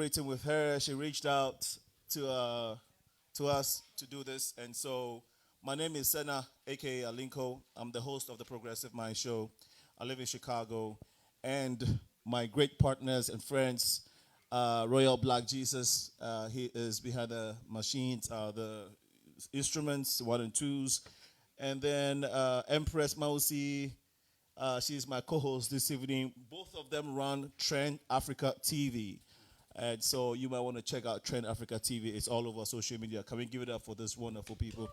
collaborating with her. She reached out to us to do this, and so my name is Senna, aka Alinko. I'm the host of the Progressive Mind Show. I live in Chicago, and my great partners and friends, Royal Black Jesus. He is behind the machines, the instruments, one and twos, and then Empress Mausi. She's my co-host this evening. Both of them run Trend Africa TV. And so you might want to check out Trend Africa TV. It's all over social media. Can we give it up for this wonderful people?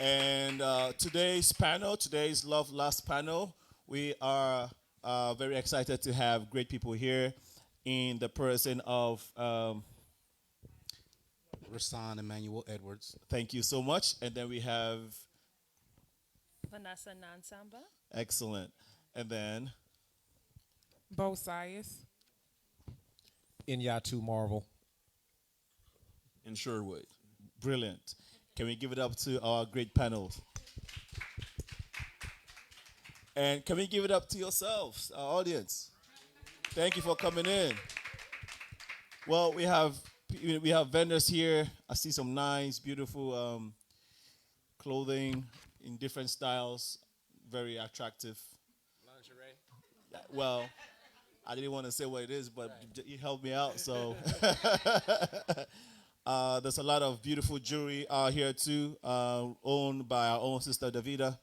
And today's Love Last panel, we are very excited to have great people here in the person of, Rasan Emmanuel Edwards. thank you so much. And then we have, Vanessa Nansamba. excellent. And then, Both sides. In Yatu Marvel. in Sherwood. brilliant. Can we give it up to our great panels? And can we give it up to yourselves, our audience? Thank you for coming in. Well, we have vendors here. I see some nice, beautiful clothing in different styles, very attractive. Lingerie. Well, I didn't want to say what it is, but you helped me out. So there's a lot of beautiful jewelry here too, owned by our own sister Davida.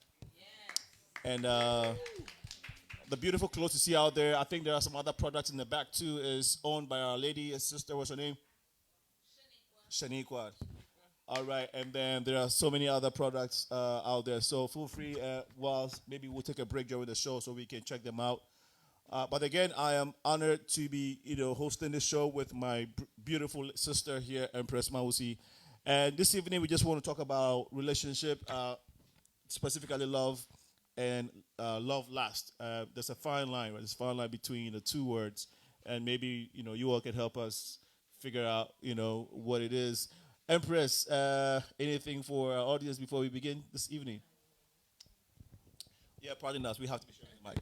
And the beautiful clothes you see out there, I think there are some other products in the back too, is owned by our lady, sister, what's her name? Shaniqua. All right, and then there are so many other products out there. So feel free, whilst maybe we'll take a break during the show so we can check them out. But again, I am honored to be, hosting this show with my beautiful sister here, Empress Mausi. And this evening, we just want to talk about relationship, specifically love and love last. There's a fine line, right? There's a fine line between the two words, and maybe you all can help us figure out, what it is. Empress, anything for our audience before we begin this evening? Yeah, pardon us. We have to be sharing the mic.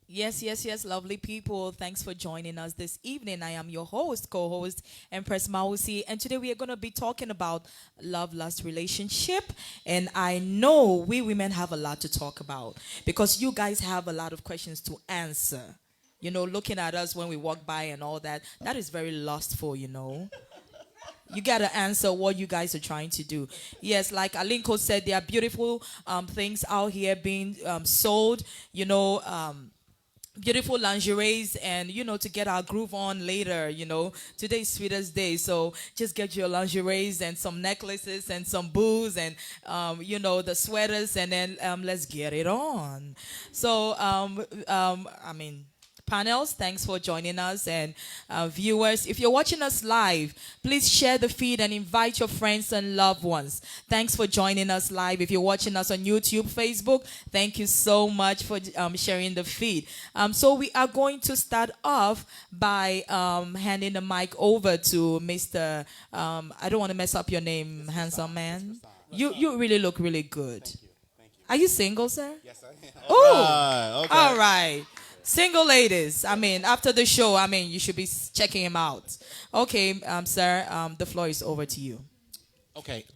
Yes, yes, yes, lovely people. Thanks for joining us this evening. I am your host, co-host, Empress Mausi, and today we are going to be talking about love lust relationship. And I know we women have a lot to talk about because you guys have a lot of questions to answer. Looking at us when we walk by and all that, that is very lustful. You got to answer what you guys are trying to do. Yes, like Alinko said, there are beautiful things out here being sold, beautiful lingeries and to get our groove on later. Today's sweetest day, so just get your lingeries and some necklaces and some booze and the sweaters, and then let's get it on. So panels, thanks for joining us, and viewers, if you're watching us live, please share the feed and invite your friends and loved ones. Thanks for joining us live. If you're watching us on YouTube, Facebook, thank you so much for sharing the feed. So we are going to start off by handing the mic over to Mr. I don't want to mess up your name, handsome man. You really look really good. Thank you. Thank you. Are you single, sir? Yes, I am. Oh, Okay. all right. Single ladies, after the show, you should be checking him out. Okay, sir, the floor is over to you. Okay.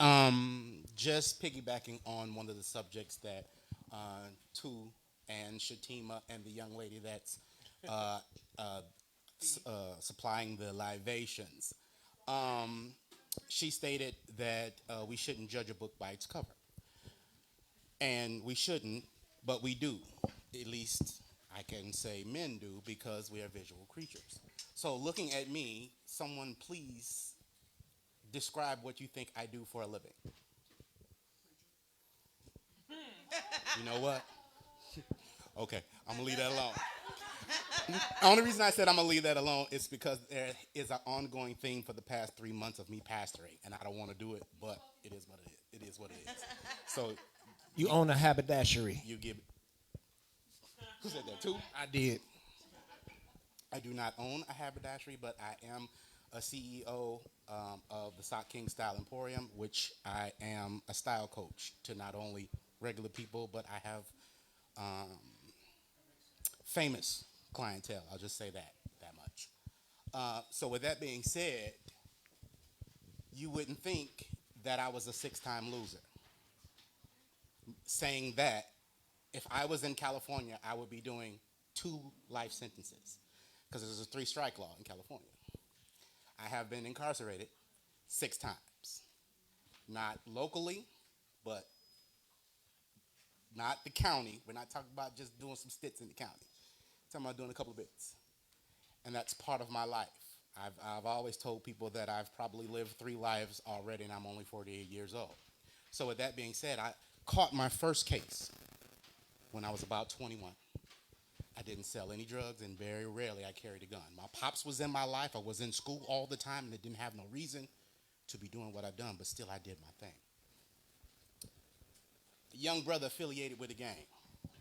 Just piggybacking on one of the subjects that Tu and Shatima and the young lady that's supplying the libations. She stated that we shouldn't judge a book by its cover, and we shouldn't, but we do. At least I can say men do, because we are visual creatures. So looking at me, someone please describe what you think I do for a living. You know what? Okay, I'm going to leave that alone. The only reason I said I'm going to leave that alone is because there is an ongoing theme for the past 3 months of me pastoring, and I don't want to do it, but it is what it is. It is what it is. So You own a haberdashery. you give. Who said that, too? I did. I do not own a haberdashery, but I am a CEO of the Sock King Style Emporium, which I am a style coach to not only regular people, but I have famous clientele. I'll just say that much. So with that being said, you wouldn't think that I was a six-time loser. Saying that, if I was in California, I would be doing 2 life sentences because there's a 3-strike law in California. I have been incarcerated 6 times. Not locally, but not the county. We're not talking about just doing some stints in the county. We're talking about doing a couple of bits. And that's part of my life. I've always told people that I've probably lived 3 lives already, and I'm only 48 years old. So with that being said, I caught my first case when I was about 21. I didn't sell any drugs, and very rarely I carried a gun. My pops was in my life. I was in school all the time, and I didn't have no reason to be doing what I've done, but still I did my thing. A young brother affiliated with a gang.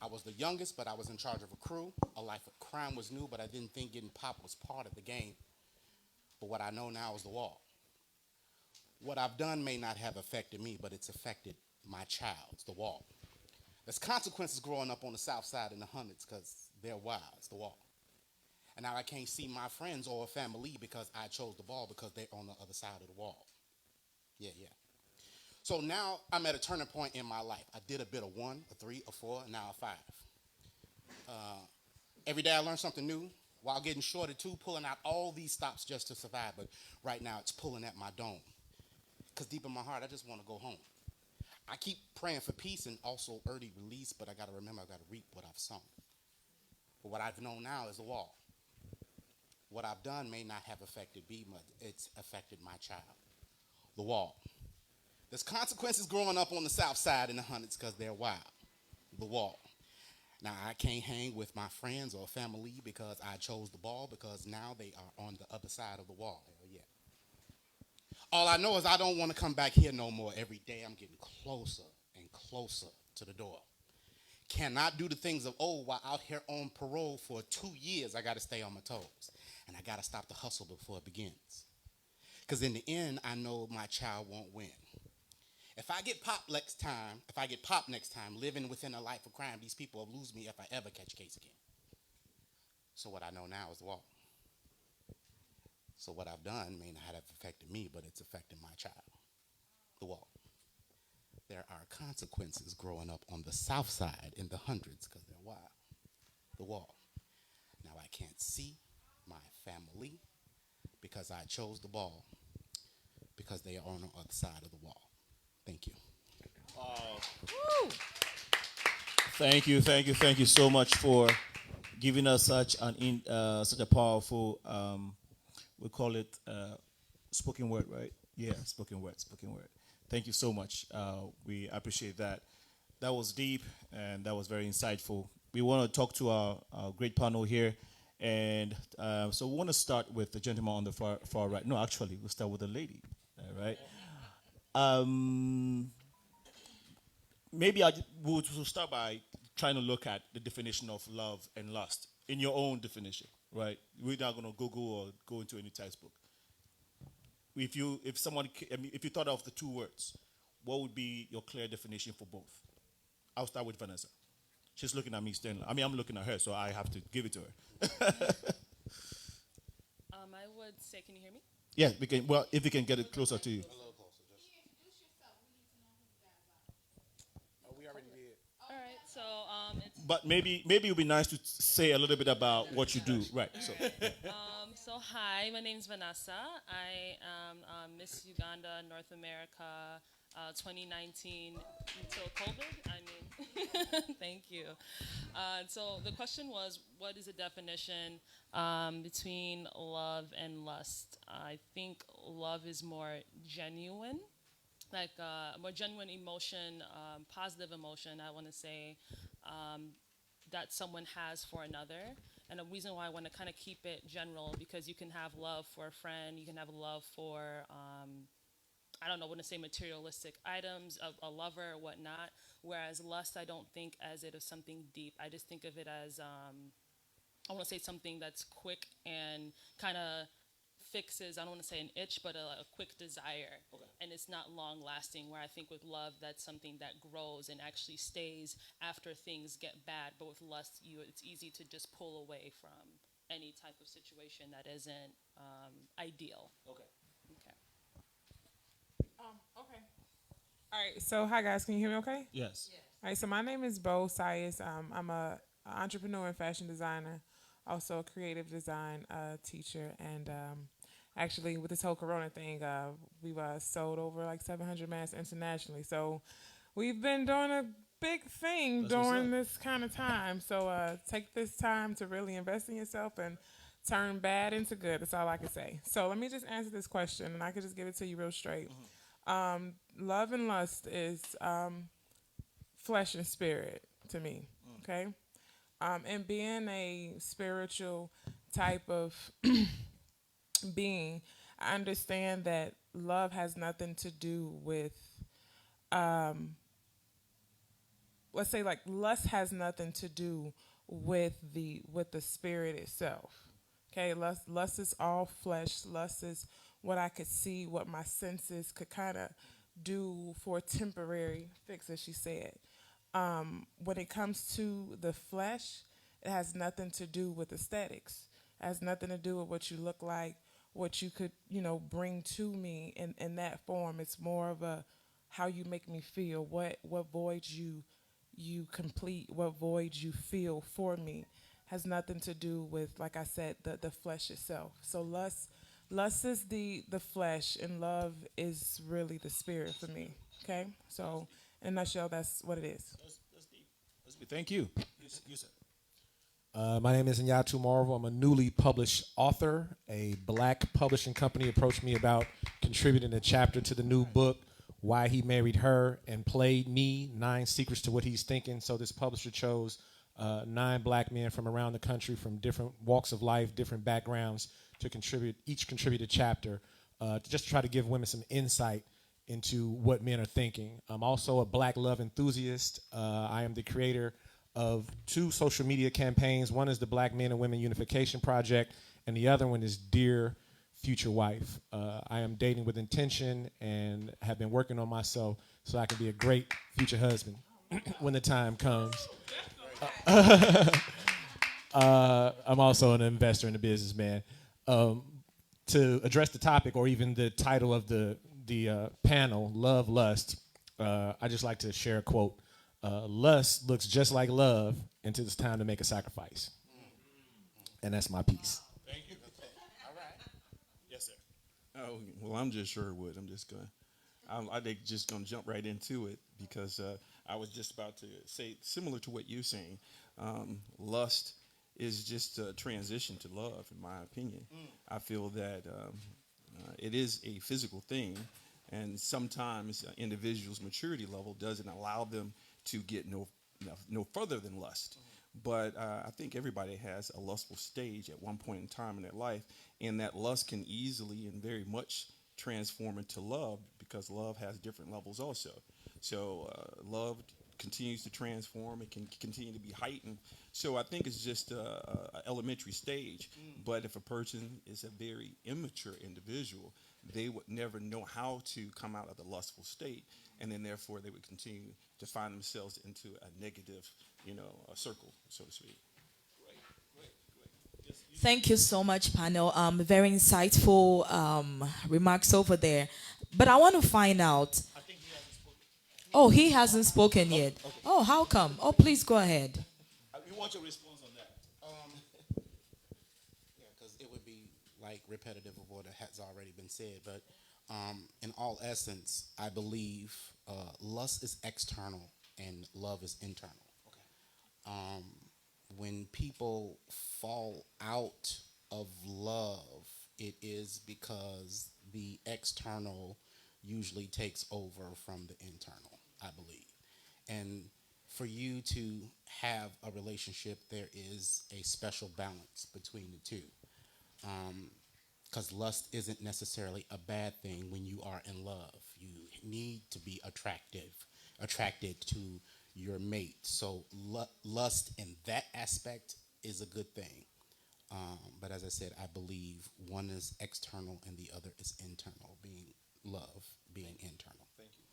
I was the youngest, but I was in charge of a crew. A life of crime was new, but I didn't think getting popped was part of the game. But what I know now is the wall. What I've done may not have affected me, but it's affected my child. It's the wall. There's consequences growing up on the south side in the hundreds because they're wild. It's the wall. And now I can't see my friends or family because I chose the ball because they're on the other side of the wall. Yeah. So now I'm at a turning point in my life. I did a bit of 1, a 3, a 4, and now a 5. Every day I learn something new while getting shorter too, pulling out all these stops just to survive. But right now it's pulling at my dome. Because deep in my heart, I just want to go home. I keep praying for peace and also early release, but I got to remember I got to reap what I've sown. But what I've known now is the wall. What I've done may not have affected me, but it's affected my child. The wall. There's consequences growing up on the south side in the hundreds because they're wild. The wall. Now, I can't hang with my friends or family because I chose the ball because now they are on the other side of the wall. Hell yeah. All I know is I don't want to come back here no more. Every day I'm getting closer and closer to the door. Cannot do the things of old while out here on parole for 2 years. I got to stay on my toes. And I got to stop the hustle before it begins. Because in the end, I know my child won't win. If I get popped next time, living within a life of crime, these people will lose me if I ever catch a case again. So what I know now is the wall. So what I've done may not have affected me, but it's affected my child. The wall. There are consequences growing up on the south side in the hundreds because they're wild. The wall. Now I can't see my family because I chose the ball because they are on the other side of the wall. Thank you. Thank you so much for giving us such a powerful, we call it spoken word, right? Yeah, spoken word. Thank you so much. We appreciate that. That was deep and that was very insightful. We want to talk to our great panel here, and so we want to start with the gentleman on the far right. No, actually, we'll start with the lady. All right. Maybe we'll start by trying to look at the definition of love and lust in your own definition, right? We're not going to Google or go into any textbook. If you thought of the 2 words, what would be your clear definition for both? I'll start with Vanessa. She's looking at me, Stanley. I mean, I'm looking at her, so I have to give it to her. I would say, can you hear me? Yeah, we can. Well, if we can get it closer to you. All right, so it's But maybe it would be nice to say a little bit about what you do, right? So, so hi, my name's Vanessa. I am Miss Uganda, North America, 2019 until COVID. I mean, thank you. So the question was, what is the definition between love and lust? I think love is more genuine. Like more genuine emotion, positive emotion, I want to say, that someone has for another. And a reason why I want to kind of keep it general, because you can have love for a friend, you can have love for, I don't know, I want to say materialistic items, a lover or whatnot. Whereas lust, I don't think as it is something deep. I just think of it as, I want to say something that's quick and kind of fixes, I don't want to say an itch, but a quick desire. Okay. And it's not long lasting, where I think with love, that's something that grows and actually stays after things get bad. But with lust, it's easy to just pull away from. any type of situation that isn't ideal. Okay. Okay. Okay. All right. So, hi guys. Can you hear me? Okay. Yes. All right. So, my name is Bo Sias. I'm a entrepreneur and fashion designer, also a creative design teacher, and actually with this whole Corona thing, we've sold over like 700 masks internationally. So, we've been doing a big thing That's what's during up. this kind of time. So, take this time to really invest in yourself and turn bad into good. That's all I can say. So, let me just answer this question, and I can just give it to you real straight. Love and lust is flesh and spirit to me. Okay, and being a spiritual type of being, I understand that love has nothing to do with, let's say, like lust has nothing to do with the spirit itself. Okay, lust is all flesh. Lust is what I could see, what my senses could kind of do for a temporary fix, as she said. When it comes to the flesh, it has nothing to do with aesthetics. It has nothing to do with what you look like, what you could, bring to me in that form. It's more of a how you make me feel, what voids you complete, what voids you feel for me. Has nothing to do with, like I said, the flesh itself. So lust is the flesh, and love is really the spirit for me. Okay, so in a nutshell, that's what it is. That's deep. That's deep. Thank you. You sir. My name is Nyatu Marvel. I'm a newly published author. A black publishing company approached me about contributing a chapter to the new book, Why He Married Her and Played Me, 9 Secrets to What He's Thinking. So this publisher chose 9 black men from around the country from different walks of life, different backgrounds, to contribute a chapter, just to try to give women some insight into what men are thinking. I'm also a black love enthusiast. I am the creator of 2 social media campaigns. One is the Black Men and Women Unification Project, and the other one is Dear Future Wife. I am dating with intention and have been working on myself so I can be a great future husband when the time comes. I'm also an investor and a businessman. To address the topic, or even the title of the panel, Love, Lust, I just like to share a quote. Lust looks just like love until it's time to make a sacrifice. And that's my piece. Thank you. All right. Yes, sir. Oh, well, I'm just Sherwood. I think just gonna jump right into it because I was just about to say similar to what you're saying. Lust is just a transition to love, in my opinion. I feel that it is a physical thing, and sometimes individuals' maturity level doesn't allow them to get no further than lust. But I think everybody has a lustful stage at one point in time in their life, and that lust can easily and very much transform into love because love has different levels also. So love continues to transform. It can continue to be heightened. So I think it's just a elementary stage. But if a person is a very immature individual, they would never know how to come out of the lustful state, and then therefore they would continue to find themselves into a negative, a circle, so to speak. Thank you so much, panel. Very insightful remarks over there. But I want to find out. I think he hasn't spoken. Oh, he hasn't spoken yet. Okay. Oh, how come? Oh, please go ahead. We want your response on that. Yeah, because it would be like repetitive of what has already been said. But in all essence, I believe lust is external and love is internal. When people fall out of love, it is because the external usually takes over from the internal, I believe. And for you to have a relationship, there is a special balance between the two. Because lust isn't necessarily a bad thing when you are in love. You need to be attracted to your mate. So lust in that aspect is a good thing. But as I said, I believe one is external and the other is internal, being love, being internal. Thank you.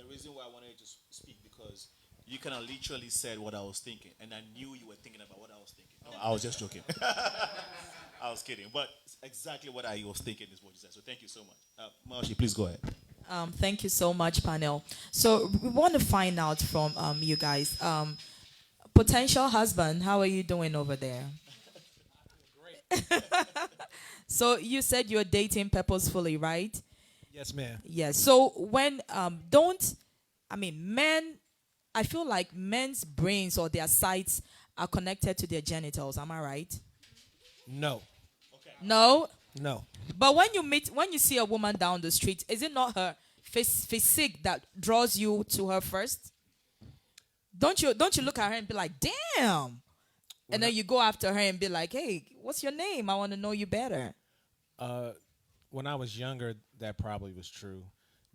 The reason why I wanted to speak because you kind of literally said what I was thinking, and I knew you were thinking about what I was thinking. No, I was just joking. I was kidding, but exactly what I was thinking is what you said. So thank you so much. Marshi, please go ahead. Thank you so much, panel. So we want to find out from you guys. Potential husband, how are you doing over there? So you said you're dating purposefully, right? Yes, ma'am. Yes. So when don't I mean men I feel like men's brains or their sights are connected to their genitals. Am I right? No. No. No. But when you see a woman down the street, is it not her physique that draws you to her first? Don't you look at her and be like, damn? And then you go after her and be like, hey, what's your name? I want to know you better. When I was younger, that probably was true.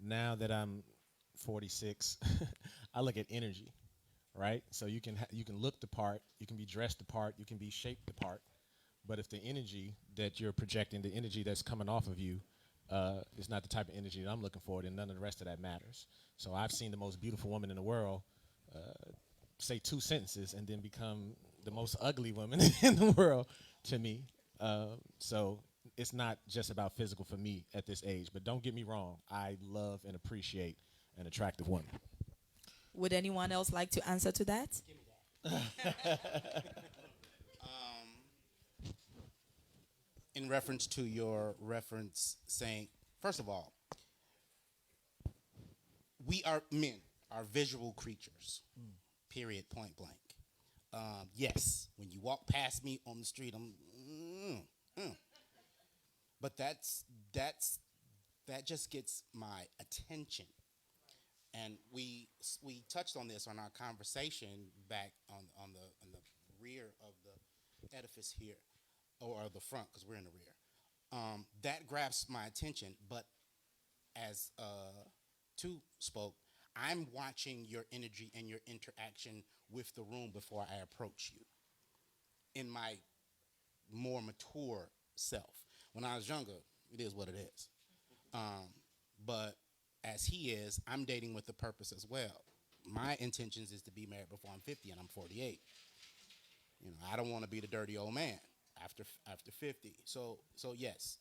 Now that I'm 46, I look at energy, right? So you can look the part, you can be dressed the part, you can be shaped the part, but if the energy that you're projecting, the energy that's coming off of you, is not the type of energy that I'm looking for, then none of the rest of that matters. So I've seen the most beautiful woman in the world say two sentences and then become the most ugly woman in the world to me. So it's not just about physical for me at this age. But don't get me wrong, I love and appreciate an attractive woman. Would anyone else like to answer to that? In reference to your reference saying, first of all, we are men, are visual creatures, period, point blank. Yes, when you walk past me on the street, I'm, but that just gets my attention. And we touched on this on our conversation back on the rear of the edifice here, or the front, because we're in the rear. That grabs my attention, but as two spoke, I'm watching your energy and your interaction with the room before I approach you. In my more mature self, when I was younger, it is what it is. But as he is, I'm dating with the purpose as well. My intentions is to be married before I'm 50, and I'm 48. You know, I don't want to be the dirty old man after 50. So yes,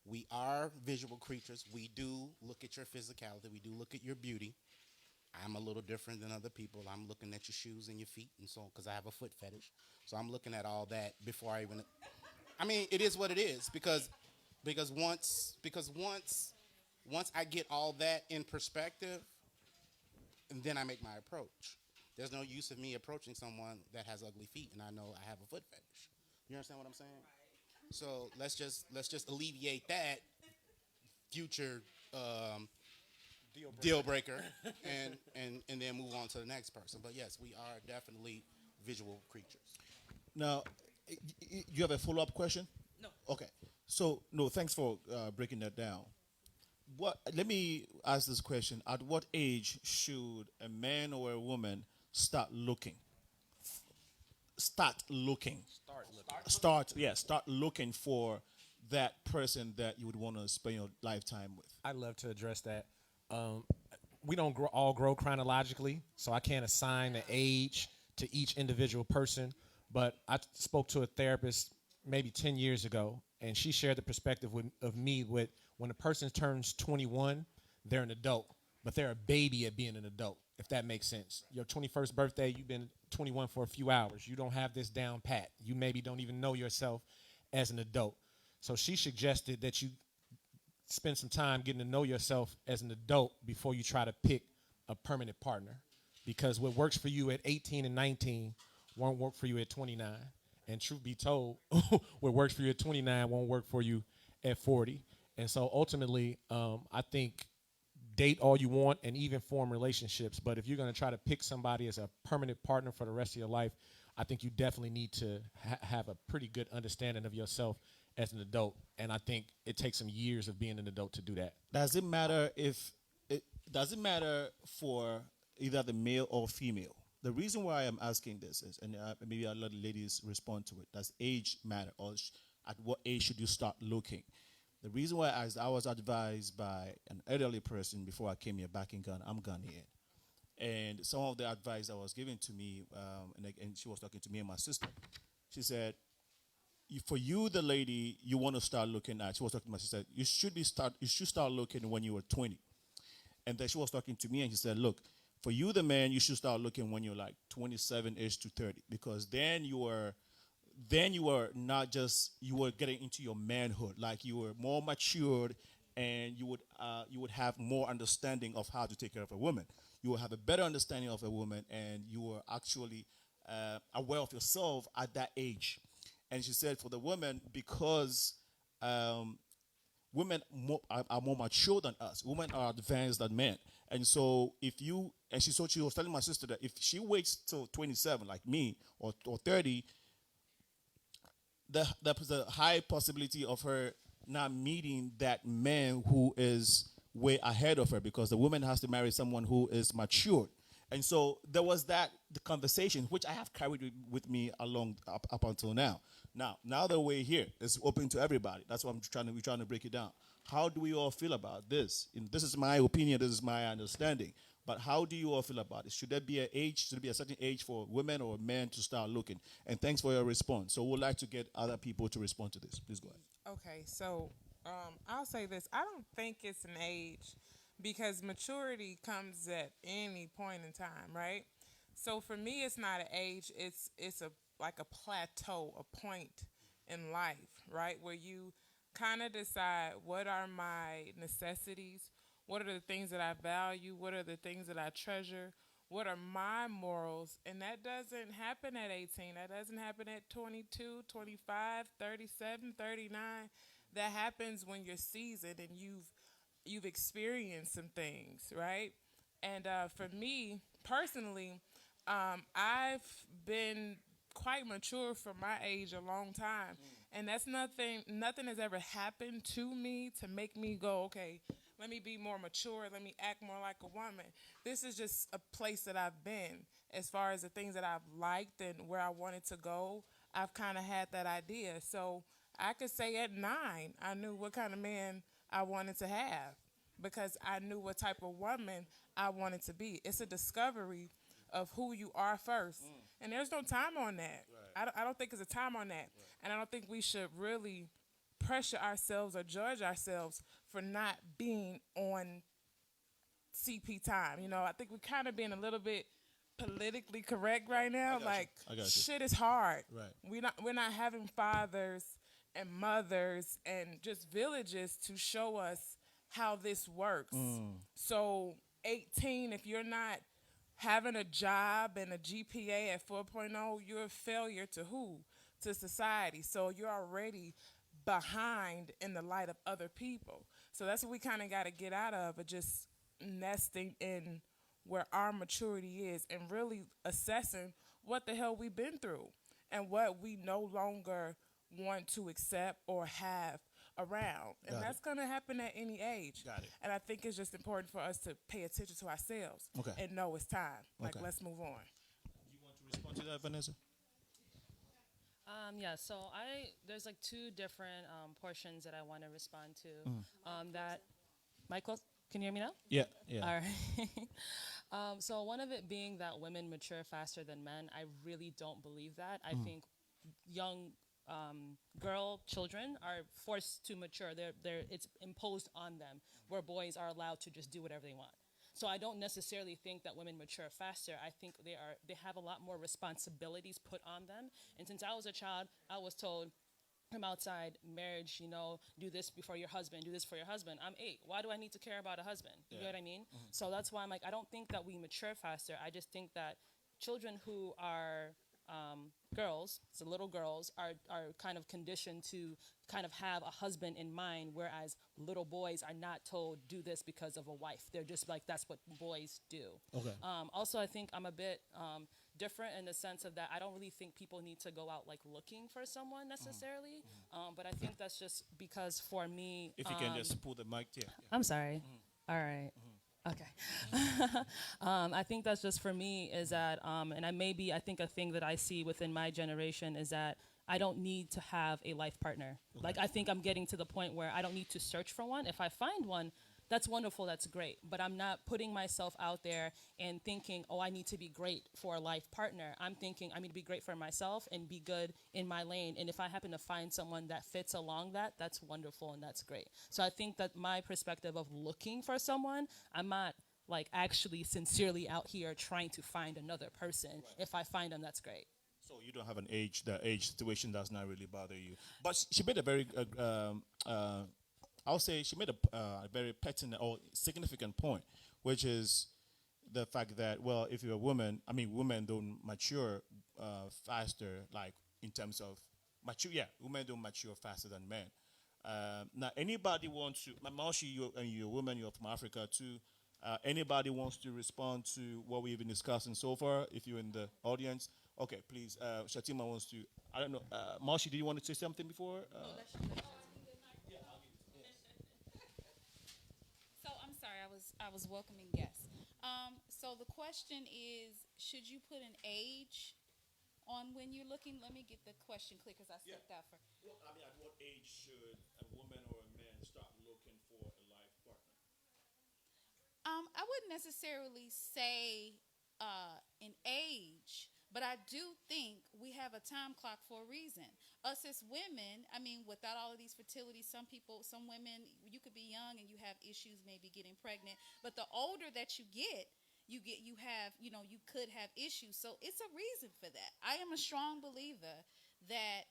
we are visual creatures. We do look at your physicality. We do look at your beauty. I'm a little different than other people. I'm looking at your shoes and your feet and so on, because I have a foot fetish. So I'm looking at all that before I even. I mean, it is what it is, because once I get all that in perspective, and then I make my approach. There's no use of me approaching someone that has ugly feet and I know I have a foot fetish. You understand what I'm saying? So let's just alleviate that future deal breaker and then move on to the next person. But yes, we are definitely visual creatures. Now, you have a follow-up question? No. Okay. So, no, thanks for breaking that down. Let me ask this question. At what age should a man or a woman start looking? Start looking. Start looking for that person that you would want to spend your lifetime with. I'd love to address that. We don't all grow chronologically, so I can't assign an age to each individual person. But I spoke to a therapist maybe 10 years ago, and she shared the perspective of me with when a person turns 21, they're an adult, but they're a baby at being an adult, if that makes sense. Your 21st birthday, you've been 21 for a few hours. You don't have this down pat. You maybe don't even know yourself as an adult. So she suggested that you spend some time getting to know yourself as an adult before you try to pick a permanent partner, because what works for you at 18 and 19 won't work for you at 29. And truth be told, what works for you at 29 won't work for you at 40. And so ultimately, I think date all you want and even form relationships. But if you're going to try to pick somebody as a permanent partner for the rest of your life, I think you definitely need to have a pretty good understanding of yourself as an adult. And I think it takes some years of being an adult to do that. Does it matter for either the male or female? The reason why I'm asking this is, and maybe I'll let the ladies respond to it. Does age matter, or at what age should you start looking? The reason why I was advised by an elderly person before I came here back in Ghana. I'm Ghanaian. And some of the advice that was given to me, and she was talking to me and my sister. She said, for you, the lady, you want to start looking at. She was talking to my sister. You should start looking when you were 20. And then she was talking to me and she said, look, for you, the man, you should start looking when you're like 27-ish to 30, because then you were not just, you were getting into your manhood, like you were more matured, and you would have more understanding of how to take care of a woman. You will have a better understanding of a woman, and you were actually aware of yourself at that age. And she said, for the women, because um, women are more mature than us. Women are advanced than men. And so she was telling my sister that if she waits till 27, like me, or 30, there's a high possibility of her not meeting that man who is way ahead of her, because the woman has to marry someone who is matured. And so there was the conversation, which I have carried with me along up until now. Now that we're here, it's open to everybody. That's what we're trying to break it down. How do we all feel about this? This is my opinion. This is my understanding. But how do you all feel about it? Should there be an age? Should there be a certain age for women or men to start looking? And thanks for your response. So we'd like to get other people to respond to this. Please go ahead. Okay, so I'll say this. I don't think it's an age, because maturity comes at any point in time, right? So for me, it's not an age. It's a like a plateau, a point in life, right, where you kind of decide, what are my necessities, what are the things that I value, what are the things that I treasure, what are my morals. And that doesn't happen at 18. That doesn't happen at 22, 25, 37, 39. That happens when you're seasoned and you've experienced some things, right? And for me personally, I've been quite mature for my age a long time, and that's nothing. Nothing has ever happened to me to make me go, okay, let me be more mature. Let me act more like a woman. This is just a place that I've been. As far as the things that I've liked and where I wanted to go, I've kind of had that idea. So I could say at 9, I knew what kind of man I wanted to have, because I knew what type of woman I wanted to be. It's a discovery of who you are first. And there's no time on that. I don't think there's a time on that. And I don't think we should really pressure ourselves or judge ourselves for not being on CP time. I think we're kind of being a little bit politically correct right now. Like, I got you. shit is hard. Right. We're not having fathers and mothers and just villages to show us how this works. So 18, if you're not having a job and a GPA at 4.0, you're a failure to who? To society. So you're already behind in the light of other people. So that's what we kind of got to get out of just nesting in where our maturity is and really assessing what the hell we've been through and what we no longer want to accept or have around. And that's going to happen at any age. Got it. And I think it's just important for us to pay attention to ourselves and know it's time. Like, let's move on. You want to respond to that, Vanessa? Yeah, so there's like two different portions that I want to respond to. That, Michael, can you hear me now? Yeah. All right. So one of it being that women mature faster than men, I really don't believe that. I think young children are forced to mature. It's imposed on them, where boys are allowed to just do whatever they want. So I don't necessarily think that women mature faster. I think they have a lot more responsibilities put on them. And since I was a child, I was told from outside, marriage, do this before your husband, do this for your husband. I'm 8. Why do I need to care about a husband? You know what I mean? So that's why I'm like, I don't think that we mature faster. I just think that children who are girls, so little girls, are kind of conditioned to kind of have a husband in mind, whereas little boys are not told do this because of a wife. They're just like, that's what boys do. Okay. Also, I think I'm a bit different in the sense of that I don't really think people need to go out like looking for someone necessarily. But I think that's just because for me, If you can just pull the mic, yeah. I'm sorry. All right. Okay. I think that's just for me is that, and I think a thing that I see within my generation is that I don't need to have a life partner. Like, I think I'm getting to the point where I don't need to search for one. If I find one, that's wonderful, that's great. But I'm not putting myself out there and thinking, oh, I need to be great for a life partner. I'm thinking I need to be great for myself and be good in my lane. And if I happen to find someone that fits along that, that's wonderful and that's great. So I think that my perspective of looking for someone, I'm not like actually sincerely out here trying to find another person. If I find them, that's great. So you don't have an age. The age situation does not really bother you. But she made a very, I'll say she made a very pertinent or significant point, which is the fact that, well, if you're a woman, I mean, women don't mature faster, like in terms of mature. Yeah, women don't mature faster than men. Now, anybody wants to, Maoshi, you're a woman, you're from Africa too. Anybody wants to respond to what we've been discussing so far? If you're in the audience, okay, please. Shatima wants to. I don't know. Maoshi, do you want to say something before? So I'm sorry, I was welcoming guests. So the question is, should you put an age on when you're looking? Let me get the question clear because I stepped out for. Well, I mean, at what age should a woman or a man start looking for a life partner? I wouldn't necessarily say an age, but I do think we have a time clock for a reason. Us as women, I mean, without all of these fertility, some people, some women, you could be young and you have issues, maybe getting pregnant. But the older that you have, you could have issues. So it's a reason for that. I am a strong believer that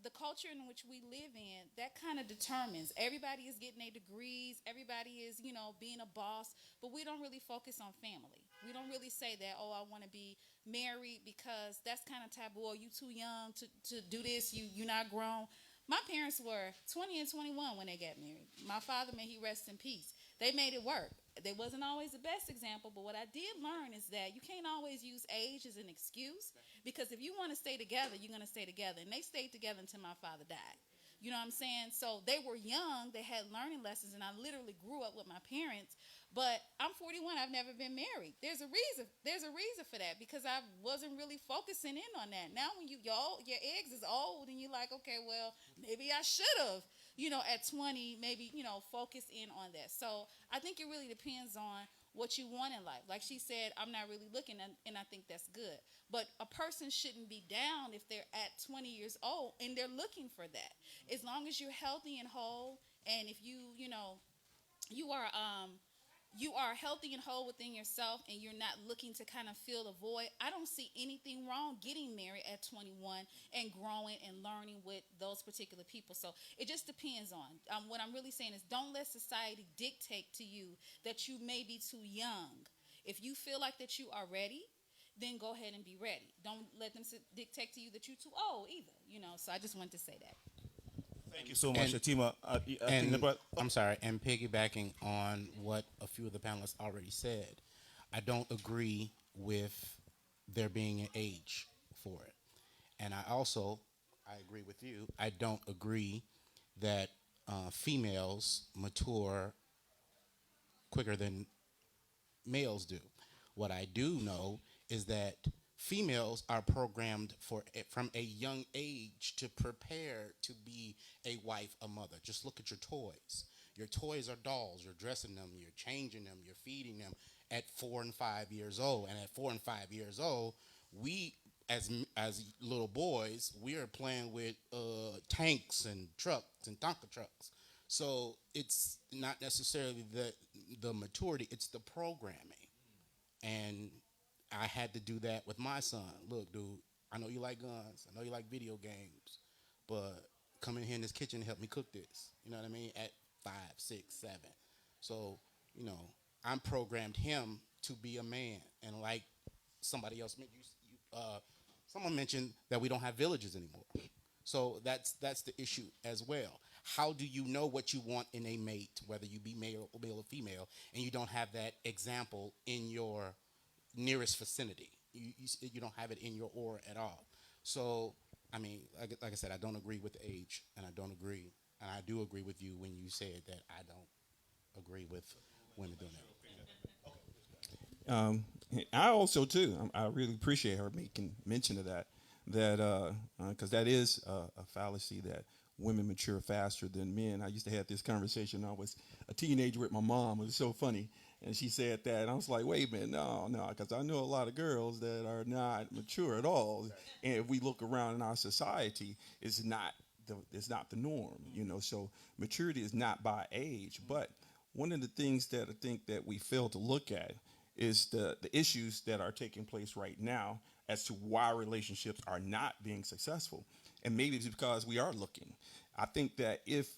the culture in which we live in, that kind of determines. Everybody is getting their degrees, everybody is being a boss, but we don't really focus on family. We don't really say that, oh, I want to be married, because that's kind of taboo. Oh, you too young to do this, you're not grown. My parents were 20 and 21 when they got married. My father, may he rest in peace, they made it work. They wasn't always the best example, but what I did learn is that you can't always use age as an excuse, because if you want to stay together, you're going to stay together. And they stayed together until my father died. You know what I'm saying? So they were young, they had learning lessons, and I literally grew up with my parents. But I'm 41, I've never been married. There's a reason. There's a reason for that, because I wasn't really focusing in on that. Now when your eggs is old and you're like, okay, well, maybe I should have, at 20, maybe, focus in on that. So I think it really depends on what you want in life. Like she said, I'm not really looking, and I think that's good. But a person shouldn't be down if they're at 20 years old and they're looking for that. As long as you're healthy and whole, and if you are you are healthy and whole within yourself, and you're not looking to kind of fill the void, I don't see anything wrong getting married at 21 and growing and learning with those particular people. So it just depends on. What I'm really saying is, don't let society dictate to you that you may be too young. If you feel like that you are ready, then go ahead and be ready. Don't let them dictate to you that you're too old either. So I just wanted to say that. Thank you so much, Shatima. I'm sorry, and piggybacking on what a few of the panelists already said, I don't agree with there being an age for it. And I agree with you, I don't agree that females mature quicker than males do. What I do know is that females are programmed from a young age to prepare to be a wife, a mother. Just look at your toys. Your toys are dolls. You're dressing them, you're changing them, you're feeding them at 4 and 5 years old. And at 4 and 5 years old, we as little boys, we are playing with tanks and trucks and Tonka trucks. So it's not necessarily the maturity, it's the programming. And I had to do that with my son. Look, dude, I know you like guns. I know you like video games. But come in here in this kitchen and help me cook this. You know what I mean? At 5, 6, 7. So, I'm programmed him to be a man. And like somebody else, someone mentioned that we don't have villages anymore. So that's the issue as well. How do you know what you want in a mate, whether you be male or female, and you don't have that example in your nearest vicinity? You don't have it in your aura at all. So, I mean, like I said, I don't agree with age, and I do agree with you when you said that I don't agree with women doing that. I also too. I really appreciate her making mention of that because that is a fallacy that women mature faster than men. I used to have this conversation when I was a teenager with my mom. It was so funny. And she said that, and I was like, wait a minute, no, because I know a lot of girls that are not mature at all. And if we look around in our society, it's not the norm, So maturity is not by age. But one of the things that I think that we fail to look at is the issues that are taking place right now as to why relationships are not being successful. And maybe it's because we are looking. I think that if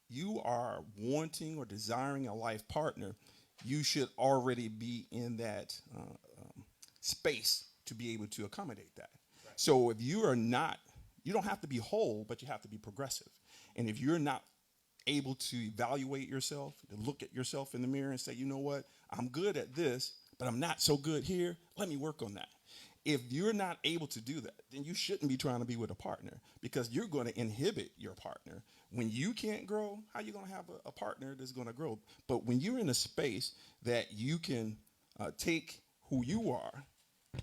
you are wanting or desiring a life partner, you should already be in that space to be able to accommodate that. Right. So if you are not, you don't have to be whole, but you have to be progressive. And if you're not able to evaluate yourself, to look at yourself in the mirror and say, you know what, I'm good at this, but I'm not so good here. Let me work on that. If you're not able to do that, then you shouldn't be trying to be with a partner, because you're going to inhibit your partner. When you can't grow, how are you going to have a partner that's going to grow? But when you're in a space that you can take who you are,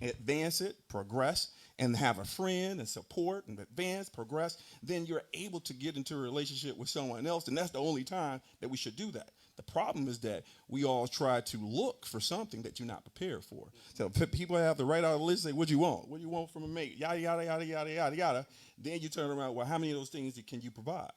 advance it, progress, and have a friend and support and advance, progress, then you're able to get into a relationship with someone else. And that's the only time that we should do that. The problem is that we all try to look for something that you're not prepared for. So people have to write out a list and say, what do you want? What do you want from a mate? Yada, yada, yada, yada, yada, yada. Then you turn around, well, how many of those things can you provide?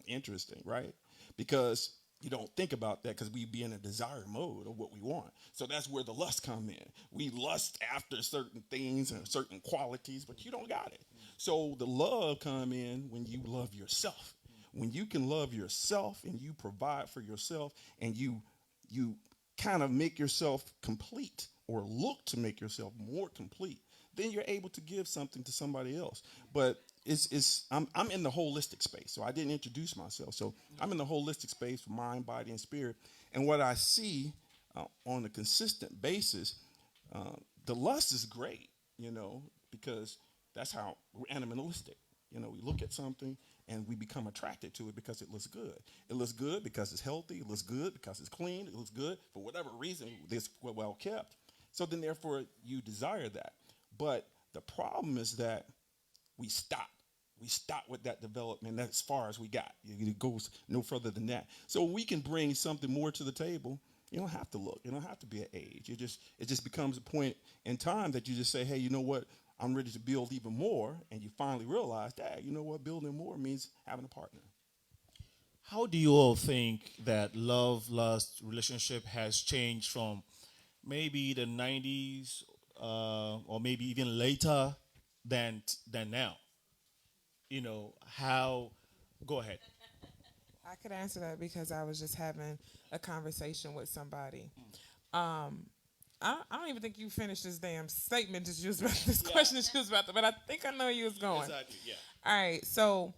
Interesting, right? Because you don't think about that, because we be in a desire mode of what we want. So that's where the lust come in. We lust after certain things and certain qualities, but you don't got it. So the love come in when you love yourself. When you can love yourself and you provide for yourself and you kind of make yourself complete, or look to make yourself more complete, then you're able to give something to somebody else. But I'm in the holistic space, so I didn't introduce myself. So I'm in the holistic space for mind, body, and spirit. And what I see on a consistent basis, the lust is great, because that's how we're animalistic. We look at something and we become attracted to it because it looks good. It looks good because it's healthy. It looks good because it's clean. It looks good for whatever reason. It's well kept. So then, therefore, you desire that. But the problem is that we stop. We stop with that development. That's as far as we got. It goes no further than that. So we can bring something more to the table. You don't have to look. You don't have to be an age. It just becomes a point in time that you just say, hey, you know what? I'm ready to build even more. And you finally realize that, you know what? Building more means having a partner. How do you all think that love, lust, relationship has changed from maybe the 90s or maybe even later than now? How? Go ahead. I could answer that because I was just having a conversation with somebody. I don't even think you finished this damn statement that you was about, this question that you was about to, but I think I know where you was going. Exactly, yeah. All right, so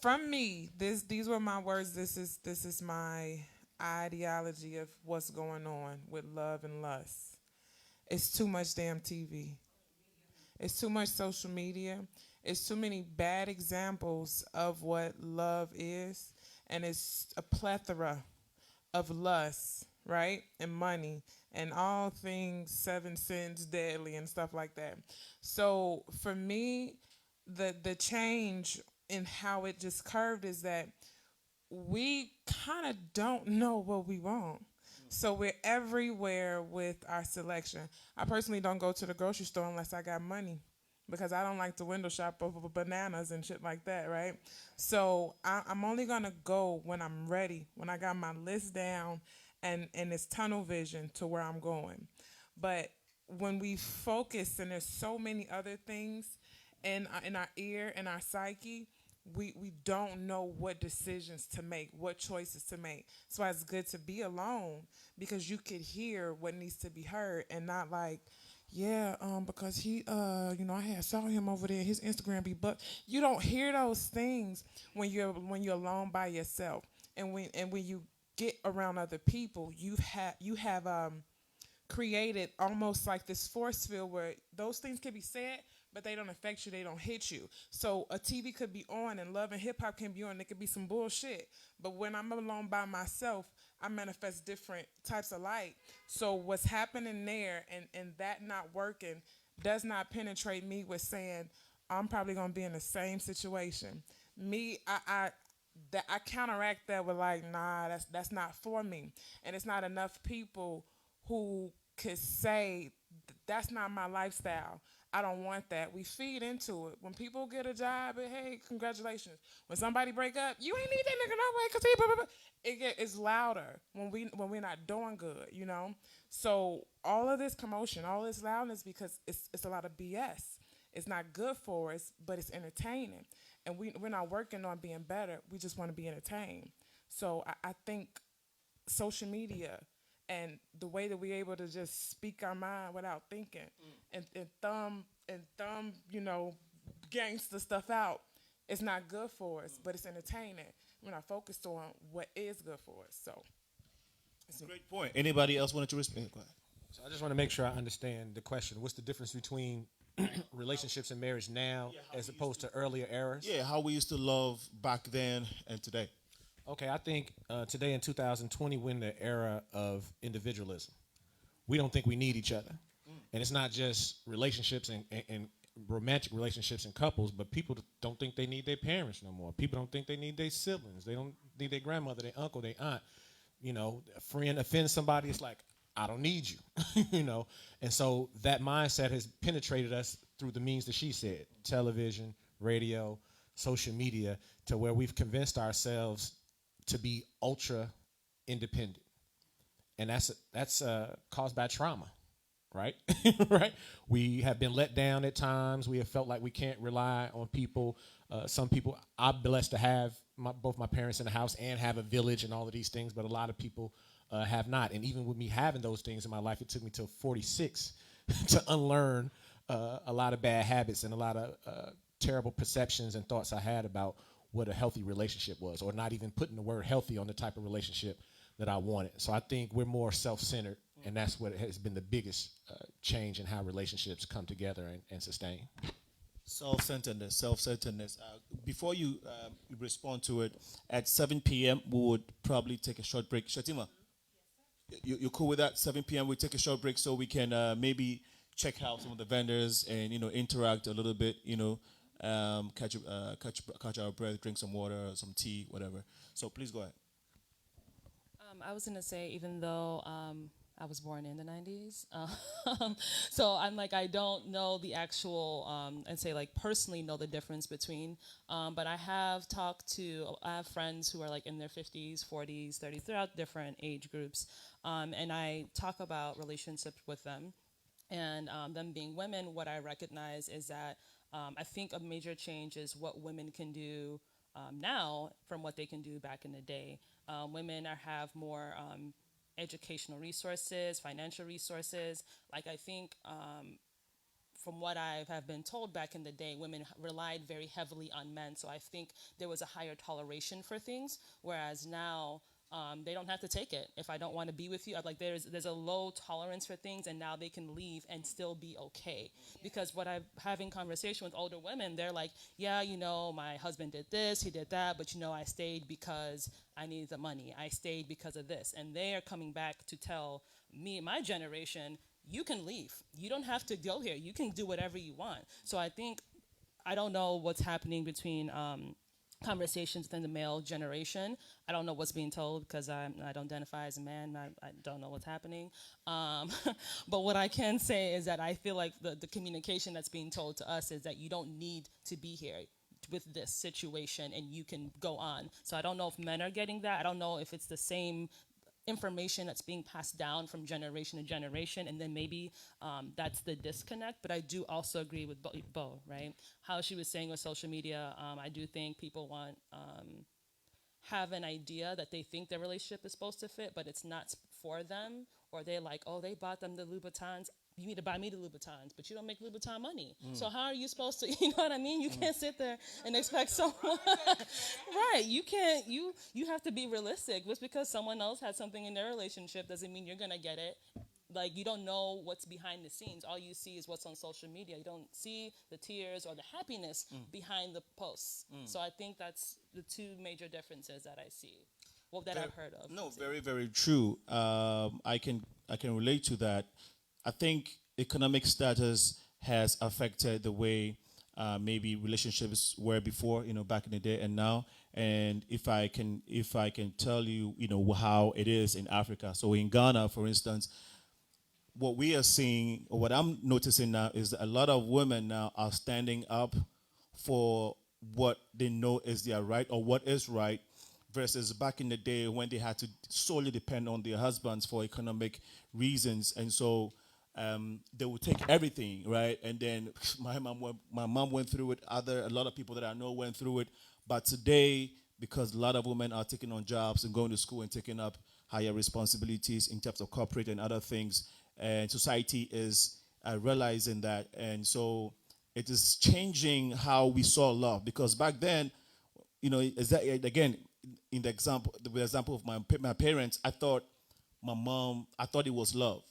from me, these were my words. This is my ideology of what's going on with love and lust. It's too much damn TV. It's too much social media. It's too many bad examples of what love is, and it's a plethora of lust, right, and money, and all things 7 sins deadly and stuff like that. So for me, the change in how it just curved is that we kind of don't know what we want. So we're everywhere with our selection. I personally don't go to the grocery store unless I got money, because I don't like to window shop over bananas and shit like that, right? So I'm only going to go when I'm ready, when I got my list down and it's tunnel vision to where I'm going. But when we focus, and there's so many other things in our ear and our psyche, we don't know what decisions to make, what choices to make. So it's good to be alone, because you could hear what needs to be heard, and not like, yeah, because he, I had saw him over there. His Instagram be, but you don't hear those things when you're alone by yourself, and when you get around other people, you have created almost like this force field where those things can be said, but they don't affect you, they don't hit you. So a TV could be on and love and hip hop can be on, it could be some bullshit. But when I'm alone by myself, I manifest different types of light. So what's happening there and that not working does not penetrate me with saying, I'm probably gonna be in the same situation. Me, I counteract that with like, nah, that's not for me, and it's not enough people who could say that's not my lifestyle. I don't want that. We feed into it. When people get a job, hey, congratulations. When somebody break up, you ain't need that nigga no way, cause he, blah, blah, blah. It's louder when we're not doing good, you know. So all of this commotion, all this loudness, because it's a lot of BS. It's not good for us, but it's entertaining. And we're not working on being better. We just want to be entertained. So I think social media and the way that we're able to just speak our mind without thinking and thumb, gangster stuff out, it's not good for us, but it's entertaining. We're not focused on what is good for us. So Great point. Anybody else wanted to respond? Go ahead. So I just want to make sure I understand the question. What's the difference between relationships and marriage now as opposed to earlier eras? Yeah, how we used to love back then and today. Okay, I think today in 2020, we're in the era of individualism. We don't think we need each other. And it's not just relationships and romantic relationships and couples, but people don't think they need their parents no more. People don't think they need their siblings. They don't need their grandmother, their uncle, their aunt. A friend offends somebody, it's like, I don't need you, And so that mindset has penetrated us through the means that she said, television, radio, social media, to where we've convinced ourselves to be ultra independent. And that's caused by trauma, right? Right? We have been let down at times. We have felt like we can't rely on people. Some people, I'm blessed to have both my parents in the house and have a village and all of these things, but a lot of people have not. And even with me having those things in my life, it took me till 46 to unlearn a lot of bad habits and a lot of terrible perceptions and thoughts I had about what a healthy relationship was, or not even putting the word healthy on the type of relationship that I wanted. So I think we're more self-centered, and that's what has been the biggest change in how relationships come together and sustain. Self-centeredness. Before you respond to it, at 7 p.m. we would probably take a short break. Shatima, you're cool with that? 7 p.m. we take a short break so we can maybe check out some of the vendors and interact a little bit. Catch our breath, drink some water, some tea, whatever. So please go ahead. I was gonna say, even though I was born in the 90s, so I'm like, I don't know the actual, and say like personally know the difference between, but I have I have friends who are like in their 50s, 40s, 30s, throughout different age groups, and I talk about relationships with them, and them being women, what I recognize is that I think a major change is what women can do now from what they can do back in the day. Women have more educational resources, financial resources. Like I think from what I have been told back in the day, women relied very heavily on men. So I think there was a higher toleration for things, whereas now they don't have to take it. If I don't want to be with you, like there's a low tolerance for things, and now they can leave and still be okay. Because what I'm having conversation with older women, they're like, yeah, my husband did this, he did that, but I stayed because I needed the money. I stayed because of this. And they are coming back to tell me, my generation, you can leave. You don't have to go here. You can do whatever you want. So I don't know what's happening between conversations within the male generation. I don't know what's being told because I don't identify as a man. I don't know what's happening. But what I can say is that I feel like the communication that's being told to us is that you don't need to be here with this situation and you can go on. So I don't know if men are getting that. I don't know if it's the same information that's being passed down from generation to generation, and then maybe that's the disconnect. But I do also agree with Bo, right? How she was saying with social media, I do think people have an idea that they think their relationship is supposed to fit, but it's not for them, or they're like, oh, they bought them the Louboutins. You need to buy me the Louboutins, but you don't make Louboutin money. So how are you supposed to, you know what I mean? You can't sit there and expect someone, right, you can't, you have to be realistic. Just because someone else had something in their relationship doesn't mean you're gonna get it. Like, you don't know what's behind the scenes. All you see is what's on social media. You don't see the tears or the happiness behind the posts. So I think that's the two major differences that I see, that I've heard of. No, very, very true. I can relate to that. I think economic status has affected the way maybe relationships were before, back in the day and now. And if I can tell you, how it is in Africa. So in Ghana, for instance, what we are seeing, or what I'm noticing now, is that a lot of women now are standing up for what they know is their right or what is right, versus back in the day when they had to solely depend on their husbands for economic reasons. And so they would take everything, right? And then my mom went through it. A lot of people that I know went through it. But today, because a lot of women are taking on jobs and going to school and taking up higher responsibilities in terms of corporate and other things, and society is realizing that. And so it is changing how we saw love. Because back then, is that, again, in the example of my parents, I thought it was love.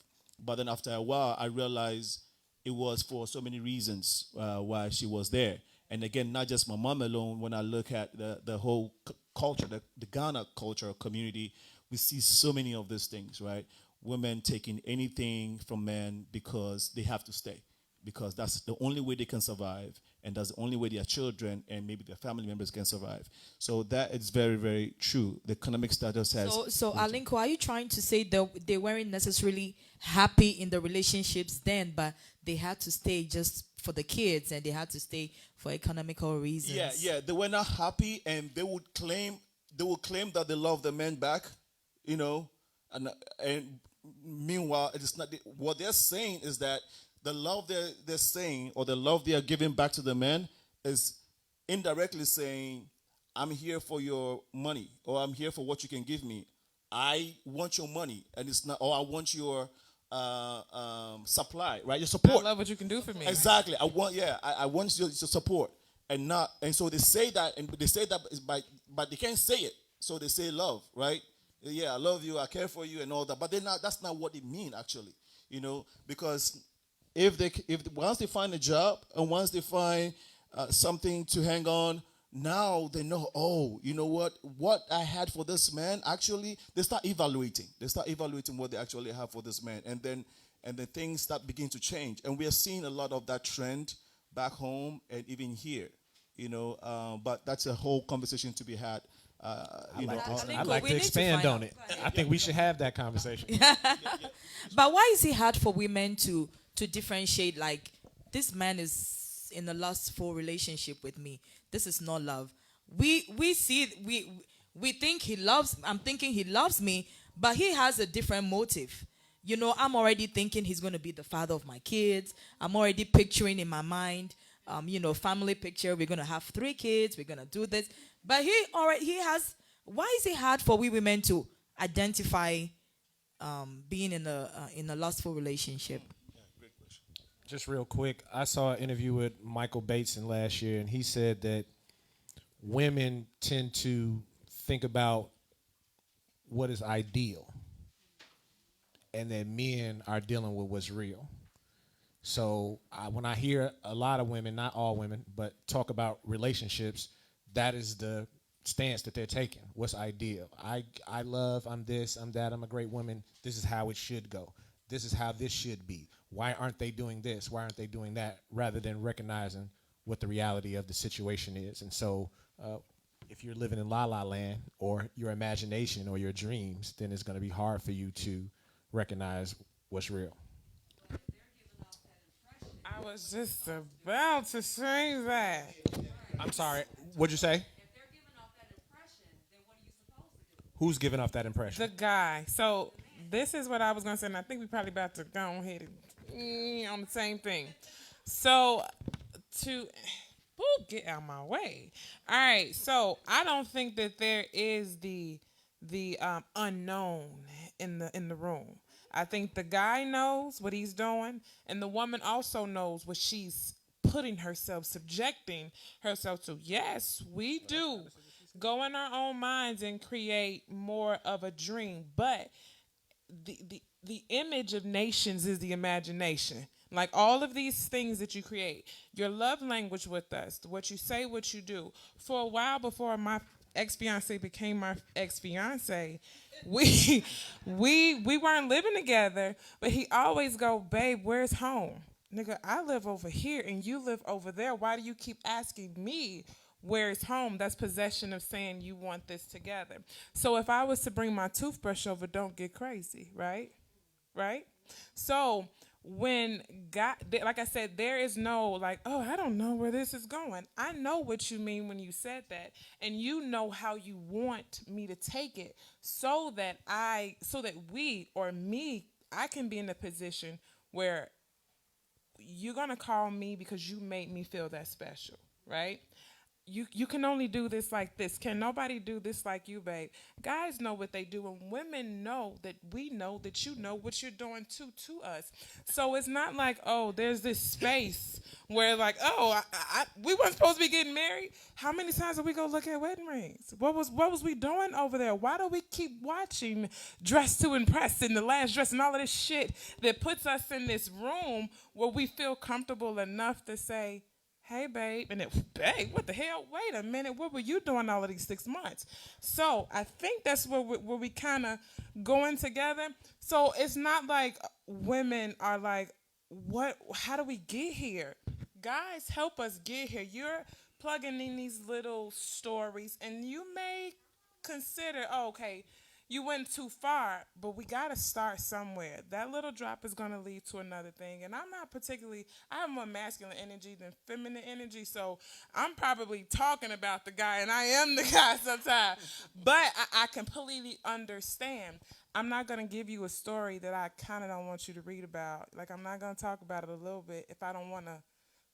But then after a while, I realized it was for so many reasons why she was there. And again, not just my mom alone. When I look at the whole culture, the Ghana culture community, we see so many of these things, right? Women taking anything from men because they have to stay, because that's the only way they can survive, and that's the only way their children and maybe their family members can survive. So that is very, very true. The economic status has. So Alinko, are you trying to say that they weren't necessarily happy in the relationships then, but they had to stay just for the kids, and they had to stay for economical reasons? Yeah, they were not happy, and they would claim that they love the men back, and meanwhile, it is not. What they're saying is that the love they're saying, or the love they are giving back to the men, is indirectly saying, I'm here for your money, or I'm here for what you can give me. I want your money, and it's not, or I want your supply, right? Your support. I love what you can do for me. Exactly. I want your support, and so they say that, and they say that is but they can't say it, so they say love, right? Yeah, I love you, I care for you, and all that. But that's not what they mean, actually, because if once they find a job, and once they find something to hang on, now they know, oh, you know what I had for this man. Actually, they start evaluating what they actually have for this man, and then things start begin to change. And we are seeing a lot of that trend back home and even here, but that's a whole conversation to be had. I'd like to expand on it. I think we should have that conversation. But why is it hard for women to differentiate, like, this man is in a lustful relationship with me? This is not love. We think he loves, I'm thinking he loves me, but he has a different motive. I'm already thinking he's going to be the father of my kids. I'm already picturing in my mind, family picture. We're going to have 3 kids. We're going to do this. But he has. Why is it hard for we women to identify being in a lustful relationship? Yeah, great question. Just real quick, I saw an interview with Michael Bateson last year, and he said that women tend to think about what is ideal, and that men are dealing with what's real. So when I hear a lot of women, not all women, but talk about relationships, that is the stance that they're taking. What's ideal? I love, I'm this, I'm that, I'm a great woman. This is how it should go. This is how this should be. Why aren't they doing this? Why aren't they doing that? Rather than recognizing what the reality of the situation is. And so if you're living in la la land, or your imagination or your dreams, then it's going to be hard for you to recognize what's real. I was just about to say that. I'm sorry. What'd you say? Who's giving off that impression? The guy. So this is what I was going to say, and I think we probably about to go ahead and on the same thing. So get out of my way. All right. So I don't think that there is the unknown in the room. I think the guy knows what he's doing, and the woman also knows what she's putting herself, subjecting herself to. Yes, we do go in our own minds and create more of a dream, but the image of nations is the imagination. Like all of these things that you create, your love language with us, what you say, what you do. For a while before my ex-fiance became my ex-fiance, we weren't living together, but he always go, babe, where's home? nigga, I live over here and you live over there. Why do you keep asking me where is home? That's possession of saying you want this together. So if I was to bring my toothbrush over, don't get crazy, right? Right? So when God, like I said, there is no like, oh, I don't know where this is going. I know what you mean when you said that, and you know how you want me to take it, so that we or me, I can be in a position where you're gonna call me because you made me feel that special, right? You can only do this like this. Can nobody do this like you, babe? Guys know what they do, and women know that we know that you know what you're doing to us. So it's not like, oh, there's this space where like, oh, we weren't supposed to be getting married. How many times did we go look at wedding rings? What was we doing over there? Why do we keep watching Dress to Impress and The Last Dress and all of this shit that puts us in this room where we feel comfortable enough to say, hey, babe. And babe, what the hell? Wait a minute. What were you doing all of these 6 months? So I think that's where we kind of going together. So it's not like women are like, what? How do we get here? Guys, help us get here. You're plugging in these little stories, and you may consider, oh, okay, you went too far, but we got to start somewhere. That little drop is going to lead to another thing. And I'm not particularly, I have more masculine energy than feminine energy. So I'm probably talking about the guy, and I am the guy sometimes. But I completely understand. I'm not going to give you a story that I kind of don't want you to read about. Like, I'm not going to talk about it a little bit if I don't want to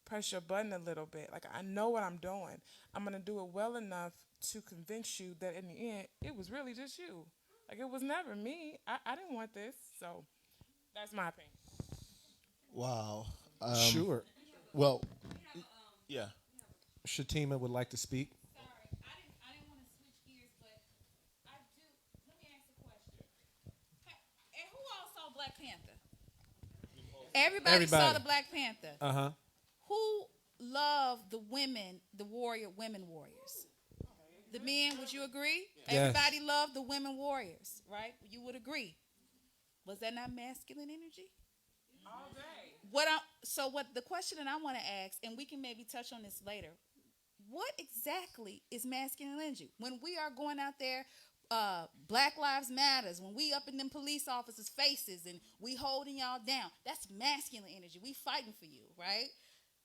press your button a little bit. Like, I know what I'm doing. I'm going to do it well enough to convince you that in the end, it was really just you. Like, it was never me. I didn't want this. So that's my opinion. Wow. Sure. Well, yeah. Shatima would like to speak. Sorry, I didn't want to switch gears, but I do. Let me ask a question. And who all saw Black Panther? Everybody saw the Black Panther. Uh-huh. Who loved the women, the women warriors? The men, would you agree? Yes. Everybody loved the women warriors, right? You would agree. Was that not masculine energy? All day. What the question that I want to ask, and we can maybe touch on this later, what exactly is masculine energy? When we are going out there, Black Lives Matters, when we up in them police officers' faces and we holding y'all down, that's masculine energy. We fighting for you, right?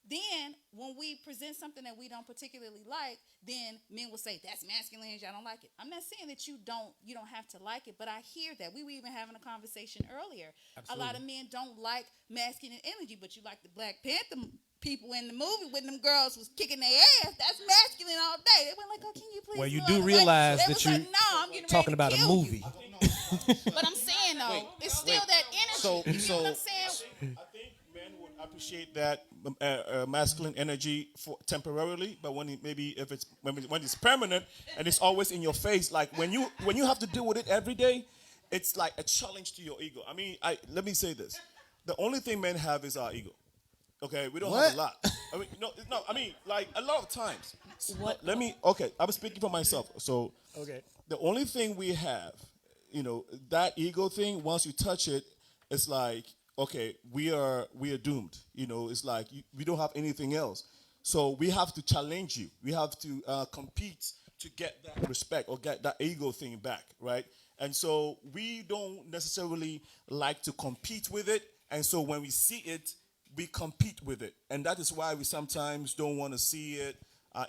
Then, when we present something that we don't particularly like, then men will say, that's masculine energy, I don't like it. I'm not saying that you don't have to like it, but I hear that. We were even having a conversation earlier. Absolutely. A lot of men don't like masculine energy, but you like the Black Panther people in the movie when them girls was kicking their ass. That's masculine all day. They went like, oh, can you please? Well, you do realize that you're talking about a movie. But I'm saying, though, it's still that energy. You know what I'm saying? I think men would appreciate that masculine energy for temporarily, but when it's permanent and it's always in your face, like when you have to deal with it every day, it's like a challenge to your ego. I mean, let me say this: the only thing men have is our ego. Okay, we don't have a lot. I mean, no. I mean, like a lot of times. What? Okay, I'm speaking for myself. So, Okay. the only thing we have, that ego thing. Once you touch it, it's like, okay, we are doomed. It's like we don't have anything else. So we have to challenge you. We have to compete to get that respect or get that ego thing back, right? And so we don't necessarily like to compete with it. And so when we see it, we compete with it, and that is why we sometimes don't want to see it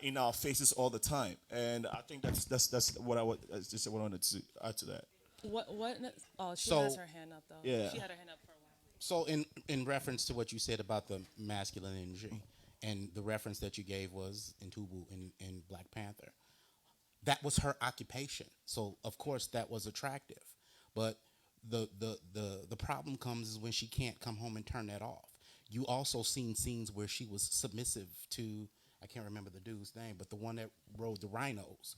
in our faces all the time. And I think that's what I wanted to add to that. What? Oh, she So- has her hand up, though. Yeah. She had her hand up for a while. So in reference to what you said about the masculine energy, and the reference that you gave was in Tubu in Black Panther, that was her occupation. So of course that was attractive, but the problem comes is when she can't come home and turn that off. You also seen scenes where she was submissive to, I can't remember the dude's name, but the one that rode the rhinos.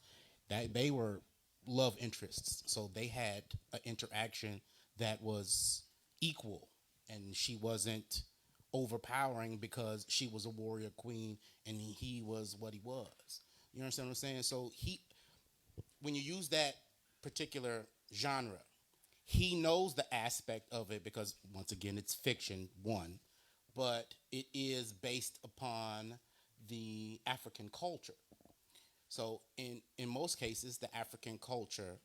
That they were love interests, so they had an interaction that was equal, and she wasn't overpowering because she was a warrior queen and he was what he was. You understand what I'm saying? So when you use that particular genre, he knows the aspect of it because once again it's fiction, one, but it is based upon the African culture. So in most cases, the African culture,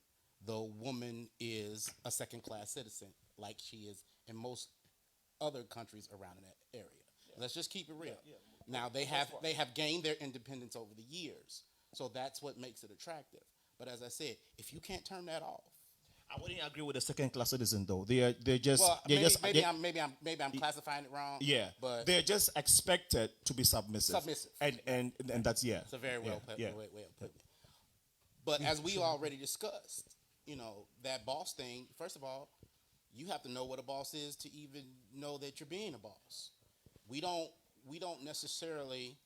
the woman is a second class citizen, like she is in most other countries around in that area. Let's just keep it real. Now they have gained their independence over the years, so that's what makes it attractive. But as I said, if you can't turn that off, I wouldn't agree with the second class citizen though. They're just well, they're maybe, just maybe they- I'm classifying it wrong. yeah, but they're just expected to be submissive. Submissive. And that's it's a very well put. yeah. Way of putting it. But as we already discussed, that boss thing. First of all, you have to know what a boss is to even know that you're being a boss. We don't necessarily.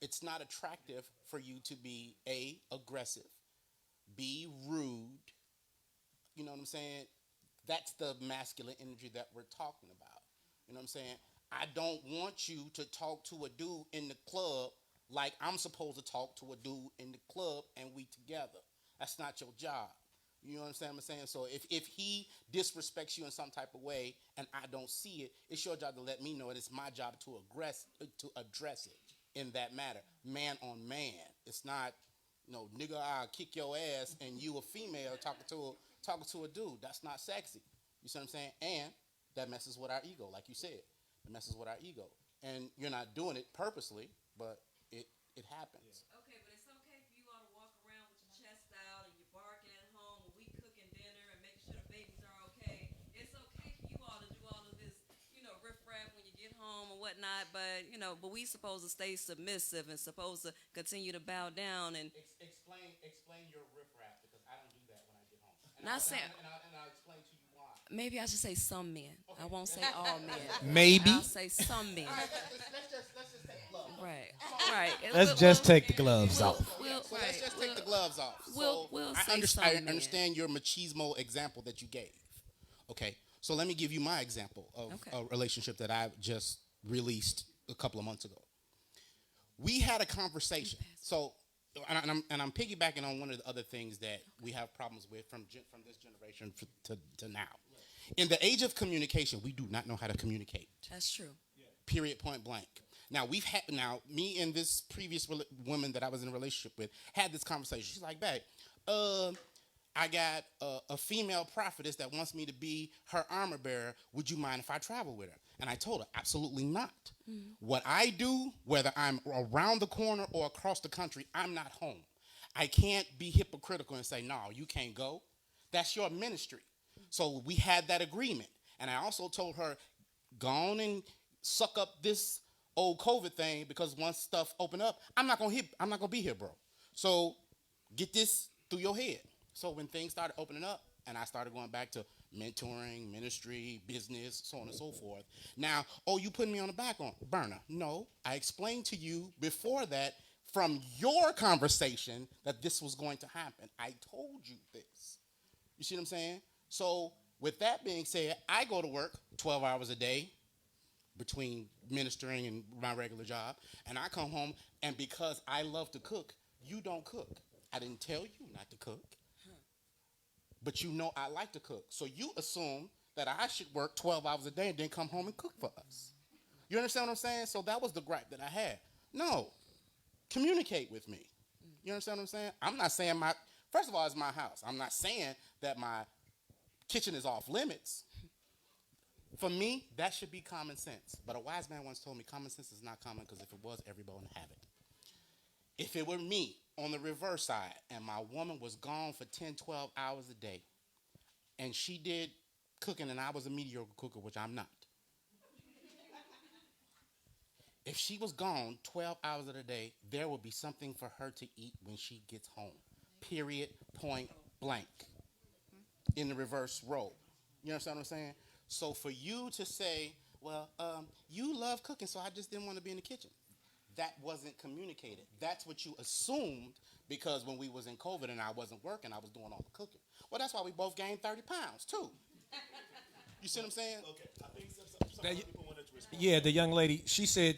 It's not attractive for you to be aggressive, B rude. You know what I'm saying? That's the masculine energy that we're talking about. You know what I'm saying? I don't want you to talk to a dude in the club like I'm supposed to talk to a dude in the club and we together. That's not your job. You know what I'm saying? So if he disrespects you in some type of way and I don't see it, it's your job to let me know it. It's my job to address it in that matter. Man on man. It's not, nigga, I'll kick your ass and you a female talking to a dude. That's not sexy. You see what I'm saying? And that messes with our ego, like you said. It messes with our ego. And you're not doing it purposely, but it happens. Okay, but it's okay for you all to walk around with your chest out and you're barking at home and we cooking dinner and making sure the babies are okay. It's okay for you all to do all of this, riffraff when you get home and whatnot, but we supposed to stay submissive and supposed to continue to bow down and Explain your riffraff, because I don't do that when I get home. Not saying. And I'll explain to you why. Maybe I should say some men. Okay. I won't say all men. Maybe. I'll say some men. Let's just take gloves. Right. Let's just take the gloves off. Let's just take the gloves off. We'll say I some understand your machismo example that you gave. Okay, so let me give you my example of a relationship that I just released a couple of months ago. We had a conversation. So, and I'm piggybacking on one of the other things that we have problems with from this generation to now. In the age of communication, we do not know how to communicate. That's true. Period, point blank. Now me and this previous woman that I was in a relationship with had this conversation. She's like, babe, I got a female prophetess that wants me to be her armor bearer. Would you mind if I travel with her? And I told her, absolutely not. Mm-hmm. What I do, whether I'm around the corner or across the country, I'm not home. I can't be hypocritical and say, no, you can't go. That's your ministry. So we had that agreement. And I also told her, go on and suck up this old COVID thing, because once stuff open up, I'm not gonna be here, bro. So get this through your head. So when things started opening up and I started going back to mentoring, ministry, business, so on and so forth. Now, you putting me on the back burner. No, I explained to you before that from your conversation that this was going to happen. I told you this. You see what I'm saying? So with that being said, I go to work 12 hours a day between ministering and my regular job, and I come home, and because I love to cook, you don't cook. I didn't tell you not to cook, but I like to cook. So you assume that I should work 12 hours a day and then come home and cook for us. You understand what I'm saying? So that was the gripe that I had. No, communicate with me. You understand what I'm saying? I'm not saying first of all, it's my house. I'm not saying that my kitchen is off limits. For me, that should be common sense. But a wise man once told me common sense is not common, because if it was, everybody would have it. If it were me on the reverse side and my woman was gone for 10, 12 hours a day, and she did cooking and I was a mediocre cooker, which I'm not. If she was gone 12 hours of the day, there would be something for her to eat when she gets home. Period, point blank. In the reverse role. You understand what I'm saying? So for you to say, well, you love cooking, so I just didn't want to be in the kitchen. That wasn't communicated. That's what you assumed, because when we was in COVID and I wasn't working, I was doing all the cooking. Well, that's why we both gained 30 pounds, too. You see what I'm saying? Okay, I think some people wanted to respond. Yeah, the young lady, she said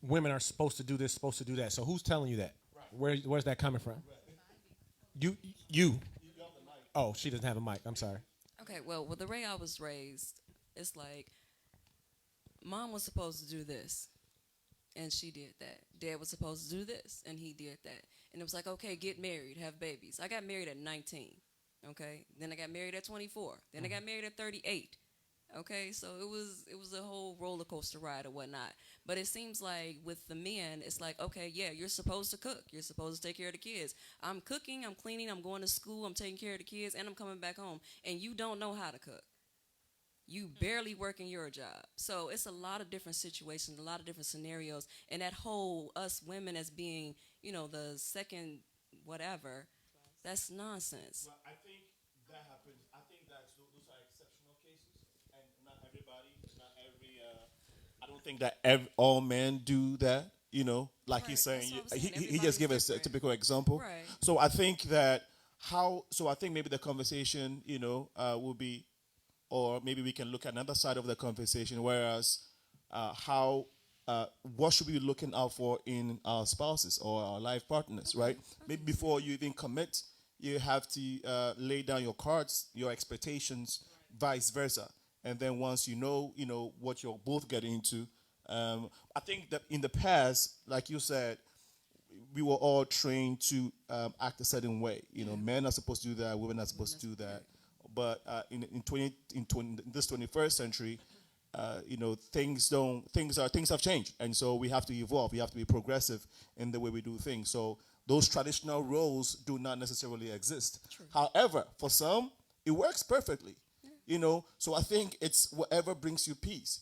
women are supposed to do this, supposed to do that. So who's telling you that? Right. Where's that coming from? Right. You. Oh, she doesn't have a mic. I'm sorry. Okay, well, the way I was raised, it's like Mom was supposed to do this, and she did that. Dad was supposed to do this, and he did that. And it was like, okay, get married, have babies. I got married at 19, okay? Then I got married at 24. Then I got married at 38. Okay, so it was a whole roller coaster ride or whatnot. But it seems like with the men, it's like, okay, yeah, you're supposed to cook. You're supposed to take care of the kids. I'm cooking, I'm cleaning, I'm going to school, I'm taking care of the kids, and I'm coming back home. And you don't know how to cook. You barely working your job. So it's a lot of different situations, a lot of different scenarios. And that whole us women as being, the second whatever, that's nonsense. Well, I think that happens. I think that those are exceptional cases, and not everybody, not every. I don't think that all men do that. Like Right, he's saying, that's what I'm he, saying. he just gave us Everybody's a different. typical example. Right. So I think that so I think maybe the conversation, will be, or maybe we can look at another side of the conversation, whereas how what should we be looking out for in our spouses or our life partners, right? Maybe before you even commit, you have to lay down your cards, your expectations, vice versa, and then once you know what you're both getting into. I think that in the past, like you said, we were all trained to act a certain way. Men are supposed to do that, women are supposed to do that. But in this 21st century, things have changed, and so we have to evolve. We have to be progressive in the way we do things. So those traditional roles do not necessarily exist. True. However, for some, it works perfectly. So I think it's whatever brings you peace.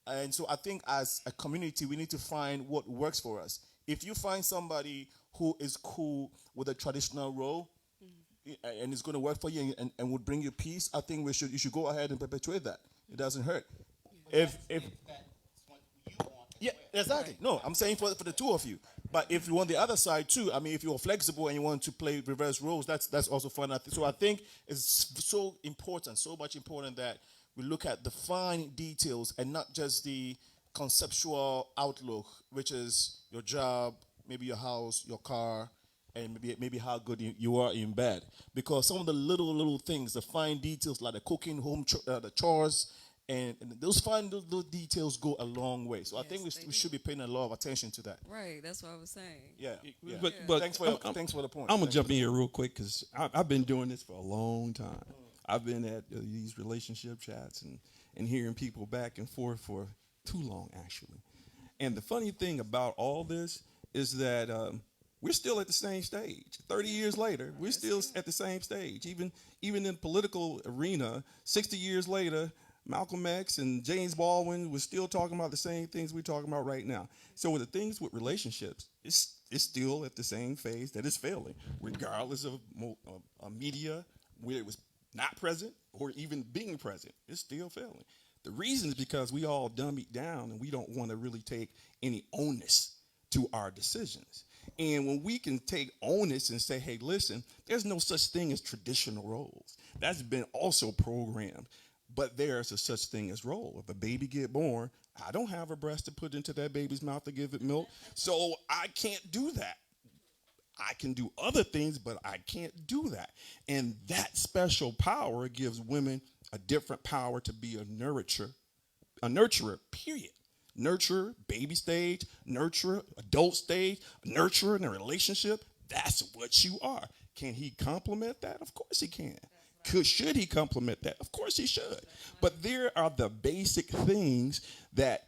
And so I think as a community, we need to find what works for us. If you find somebody who is cool with a traditional role, and it's going to work for you and would bring you peace, I think you should go ahead and perpetuate that. It doesn't hurt. If that's what you want. yeah, exactly. No, I'm saying for the two of you. But if you want the other side too, I mean, if you're flexible and you want to play reverse roles, that's also fun. So I think it's so important, so much important that we look at the fine details and not just the conceptual outlook, which is your job, maybe your house, your car, and maybe how good you are in bed. Because some of the little things, the fine details like the cooking, the chores, and those fine little details go a long way. So I think we should be paying a lot of attention to that. Right, that's what I was saying. Yeah. But Thanks for the point. I'm gonna jump in here real quick because I've been doing this for a long time. I've been at these relationship chats and hearing people back and forth for too long, actually. And the funny thing about all this is that we're still at the same stage. 30 years later, we're still at the same stage. Even in the political arena, 60 years later, Malcolm X and James Baldwin was still talking about the same things we're talking about right now. So with the things with relationships, it's still at the same phase that it's failing, regardless of media, where it was not present or even being present. It's still failing. The reason is because we all dummy down and we don't want to really take any onus to our decisions. And when we can take onus and say, hey, listen, there's no such thing as traditional roles. That's been also programmed. But there's a such thing as role. If a baby get born, I don't have a breast to put into that baby's mouth to give it milk. So I can't do that. I can do other things, but I can't do that. And that special power gives women a different power to be a nurturer, period. Nurture, baby stage, nurture, adult stage, nurture in a relationship. That's what you are. Can he complement that? Of course he can. Should he complement that? Of course he should. But there are the basic things that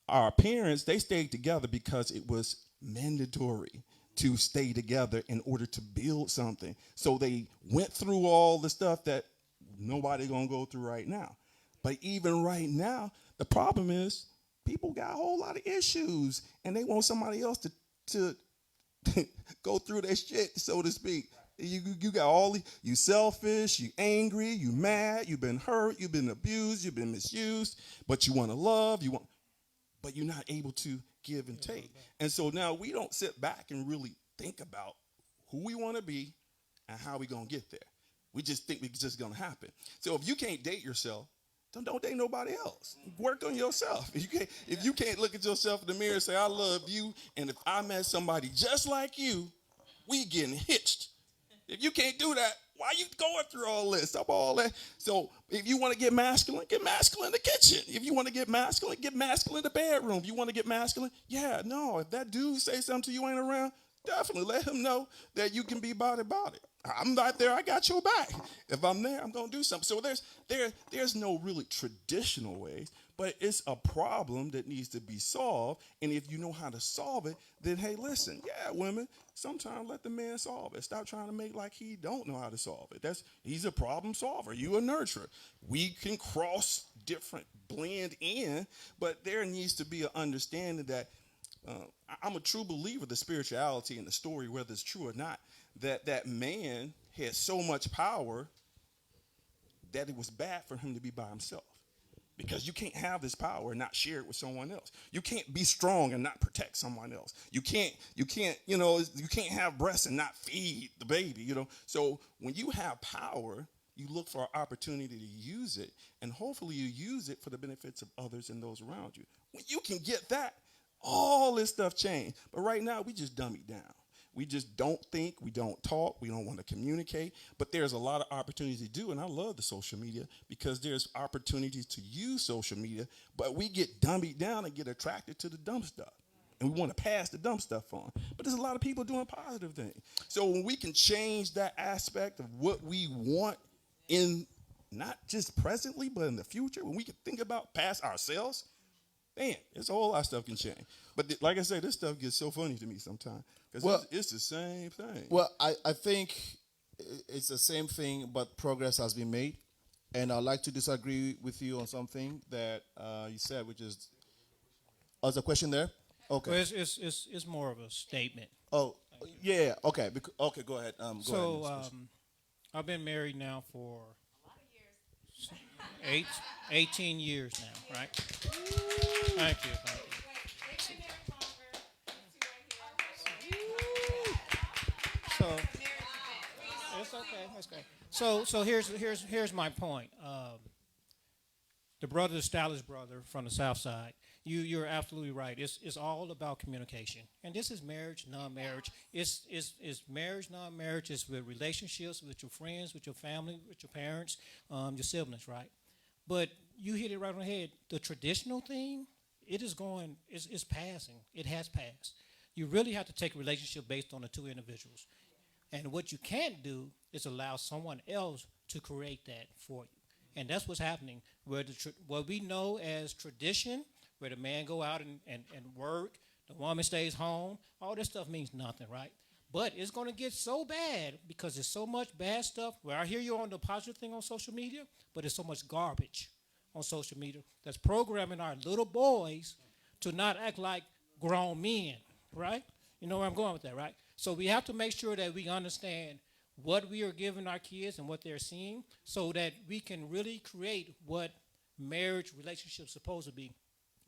our parents, they stayed together because it was mandatory to stay together in order to build something. So they went through all the stuff that nobody gonna go through right now. But even right now, the problem is people got a whole lot of issues and they want somebody else to go through that shit, so to speak. You got you selfish, you angry, you mad, you've been hurt, you've been abused, you've been misused, but you want to love, but you're not able to give and take. And so now we don't sit back and really think about who we want to be and how we going to get there. We just think it's just going to happen. So if you can't date yourself, don't date nobody else. Work on yourself. If you can't look at yourself in the mirror and say, I love you, and if I met somebody just like you, we getting hitched. If you can't do that, Why you going through all this? Stop all that. So if you want to get masculine in the kitchen. If you want to get masculine in the bedroom. If you want to get masculine, yeah, no. If that dude say something to you ain't around, definitely let him know that you can be about it. I'm not there. I got your back. If I'm there, I'm gonna do something. So there's no really traditional ways, but it's a problem that needs to be solved. And if you know how to solve it, then hey, listen, yeah, women, sometimes let the man solve it. Stop trying to make like he don't know how to solve it. He's a problem solver. You a nurturer. We can blend in, but there needs to be an understanding that I'm a true believer of the spirituality and the story, whether it's true or not, that man had so much power that it was bad for him to be by himself. Because you can't have this power and not share it with someone else. You can't be strong and not protect someone else. You can't have breasts and not feed the baby, So when you have power, you look for an opportunity to use it, and hopefully you use it for the benefits of others and those around you. When you can get that, all this stuff changed. But right now, we just dumb it down. We just don't think, we don't talk, we don't want to communicate. But there's a lot of opportunities to do, and I love the social media because there's opportunities to use social media, but we get dummied down and get attracted to the dumb stuff. And we want to pass the dumb stuff on. But there's a lot of people doing positive things. So when we can change that aspect of what we want in not just presently, but in the future, when we can think about past ourselves, man, it's a whole lot of stuff can change. But like I say, this stuff gets so funny to me sometimes. Because it's the same thing. Well, I think it's the same thing, but progress has been made. And I'd like to disagree with you on something that you said, which is, oh, is a question there? Okay. Well, it's more of a statement. Oh, yeah. Okay. Okay, go ahead. Go ahead. I've been married now for a lot of years. 18 years now, right? Thank you. So it's okay. That's okay. So here's my point. The stylish brother from the South Side. You're absolutely right. It's all about communication, and this is marriage, non-marriage. It's marriage, non-marriage. It's with relationships with your friends, with your family, with your parents, your siblings, right? But you hit it right on the head. The traditional thing, it's passing. It has passed. You really have to take a relationship based on the two individuals. And what you can't do is allow someone else to create that for you. And that's what's happening. What we know as tradition, where the man go out and work, the woman stays home, all this stuff means nothing, right? But it's going to get so bad because there's so much bad stuff. Where I hear you on the positive thing on social media, but there's so much garbage on social media that's programming our little boys to not act like grown men, right? You know where I'm going with that, right? So we have to make sure that we understand what we are giving our kids and what they're seeing so that we can really create what marriage relationships supposed to be.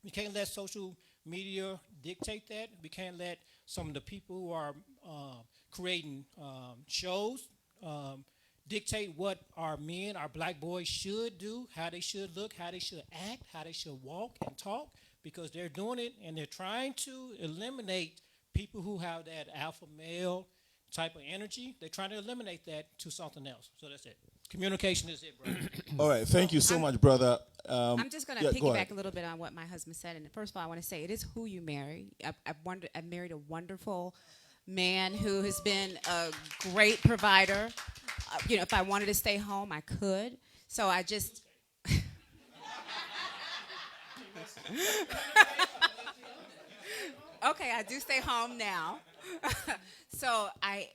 We can't let social media dictate that. We can't let some of the people who are creating shows dictate what our men, our black boys should do, how they should look, how they should act, how they should walk and talk, because they're doing it and they're trying to eliminate people who have that alpha male type of energy. They're trying to eliminate that to something else. So that's it. Communication is it, brother. All right. Thank you so much, brother. I'm just going to piggyback a little bit on what my husband said. And first of all, I want to say it is who you marry. I've married a wonderful man who has been a great provider. If I wanted to stay home, I could. So I just... Okay, I do stay home now. So I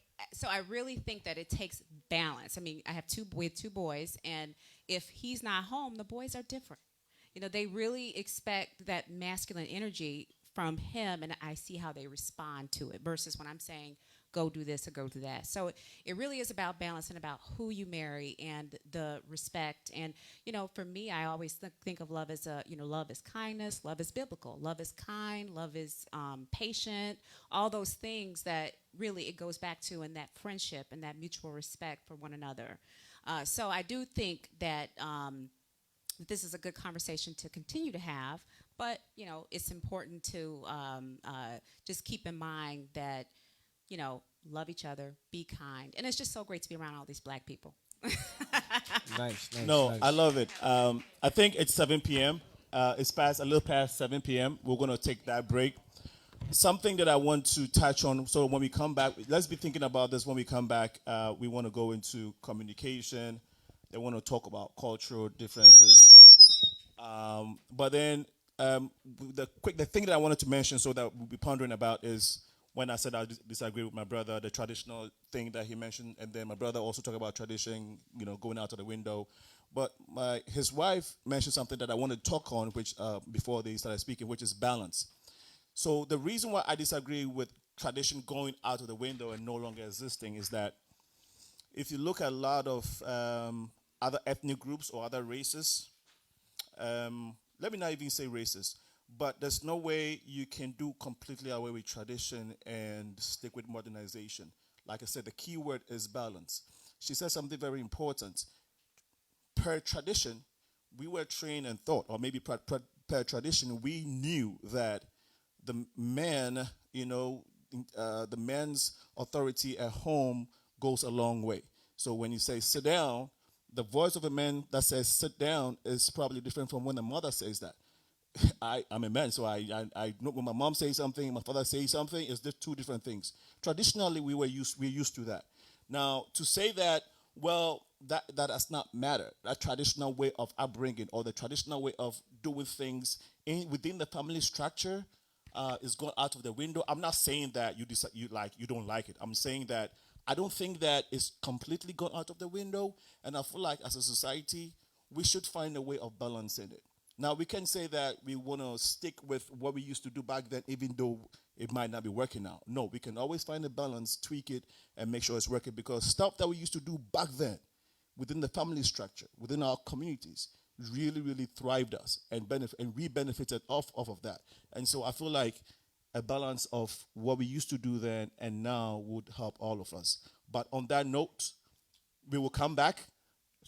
really think that it takes balance. I mean, we have two boys, and if he's not home, the boys are different. They really expect that masculine energy from him, and I see how they respond to it versus when I'm saying, go do this or go do that. So it really is about balance and about who you marry and the respect. And, for me, I always think of love as love is kindness, love is biblical, love is kind, love is patient, all those things that really it goes back to in that friendship and that mutual respect for one another. So I do think that this is a good conversation to continue to have, but, it's important to just keep in mind that, love each other, be kind. And it's just so great to be around all these black people. Nice. No, nice. I love it. I think it's 7 p.m. It's past a little past 7 p.m. We're gonna take that break. Something that I want to touch on. So when we come back, let's be thinking about this. When we come back, we want to go into communication. They want to talk about cultural differences. But then the thing that I wanted to mention, so that we'll be pondering about, is when I said I disagree with my brother, the traditional thing that he mentioned, and then my brother also talked about tradition, going out of the window. But his wife mentioned something that I wanted to talk on, which before they started speaking, which is balance. So the reason why I disagree with tradition going out of the window and no longer existing is that if you look at a lot of other ethnic groups or other races, let me not even say races, but there's no way you can do completely away with tradition and stick with modernization. Like I said, the key word is balance. She said something very important. Per tradition, we were trained and taught, or maybe per tradition, we knew that the man, the man's authority at home goes a long way. So when you say sit down, the voice of a man that says sit down is probably different from when the mother says that. I'm a man, so I know when my mom says something, my father says something, it's just two different things. Traditionally, we're used to that. Now, to say that, well, that does not matter. That traditional way of upbringing or the traditional way of doing things within the family structure is gone out of the window. I'm not saying that you don't like it. I'm saying that I don't think that it's completely gone out of the window, and I feel like as a society we should find a way of balancing it. Now we can say that we want to stick with what we used to do back then, even though it might not be working now. No, we can always find a balance, tweak it, and make sure it's working, because stuff that we used to do back then within the family structure, within our communities, really, really thrived us and we benefited off of that. And so I feel like a balance of what we used to do then and now would help all of us. But on that note, we will come back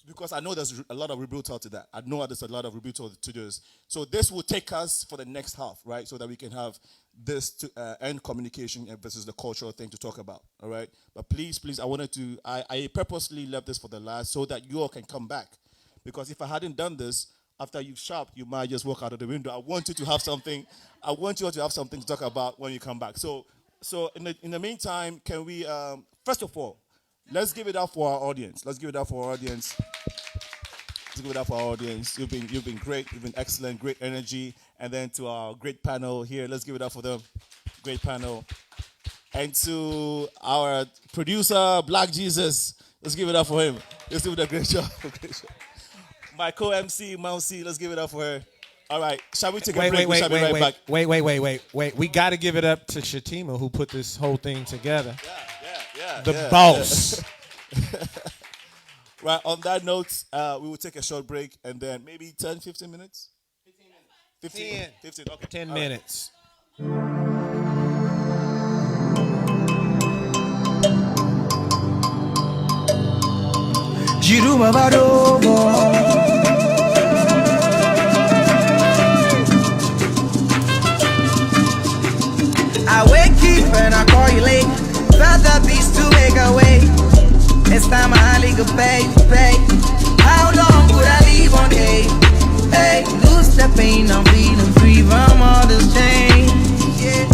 because I know there's a lot of rebuttal to that. I know there's a lot of rebuttal to this. So this will take us for the next half, right? So that we can have this to end communication versus the cultural thing to talk about, all right? But please, I purposely left this for the last so that you all can come back. Because if I hadn't done this, after you've shopped, you might just walk out of the window. I want you to have something. I want you all to have something to talk about when you come back. So in the meantime, can we, first of all, let's give it up for our audience. Let's give it up for our audience. Let's give it up for our audience. You've been great. You've been excellent. Great energy. And then to our great panel here, let's give it up for them. Great panel. And to our producer, Black Jesus, let's give it up for him. Let's give it a great job. My co-MC, Mousy, let's give it up for her. All right, shall we take a break? We shall be right back. Wait. We got to give it up to Shatima, who put this whole thing together. Yeah. The boss. Right, on that note, we will take a short break and then maybe 10, 15 minutes? 15, okay. 10 minutes. Jiruma Badogo. I wake up and I call you late. Felt the beats to make a way. It's time I leave a pay. How long would I leave on day? Hey, lose the pain, I'm feeling free from all this pain. Yeah.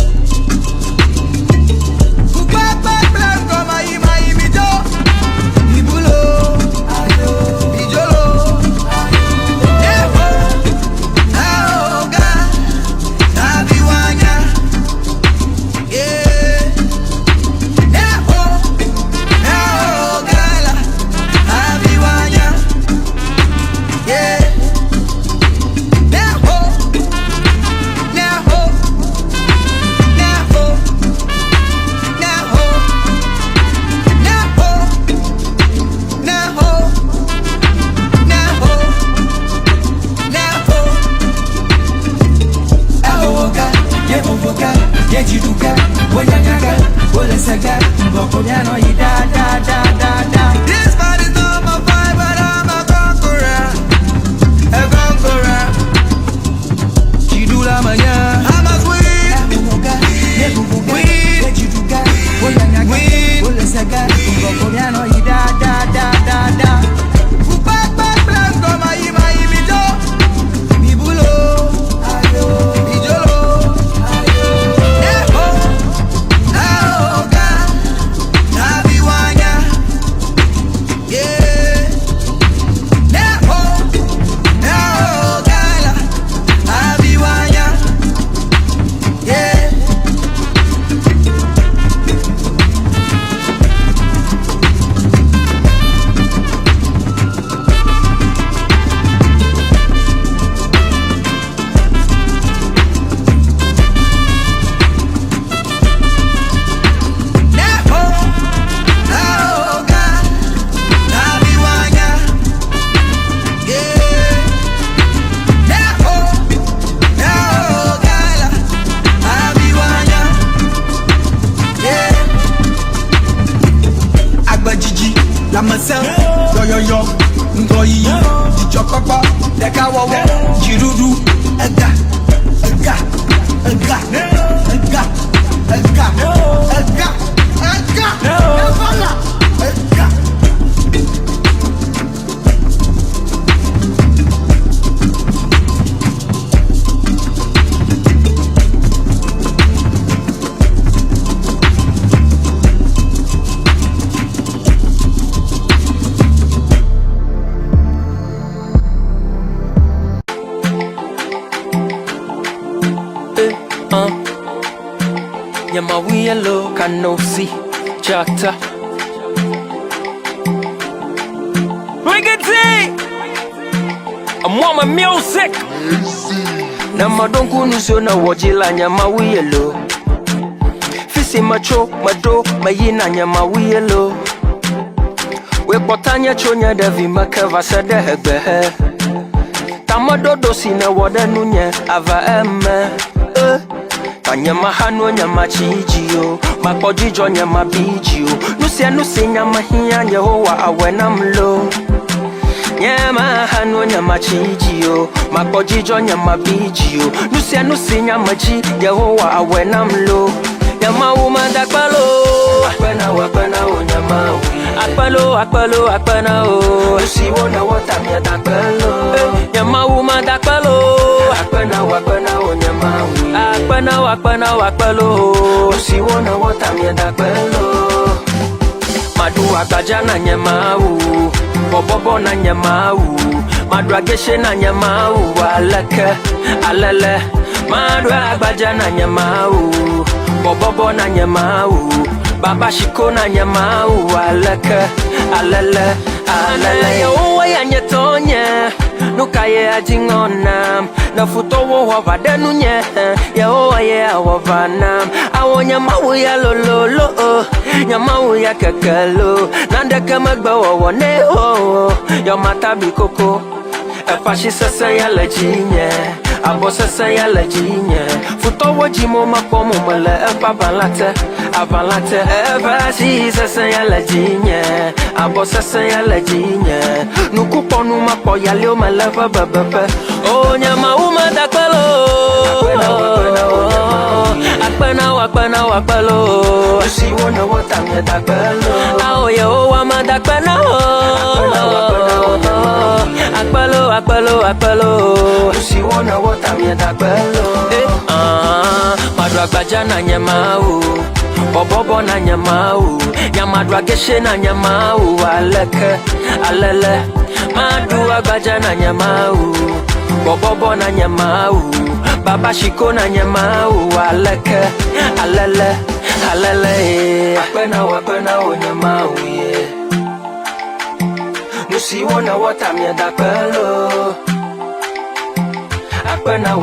This man is not my vibe, but I'm a conqueror. A conqueror. Chidula manya. I'm a sweet. Win. Deka wawo, chirudu, aga, aga, aga, aga, aga, aga, aga, aga, aga. Yama we yellow can no see chatter. Riggedy! I'm on my music. Nama don't kunu na wajila nyama we yellow. Fisi macho, mado, mayina nyama we yellow. We botanya chonya devi makava sade hegbehe. Tamado dosi na wada nunye ava emme. Nyama hano nyama chijio makojijo nyama bijio nusi nyama hiya Yehowa awenamlo nyama hano nyama chijio makojijo nyama bijio nusi nyama chi Yehowa awenamlo nyama umanda kwalo akpena o nyama akpalo o nusi wona wata mi adakpelo nyama umanda kwalo akpena o nyama akpena wakpelo si wona wata mi adakpelo madu agbaja na nyama u bobobo na nyama u madu ageshe na nyama u alele madu agbaja na nyama u bobobo na nyama u baba shiko na nyama u alele yo ya nyetonye nukaye ajingona na futowo wavadenu nye Yehowa ye awavanam awonya mawu ya lololo nyamawu ya kekelo nandeke megbe wone ho yo matabi koko epashi sese ya lejinye abo sese ya lejinye futowo jimo makomo mele epabalate abalate epashi sese ya lejinye abo sese ya lejinye nukuponu mapo ya leo melefa bebebe o nyama umadakelo akpena wakpelo si wona wata mi dakelo awo Yehowa madakpena akpelo si wona wata mi dakelo madu agbaja na nyama u bobobo na nyama u nyamadu ageshe na nyama u alele madu agbaja na nyama u bobobo na nyama u baba shiko na nyama u alele akpena o nyama u ye nusi wona wata mi adakpelo akpena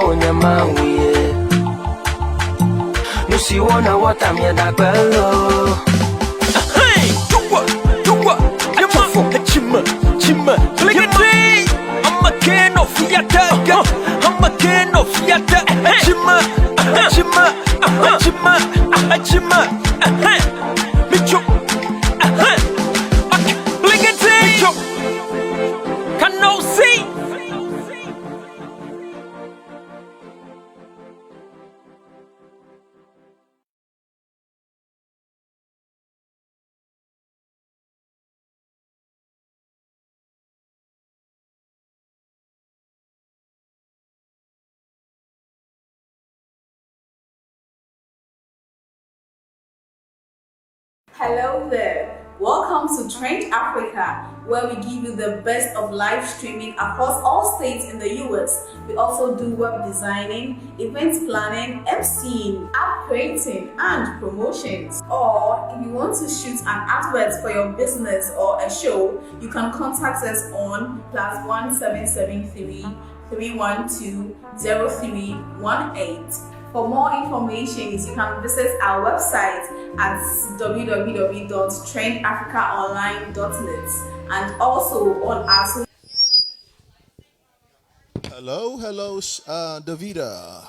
o nyama u ye nusi wona wata mi adakpelo hey tuwa chima Riggedy! I'm a king of theater. I'm a king of theater. Chima. Micho. Riggedy! Can no see. Hello there. Welcome to Trend Africa, where we give you the best of live streaming across all states in the US. We also do web designing, event planning, MCing, app creating, and promotions. Or if you want to shoot an advert for your business or a show, you can contact us on +1773 312 0318. For more information, you can visit our website at www.trendafricaonline.net and also on our Hello, Davida.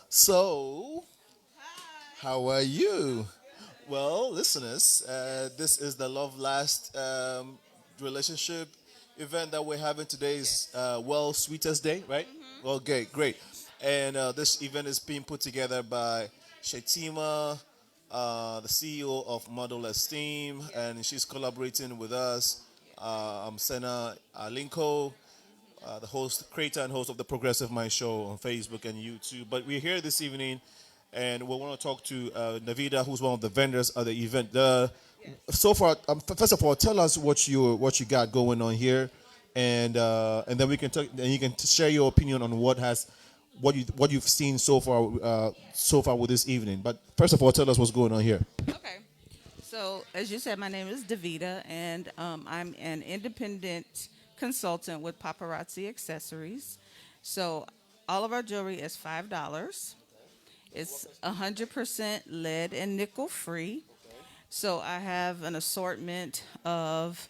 So, how are you? Well, listeners, this is the Love Last relationship event that we're having today is Well Sweetest Day, right? Okay, great. And this event is being put together by Shetima, the CEO of Model Esteem, and she's collaborating with us. I'm Senna Linko, the host, creator, and host of the Progressive Mind Show on Facebook and YouTube. But we're here this evening, and we want to talk to Navida, who's one of the vendors at the event. So far, first of all, tell us what you got going on here, and then we can talk. Then you can share your opinion on what you've seen so far with this evening. But first of all, tell us what's going on here. Okay. So, as you said, my name is Davida, and I'm an independent consultant with Paparazzi Accessories. So, all of our jewelry is $5. It's 100% lead and nickel free. So, I have an assortment of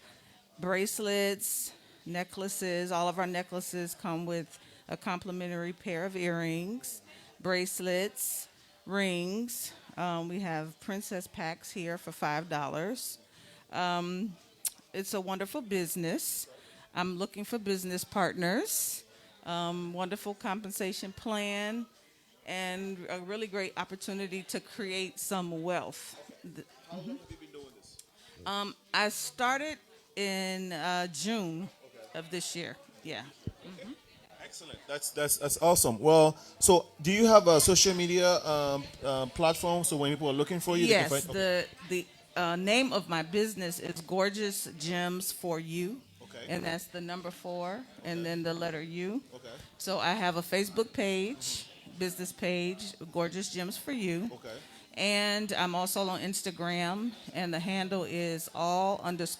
bracelets, necklaces. All of our necklaces come with a complimentary pair of earrings, bracelets, rings. We have princess packs here for $5. It's a wonderful business. I'm looking for business partners, wonderful compensation plan, and a really great opportunity to create some wealth. How long have you been doing this? I started in June of this year. Yeah. Mm-hmm. Excellent. That's awesome. Well, so do you have a social media platform so when people are looking for you, Yes. they can find? The name of my business is Gorgeous Gems for You. Okay. And that's the number 4 and then the letter U. Okay. So I have a Facebook page, business page, Gorgeous Gems for You. Okay. And I'm also on Instagram, and the handle is all_blings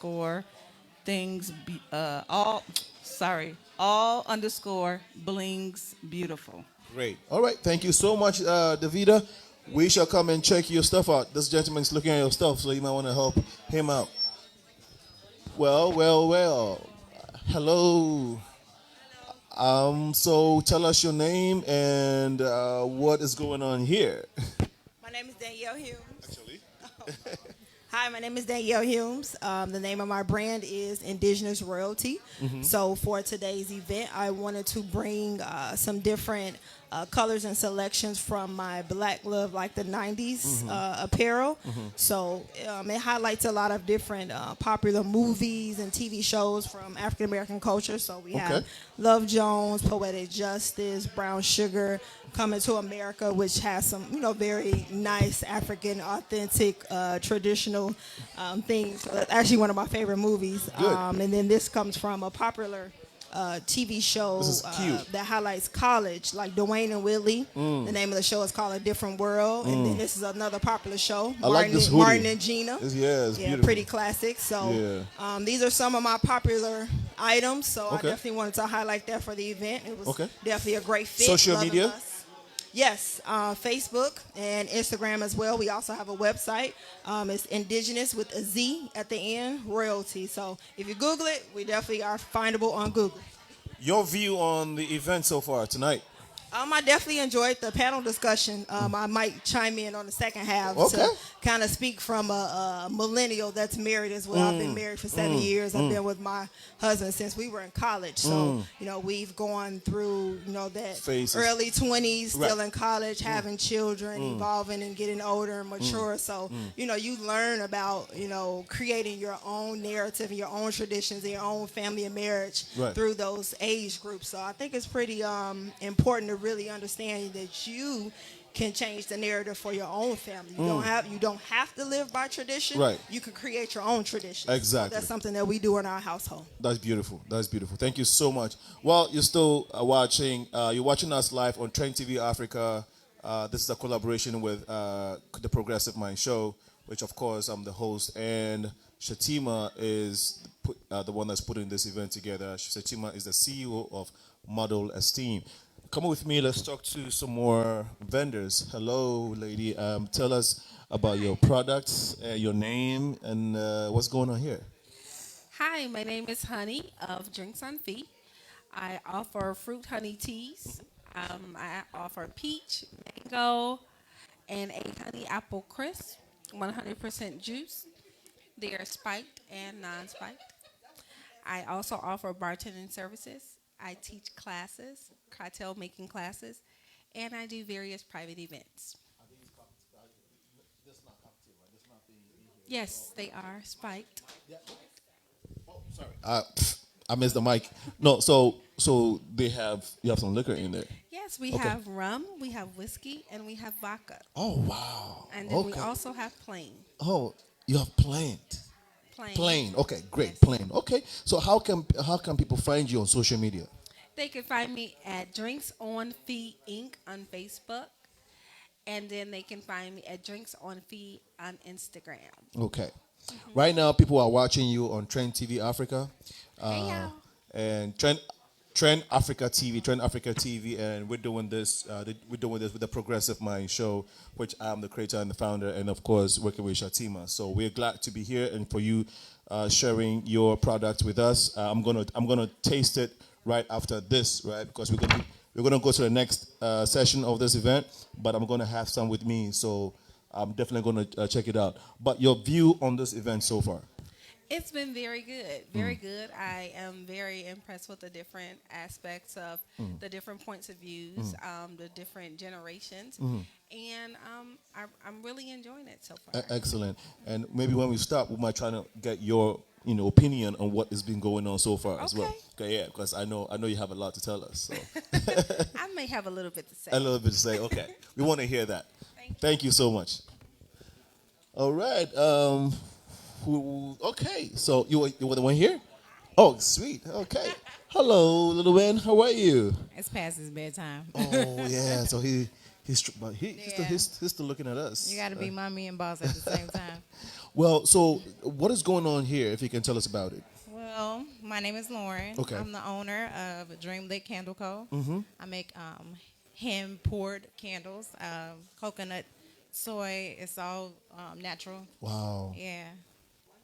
beautiful. Great. All right. Thank you so much, Davida. We shall come and check your stuff out. This gentleman's looking at your stuff, so you might want to help him out. Well. Hello. So tell us your name and what is going on here. My name is Danielle Humes. Actually. Hi, my name is Danielle Humes. The name of my brand is Indigenous Royalty. Mhm. So for today's event, I wanted to bring some different colors and selections from my Black Love Like the 90s apparel. So it highlights a lot of different popular movies and TV shows from African American culture. So we have Love Jones, Poetic Justice, Brown Sugar, Coming to America, which has some, very nice African, authentic, traditional things. So that's actually one of my favorite movies. And then this comes from a popular TV show that highlights college, like Dwayne and Willie. The name of the show is called A Different World. And then this is another popular show, Martin and Gina. It's beautiful. Pretty classic. So these are some of my popular items. So I definitely wanted to highlight that for the event. It was definitely a great fit. Social media? Yes, Facebook and Instagram as well. We also have a website. It's Indigenous with a Z at the end, Royalty. So if you Google it, we definitely are findable on Google. Your view on the event so far tonight? I definitely enjoyed the panel discussion. I might chime in on the second half to kind of speak from a millennial that's married as well. I've been married for 7 years. I've been with my husband since we were in college. So, we've gone through, that Phases. early 20s, still in college, having children, evolving and getting older and mature. So, you learn about, creating your own narrative and your own traditions and your own family and marriage through those age groups. So I think it's pretty important to really understand that you can change the narrative for your own family. You don't have to live by tradition. Right. You can create your own tradition. Exactly. So that's something that we do in our household. That's beautiful. Thank you so much. Well, you're still watching. You're watching us live on Trend TV Africa. This is a collaboration with the Progressive Mind Show, which of course I'm the host, and Shetima is the one that's putting this event together. Shetima is the CEO of Model Esteem. Come with me. Let's talk to some more vendors. Hello, lady. Tell us about your products, your name, and what's going on here. Hi, my name is Honey of Drinks on Feet. I offer fruit honey teas. I offer peach, mango, and a honey apple crisp, 100% juice. They are spiked and non-spiked. I also offer bartending services. I teach classes, cocktail making classes, and I do various private events. Yes, they are spiked. Uh, I missed the mic. No, so you have some liquor in there. Yes, we Okay. have rum, we have whiskey, and we have vodka. Oh wow. And then we Okay. also have plain. Oh, you have plain. Plain. Plain. Okay, great. Plain. Okay. So how can people find you on social media? They can find me at Drinks on Fee Inc. on Facebook. And then they can find me at Drinks on Fee on Instagram. Okay. Right now, people are watching you on Trend TV Africa, y'all. and Trend Africa TV, and we're doing this. We're doing this with the Progressive Mind Show, which I'm the creator and the founder, and of course working with Shatima. So we're glad to be here and for you sharing your product with us. I'm gonna taste it right after this, right? Because we're gonna go to the next session of this event, but I'm gonna have some with me, so I'm definitely gonna check it out. But your view on this event so far? It's been very good, very good. I am very impressed with the different aspects of the different points of views, the different generations, and I'm really enjoying it so far. Excellent. And maybe when we start, we might try to get your opinion on what has been going on so far as well. Okay, yeah, because I know you have a lot to tell us. So I may have a little bit to say. a little bit to say. Okay, we want to hear that. Thank you so much. All right. Okay. So you were the one here? Oh, sweet. Okay. Hello, little man. How are you? It's past his bedtime. Oh yeah. So he's still looking at us. You got to be mommy and boss at the same time. Well, so what is going on here? If you can tell us about it. Well, my name is Lauren. Okay. I'm the owner of Dream Lit Candle Co. Mm-hmm. I make hand poured candles, coconut, soy. It's all natural. Wow. Yeah.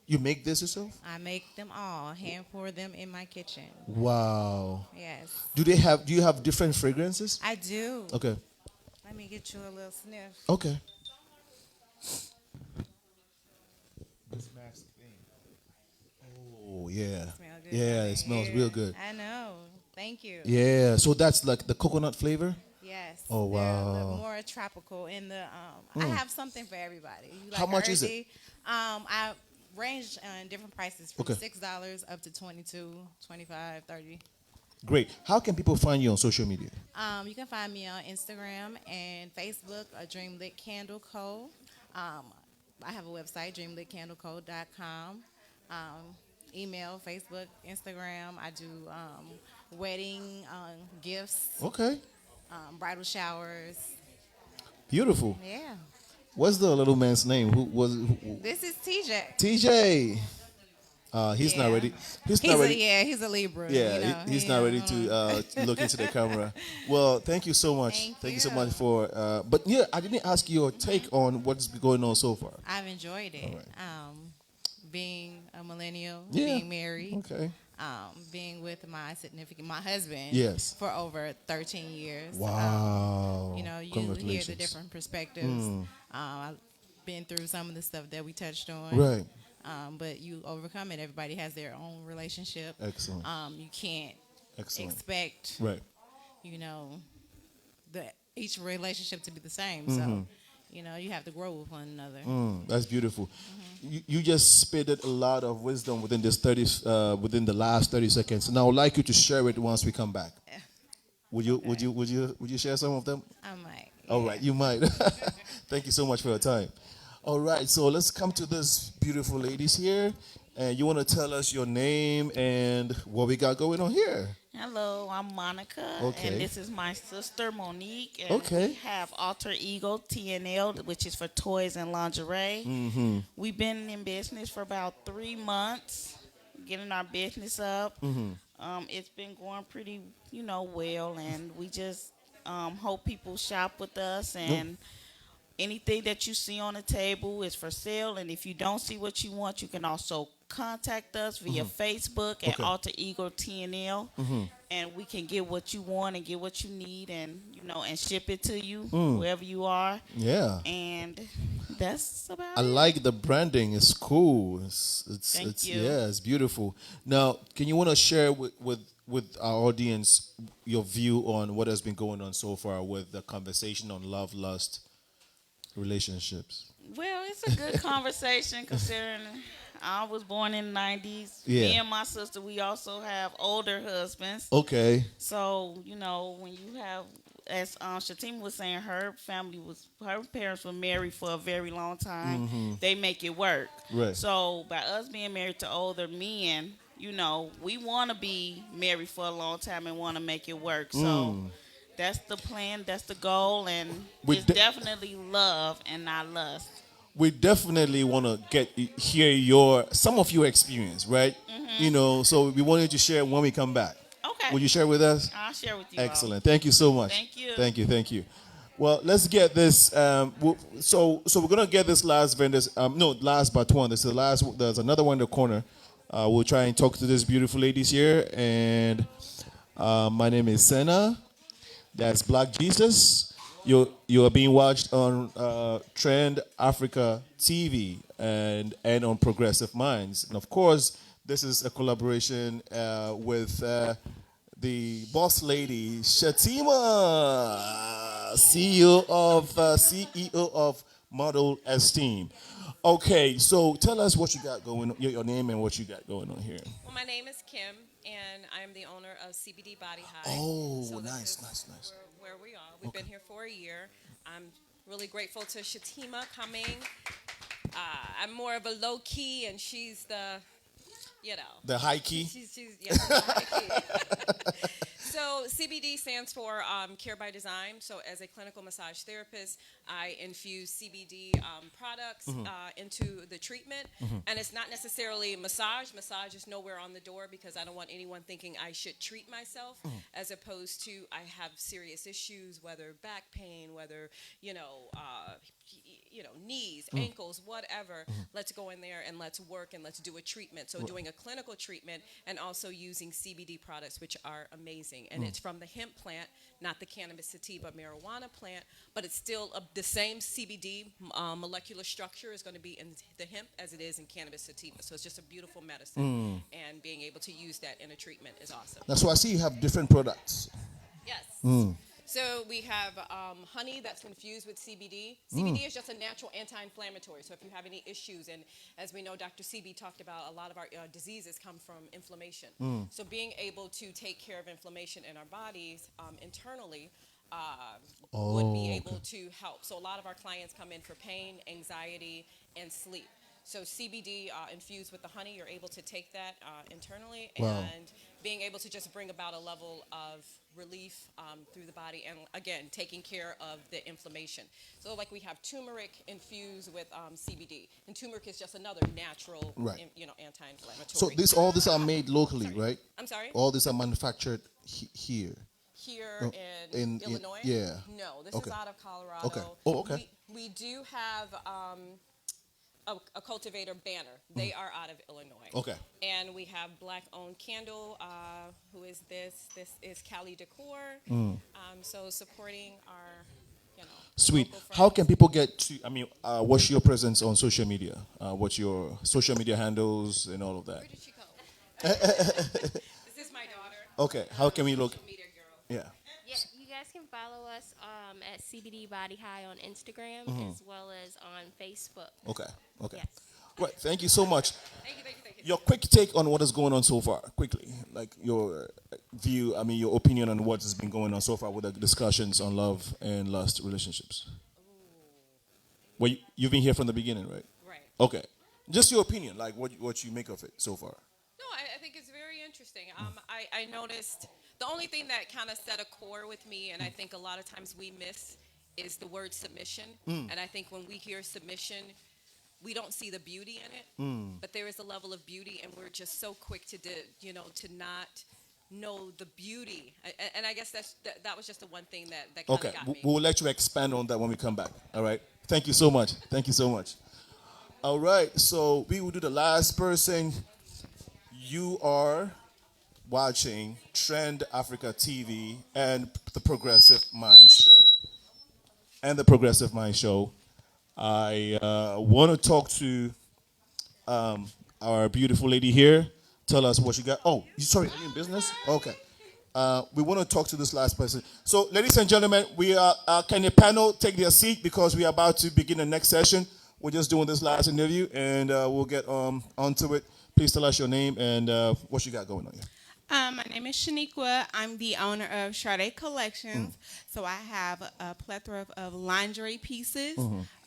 You make this yourself? I make them all, hand pour them in my kitchen. Wow. Yes. Do you have different fragrances? I do. Okay. Let me get you a little sniff. Okay. Oh yeah. Smell good, Yeah, don't it smells real good. I know. Thank you. Yeah, so that's like the coconut flavor? Yes. Oh, They're a wow. little more tropical in the I have something for everybody. You like How much is it? earthy? I range in different prices from Okay. $6 up to $22, $25, $30. Great. How can people find you on social media? You can find me on Instagram and Facebook, Dream Lit Candle Co. I have a website, dreamlitcandleco.com. Email, Facebook, Instagram. I do wedding gifts, Okay. bridal showers. Beautiful. Yeah. What's the little man's name? This is TJ. TJ. He's not ready. He's not ready. He's a Libra. Yeah, you know, he's not ready to look into the camera. Well, thank you so much. Thank you so much for. But yeah, I didn't ask your take on what's been going on so far. I've enjoyed it. All right. Being a millennial, Yeah. being married, Okay. being with my husband, Yes. for over 13 years. Wow. You hear the Congratulations. different perspectives. I've been through some of the stuff that we touched on. Right. But you overcome it. Everybody has their own relationship. Excellent. You can't Excellent. expect, Right. each relationship to be the same. So, you have to grow with one another. That's beautiful. You just spitted a lot of wisdom within within the last 30 seconds. And I would like you to share it once we come back. Would you share some of them? I might. All right, you might. Thank you so much for your time. All right, so let's come to this beautiful ladies here. And you want to tell us your name and what we got going on here? Hello, I'm Monica, Okay. and this is my sister Monique. And Okay. we have Alter Ego TNL, which is for toys and lingerie. Mm-hmm. We've been in business for about 3 months, getting our business up. It's been going pretty, well, and we just hope people shop with us. And anything that you see on the table is for sale. And if you don't see what you want, you can also contact us via Facebook at Okay. Alter Ego TNL, and we can get what you want and get what you need, and and ship it to you wherever you are. Yeah. And that's about I it. like the branding. It's cool. Thank it's you. yeah, it's beautiful. Now, can you want to share with our audience your view on what has been going on so far with the conversation on love, lust, relationships? Well, it's a good conversation considering I was born in the 90s. Yeah. Me and my sister, we also have older husbands. Okay. So, when you have, as Shatima was saying, her parents were married for a very long time. Mhm. They make it work. Right. So, by us being married to older men, we want to be married for a long time and want to make it work. So, Mm. that's the plan, that's the goal, and We it's de- definitely love and not lust. We definitely want to hear some of your experience, right? So we wanted to share when we come back. Okay. Will you share with us? I'll share with you all. Excellent. Thank you so much. Thank you. Thank you. Well, let's get this. So we're gonna get this last vendors. No, last but one. This is the last. There's another one in the corner. We'll try and talk to these beautiful ladies here. And my name is Senna. That's Black Jesus. You are being watched on Trend Africa TV and on Progressive Minds. And of course, this is a collaboration with the boss lady Shatima, CEO of Model Esteem. Okay, so tell us what you got going on, your name and what you got going on here. Well, my name is Kim, and I'm the owner of CBD Body High. Oh, So this nice. is Where we are. We've been here for a year. I'm really grateful to Shatima coming. I'm more of a low key, and she's the, The high key? She's the high key. So CBD stands for Care by Design. So as a clinical massage therapist, I infuse CBD products into the treatment. And it's not necessarily massage. Massage is nowhere on the door because I don't want anyone thinking I should treat myself, as opposed to I have serious issues, whether back pain, whether, knees, ankles, whatever. Let's go in there and let's work and let's do a treatment. So doing a clinical treatment and also using CBD products, which are amazing. And it's from the hemp plant, not the cannabis sativa marijuana plant, but it's still the same CBD molecular structure is going to be in the hemp as it is in cannabis sativa. So it's just a beautiful medicine. And being able to use that in a treatment is awesome. That's why I see you have different products. Yes. So we have honey that's infused with CBD. CBD is just a natural anti-inflammatory. So if you have any issues, and as we know, Dr. CB talked about, a lot of our diseases come from inflammation. So being able to take care of inflammation in our bodies internally would be able to help. So a lot of our clients come in for pain, anxiety, and sleep. So CBD infused with the honey, you're able to take that internally and being able to just bring about a level of relief through the body, and again, taking care of the inflammation. So like we have turmeric infused with CBD, and turmeric is just another natural, anti-inflammatory. So all these are made locally, right? I'm sorry? All these are manufactured here. Here in Illinois? Yeah. No, this is out of Colorado. Okay. Oh, okay. We do have a cultivator, Banner. They are out of Illinois. Okay. And we have Black-owned Candle. Who is this? This is Cali Decor. So supporting our, Sweet. local How friends. can people get to? What's your presence on social media? What's your social media handles and all of that? Where did she go? This is my daughter. Okay. How can we look? Social media girl. Yeah. Yeah, you guys can follow us at CBD Body High on Instagram as well as on Facebook. Okay. Yes. Right. Thank you so much. Thank you. Your quick take on what is going on so far, quickly, like your view. Your opinion on what has been going on so far with the discussions on love and lust relationships. Well, you've been here from the beginning, right? Right. Okay. Just your opinion, like what you make of it so far. No, I think it's very interesting. I noticed the only thing that kind of set a core with me, and I think a lot of times we miss, is the word submission. And I think when we hear submission, we don't see the beauty in it, but there is a level of beauty, and we're just so quick to not know the beauty. And I guess that was just the one thing that kind of got me. We'll let you expand on that when we come back. All right. Thank you so much. All right. So we will do the last person. You are watching Trend Africa TV and the Progressive Mind Show. I want to talk to our beautiful lady here. Tell us what you got. Oh, sorry, are you in business? Okay. We want to talk to this last person. So, ladies and gentlemen, we are. Can the panel take their seat because we are about to begin the next session. We're just doing this last interview, and we'll get onto it. Please tell us your name and what you got going on here. My name is Shaniqua. I'm the owner of Sade Collections. So I have a plethora of lingerie pieces,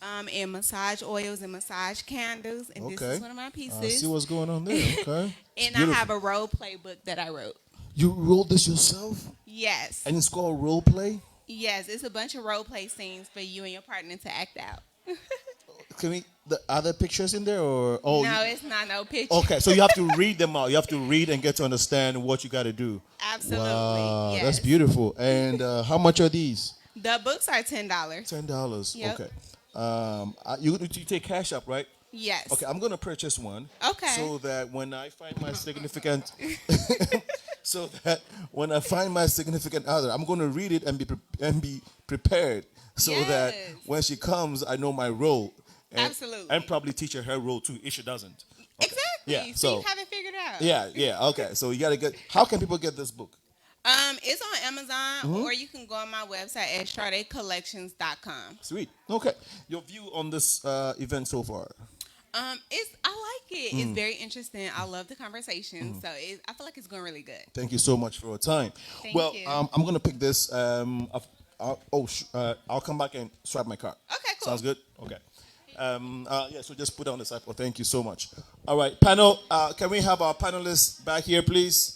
and massage oils and massage candles. And this is one of my pieces. I see what's going on there. Okay. And I have a role play book that I wrote. You wrote this yourself? Yes. And it's called role play? Yes, it's a bunch of role play scenes for you and your partner to act out. Can we? The other pictures in there, or no, it's not no picture. Okay, so you have to read them out. You have to read and get to understand what you got to do. Absolutely. Wow, yes. That's beautiful. And how much are these? The books are $10. $10. Yep. Okay. You take cash up, right? Yes. Okay, I'm gonna purchase one. Okay. So that when I find my significant, other, I'm gonna read it and be prepared, so that when she comes, I know my role. Absolutely. And probably teach her role too if she doesn't. Okay. Exactly. Yeah. So you haven't figured out. Yeah. Okay. So you gotta get. How can people get this book? It's on Amazon, or you can go on my website at SadeCollections.com. Sweet. Okay. Your view on this event so far? I like it. It's very interesting. I love the conversation. So I feel like it's going really good. Thank you so much for your time. Thank you. I'm gonna pick this. I'll come back and swipe my card. Okay. Cool. Sounds good. Okay. So just put on the side. Oh, thank you so much. All right, panel. Can we have our panelists back here, please?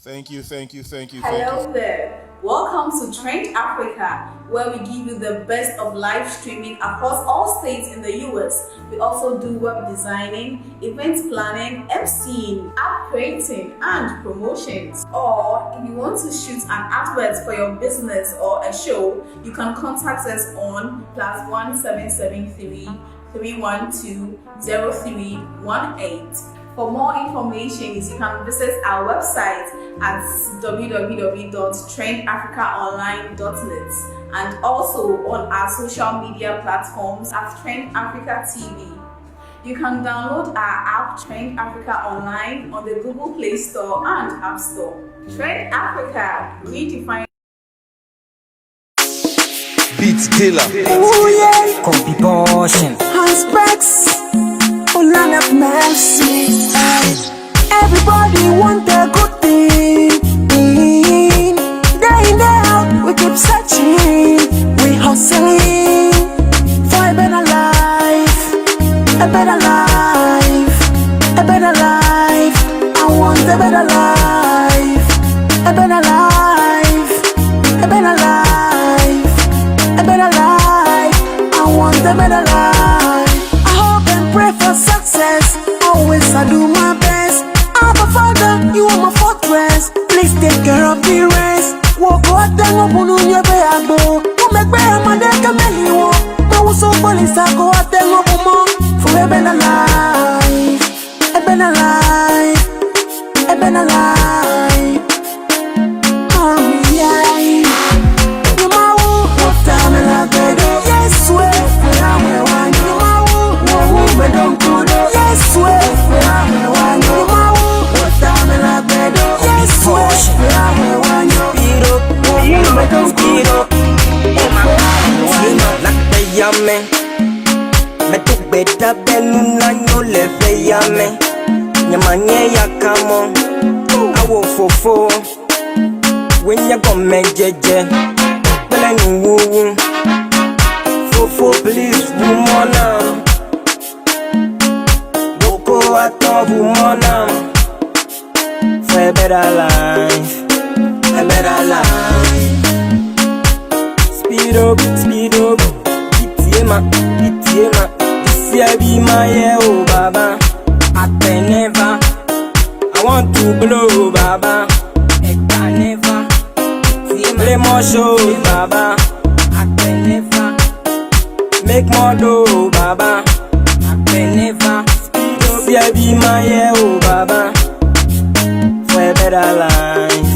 Thank you. Hello there. Welcome to Trend Africa, where we give you the best of live streaming across all states in the US. We also do web designing, event planning, MCing, app creating, and promotions. Or if you want to shoot an advert for your business or a show, you can contact us on +1 773 312 0318. For more information, you can visit our website at www.trendafricaonline.net and also on our social media platforms at Trend Africa TV. You can download our app Trend Africa Online on the Google Play Store and App Store. Trend Africa, redefined. Beat killer. Oh yeah. Copy portion. Hans Brex. Land of mercy. Everybody want a good thing. Day in, day out, we keep searching. We hustling for a better life. A better life. A better life. I want a better life. A better life. A better life. A better life. I want a better life. Pray for success, always I do my best. I'm a father, you are my fortress. Please take care of the rest. Walk out there, no one on your bed. Who make better, my deck, a melody. But what's so funny, I go out there, no more. For a better life, a better life, a better life. Oh, yeah. You my woo, what time and I bed. Yes, wait, I'm a one. You my woo, we don't go there. Yes, wait, I'm a one. You my woo, what time and I bed. Yes, wait, I'm a one. Speed up, we don't speed up. Like the yummy. Me to better than no left yummy. Nyamanye ya kamo. I will for when you go make jeje. Playing woo. For please, woman. Boko ato woman. For a better life. A better life. Speed up. Itiema. This year be my year, oh baba. I can never. I want to blow, baba. I can never. Play more shows, baba. I can never. Make more dough, baba. I can never. Speed up, yeah, be my year, oh baba. For a better life.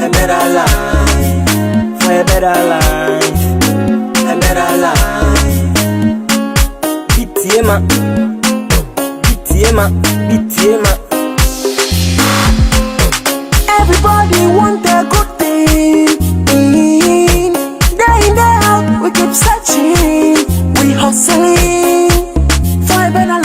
A better life. For a better life. A better life. Everybody want a good thing. Day in, day out, we keep searching. We hustling for a better life.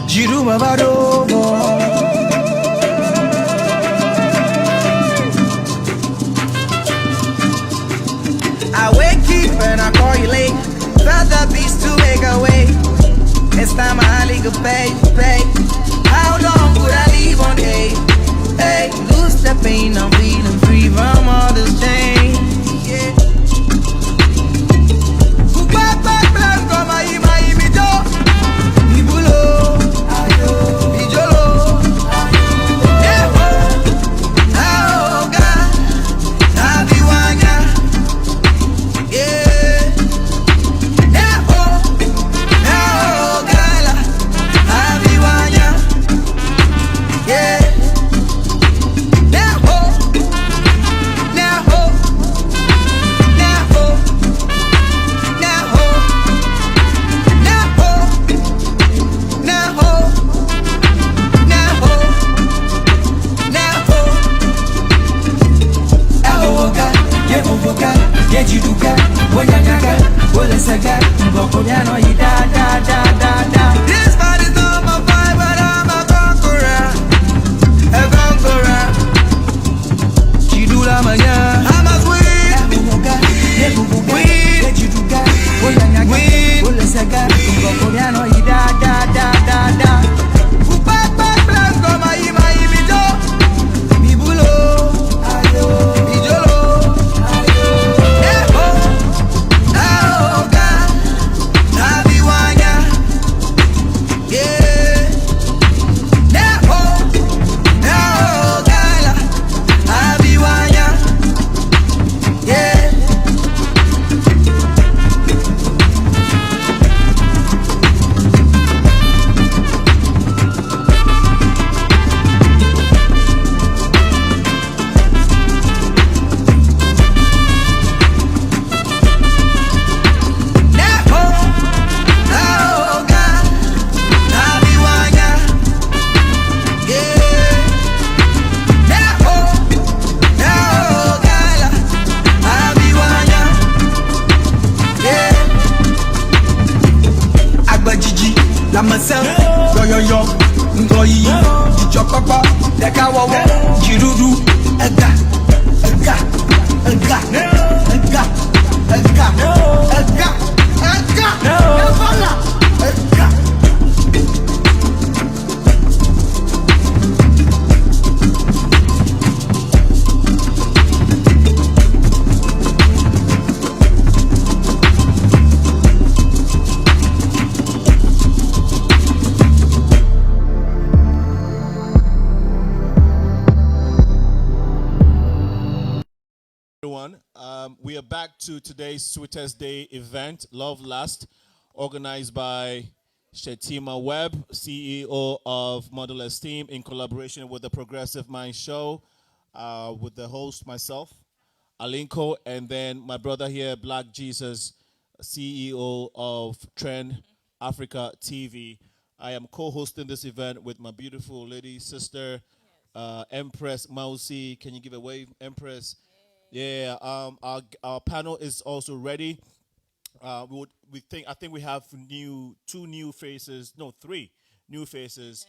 Jiruma Badomo. I wake up and I call you late. Felt the beast to make a way. It's time I leave a pay. How long would I leave on day? Hey, lose the pain, I'm feeling free from all this pain. Yeah. Goodbye, bye, bye, come on, my door. Ibulo, Ijolo, Ewo, Aoga, Abiwanya, yeah. Ewo, Aogala, Abiwanya, yeah. Ewo, Ewo, this man is not my vibe, but I'm a conqueror. A conqueror. Chidula manya. I'm a queen. Yo, Ngoyi, Jijokoko, Dekawawo, Jirudu, Ega, Ega, Ega, Ega, Ega, Ega, Ega, Ega, Ega. We are back to today's Sweetest Day event, Love Last, organized by Shetima Webb, CEO of Model Esteem, in collaboration with the Progressive Mind Show, with the host, myself. Alinko, and then my brother here, Black Jesus, CEO of Trend Africa TV. I am co-hosting this event with my beautiful lady sister, Empress Mausi. Can you give a wave, Empress? Yeah. Our panel is also ready. I think we have two new faces, no, three new faces.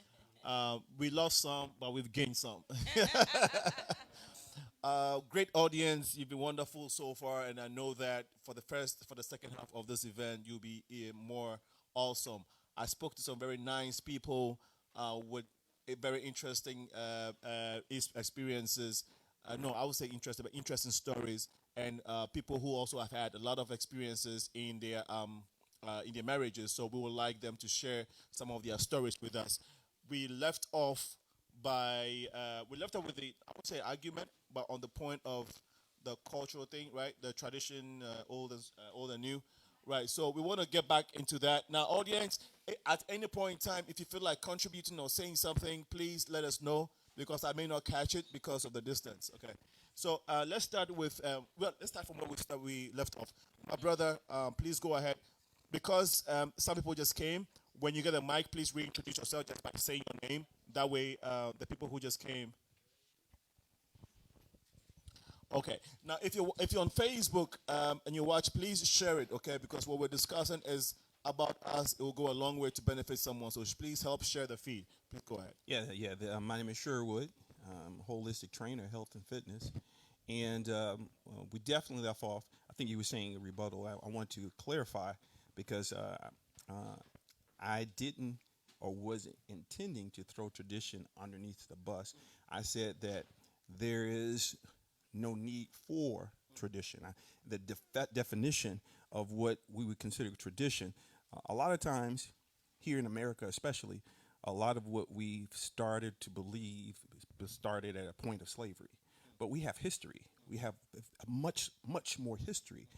We lost some, but we've gained some. Great audience. You've been wonderful so far, and I know that for the second half of this event, you'll be more awesome. I spoke to some very nice people with very interesting experiences. No, I would say interesting, but interesting stories, and people who also have had a lot of experiences in their marriages. So we would like them to share some of their stories with us. We left off with the, I would say, argument, but on the point of the cultural thing, right? The tradition, old and new, right? So we want to get back into that. Now, audience, at any point in time, if you feel like contributing or saying something, please let us know, because I may not catch it because of the distance. Okay. So let's start with let's start from where we left off. My brother, please go ahead, because some people just came. When you get a mic, please reintroduce yourself just by saying your name. That way, the people who just came. Okay. Now, if you're on Facebook and you watch, please share it. Okay, because what we're discussing is about us. It will go a long way to benefit someone. So please help share the feed. Please go ahead. Yeah. My name is Sherwood. I'm a holistic trainer, health and fitness, and we definitely left off. I think you were saying a rebuttal. I want to clarify, because I didn't or wasn't intending to throw tradition underneath the bus. I said that there is no need for tradition. The definition of what we would consider tradition, a lot of times here in America especially, a lot of what we've started to believe started at a point of slavery. But we have history. We have much, much more history.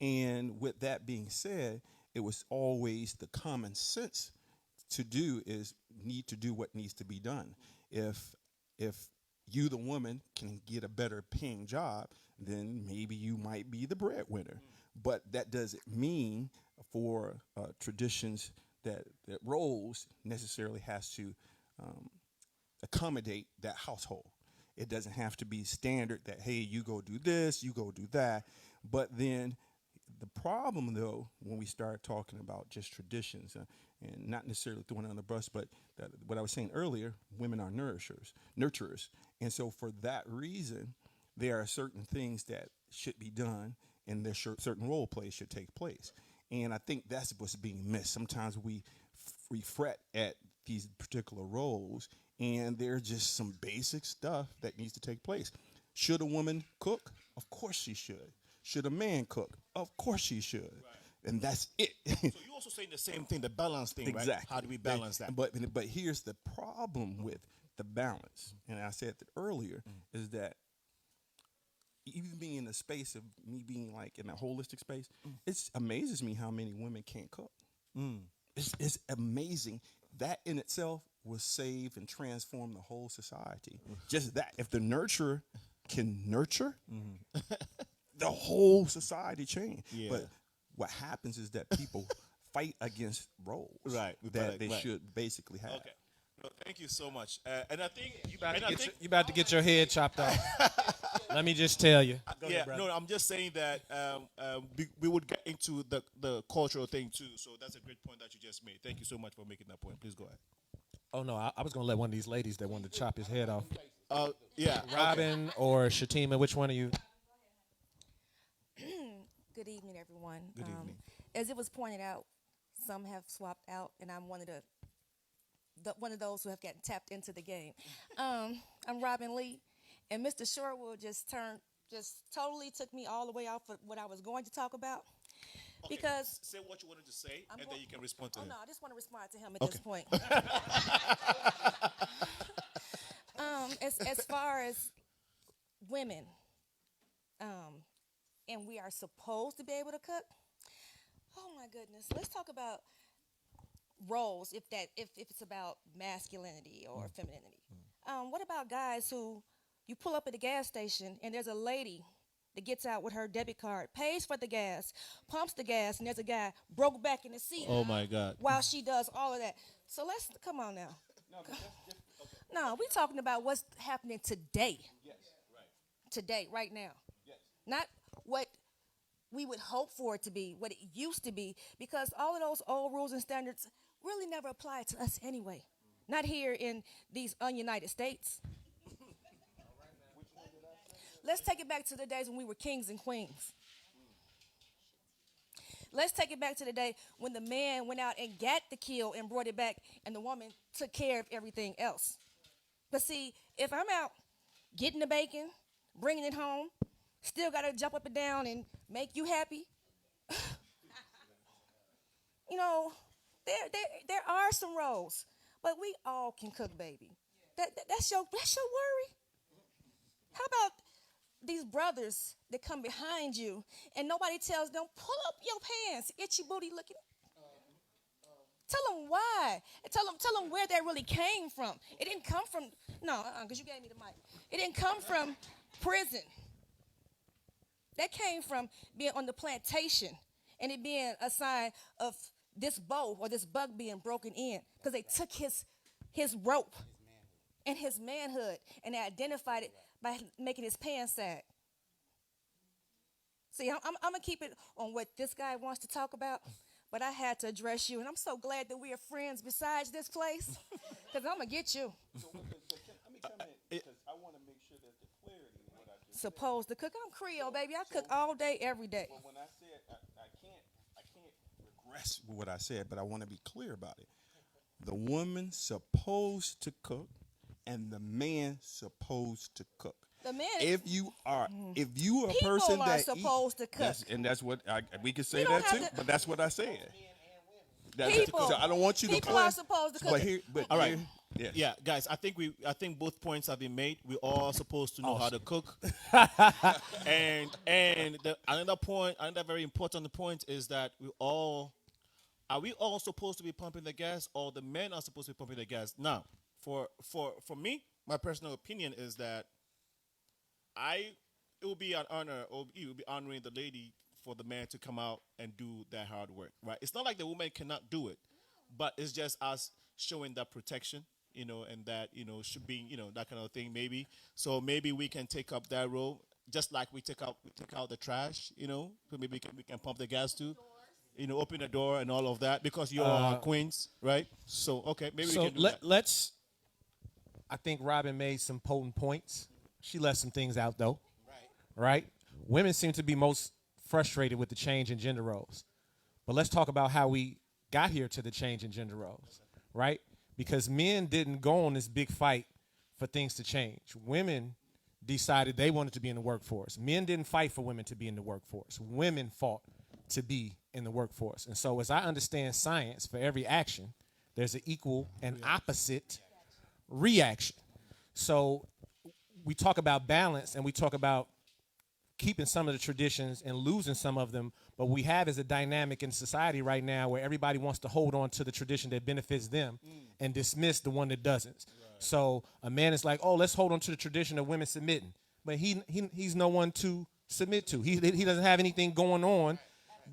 And with that being said, it was always the common sense to do is need to do what needs to be done. If you, the woman, can get a better paying job, then maybe you might be the breadwinner. But that doesn't mean for traditions that roles necessarily has to accommodate that household. It doesn't have to be standard that, hey, you go do this, you go do that. But then the problem, though, when we start talking about just traditions, and not necessarily throwing it on the bus, but what I was saying earlier, women are nurturers. And so for that reason, there are certain things that should be done, and there's certain role plays should take place. And I think that's what's being missed. Sometimes we fret at these particular roles, and there's just some basic stuff that needs to take place. Should a woman cook? Of course she should. Should a man cook? Of course she should. Right. And that's it. So you also saying the same thing, the balance thing, exactly. Right? How do we balance that? But here's the problem with the balance, and I said that earlier, is that even being in the space of me being like in a holistic space, it amazes me how many women can't cook. It's amazing. That in itself will save and transform the whole society. Just that. If the nurturer can nurture, the whole society change. Yeah. But what happens is that people fight against roles that they should basically have. Okay. No, thank you so much. And I think you about to get your head chopped off. Let me just tell you. I'm just saying that we would get into the cultural thing too. So that's a great point that you just made. Thank you so much for making that point. Please go ahead. Oh no, I was gonna let one of these ladies that wanted to chop his head off. Robin or Shatima, which one of you? Good evening, everyone. Good evening. As it was pointed out, some have swapped out, and I'm one of those who have gotten tapped into the game. I'm Robin Lee, and Mr. Sherwood just totally took me all the way off of what I was going to talk about. Okay, because say what you wanted to say, and then you can respond to him. No, I just want to respond to him at this point. As far as women, and we are supposed to be able to cook. Oh my goodness, let's talk about roles. If it's about masculinity or femininity, what about guys who you pull up at the gas station and there's a lady that gets out with her debit card, pays for the gas, pumps the gas, and there's a guy broke back in the seat. Oh my God. While she does all of that. So let's come on now. No, we're talking about what's happening today. Yes, right. Today, right now. Yes. Not what we would hope for it to be, what it used to be, because all of those old rules and standards really never apply to us anyway. Not here in these ununited states. Let's take it back to the days when we were kings and queens. Let's take it back to the day when the man went out and got the kill and brought it back, and the woman took care of everything else. But see, if I'm out getting the bacon, bringing it home, still got to jump up and down and make you happy, you know, there are some roles, but we all can cook, baby. That's your worry. How about these brothers that come behind you and nobody tells them, pull up your pants, itchy booty looking? Tell them why. And tell them where that really came from. It didn't come from, because you gave me the mic. It didn't come from prison. That came from being on the plantation and it being a sign of this bow or this bug being broken in, because they took his rope and his manhood and they identified it by making his pants sag. See, I'm going to keep it on what this guy wants to talk about, but I had to address you, and I'm so glad that we are friends besides this place, because I'm going to get you. Let me come in, because I want to make sure that the clarity of what I just Supposed to cook. I'm Creole, baby. I cook all day, every day. Well, when I said I can't regress what I said, but I want to be clear about it. The woman supposed to cook, and the man supposed to cook. The man. If you are a People person are that supposed to cook. that's what we can say You don't that too, have to- but that's what I said. People. So I don't want you to People play. are supposed to cook. All right. Yes. Yeah, guys, I think both points have been made. We're all supposed to know how to cook. and another very important point is that are we all supposed to be pumping the gas, or the men are supposed to be pumping the gas? Now, for me, my personal opinion is that it would be an honor, or you would be honoring the lady for the man to come out and do that hard work, right? It's not like the woman cannot do it, but it's just us showing that protection, and that, should be, that kind of thing, maybe. So maybe we can take up that role, just like we take out the trash, so maybe we can pump the gas too, open the door and all of that, because you are queens, right? So, okay, maybe we can do that. I think Robin made some potent points. She left some things out, though. Right? Women seem to be most frustrated with the change in gender roles. But let's talk about how we got here to the change in gender roles, right? Because men didn't go on this big fight for things to change. Women decided they wanted to be in the workforce. Men didn't fight for women to be in the workforce. Women fought to be in the workforce. And so as I understand science, for every action, there's an equal and opposite reaction. So we talk about balance, and we talk about keeping some of the traditions and losing some of them, but we have is a dynamic in society right now where everybody wants to hold on to the tradition that benefits them and dismiss the one that doesn't. Right. So a man is like, oh, let's hold on to the tradition of women submitting, but he's no one to submit to. He doesn't have anything going on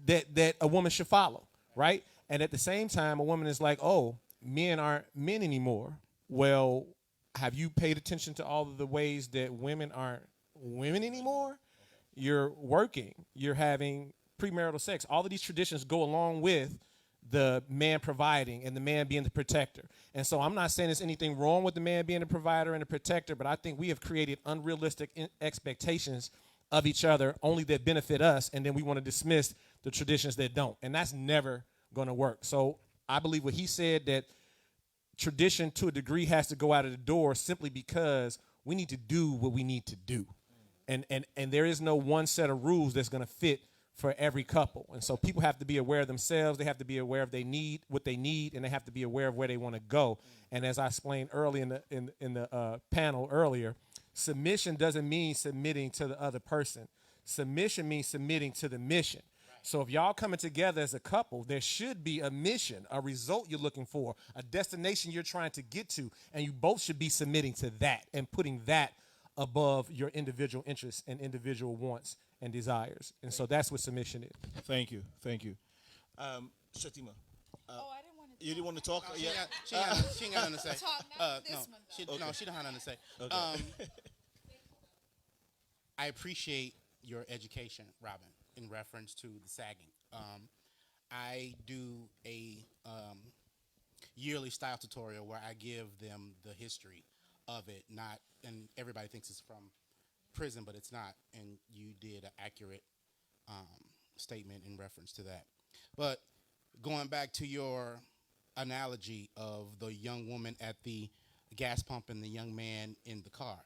that a woman should follow, right? And at the same time, a woman is like, oh, men aren't men anymore. Well, have you paid attention to all of the ways that women aren't women anymore? You're working, you're having premarital sex. All of these traditions go along with the man providing and the man being the protector. And so I'm not saying there's anything wrong with the man being the provider and the protector, but I think we have created unrealistic expectations of each other only that benefit us, and then we want to dismiss the traditions that don't. And that's never going to work. So I believe what he said, that tradition to a degree has to go out of the door simply because we need to do what we need to do. And there is no one set of rules that's going to fit for every couple. And so people have to be aware of themselves. They have to be aware of what they need, and they have to be aware of where they want to go. And as I explained early in the panel earlier, submission doesn't mean submitting to the other person. Submission means submitting to the mission. So if y'all coming together as a couple, there should be a mission, a result you're looking for, a destination you're trying to get to, and you both should be submitting to that and putting that above your individual interests and individual wants and desires. And so that's what submission is. Thank you. Shatima. I didn't want to. You didn't want to talk? No, Yeah. she ain't got nothing to say. Talk now, this one, No, she don't have nothing to say. Okay. I appreciate your education, Robin, in reference to the sagging. I do a yearly style tutorial where I give them the history of it, and everybody thinks it's from prison, but it's not, and you did an accurate statement in reference to that. But going back to your analogy of the young woman at the gas pump and the young man in the car,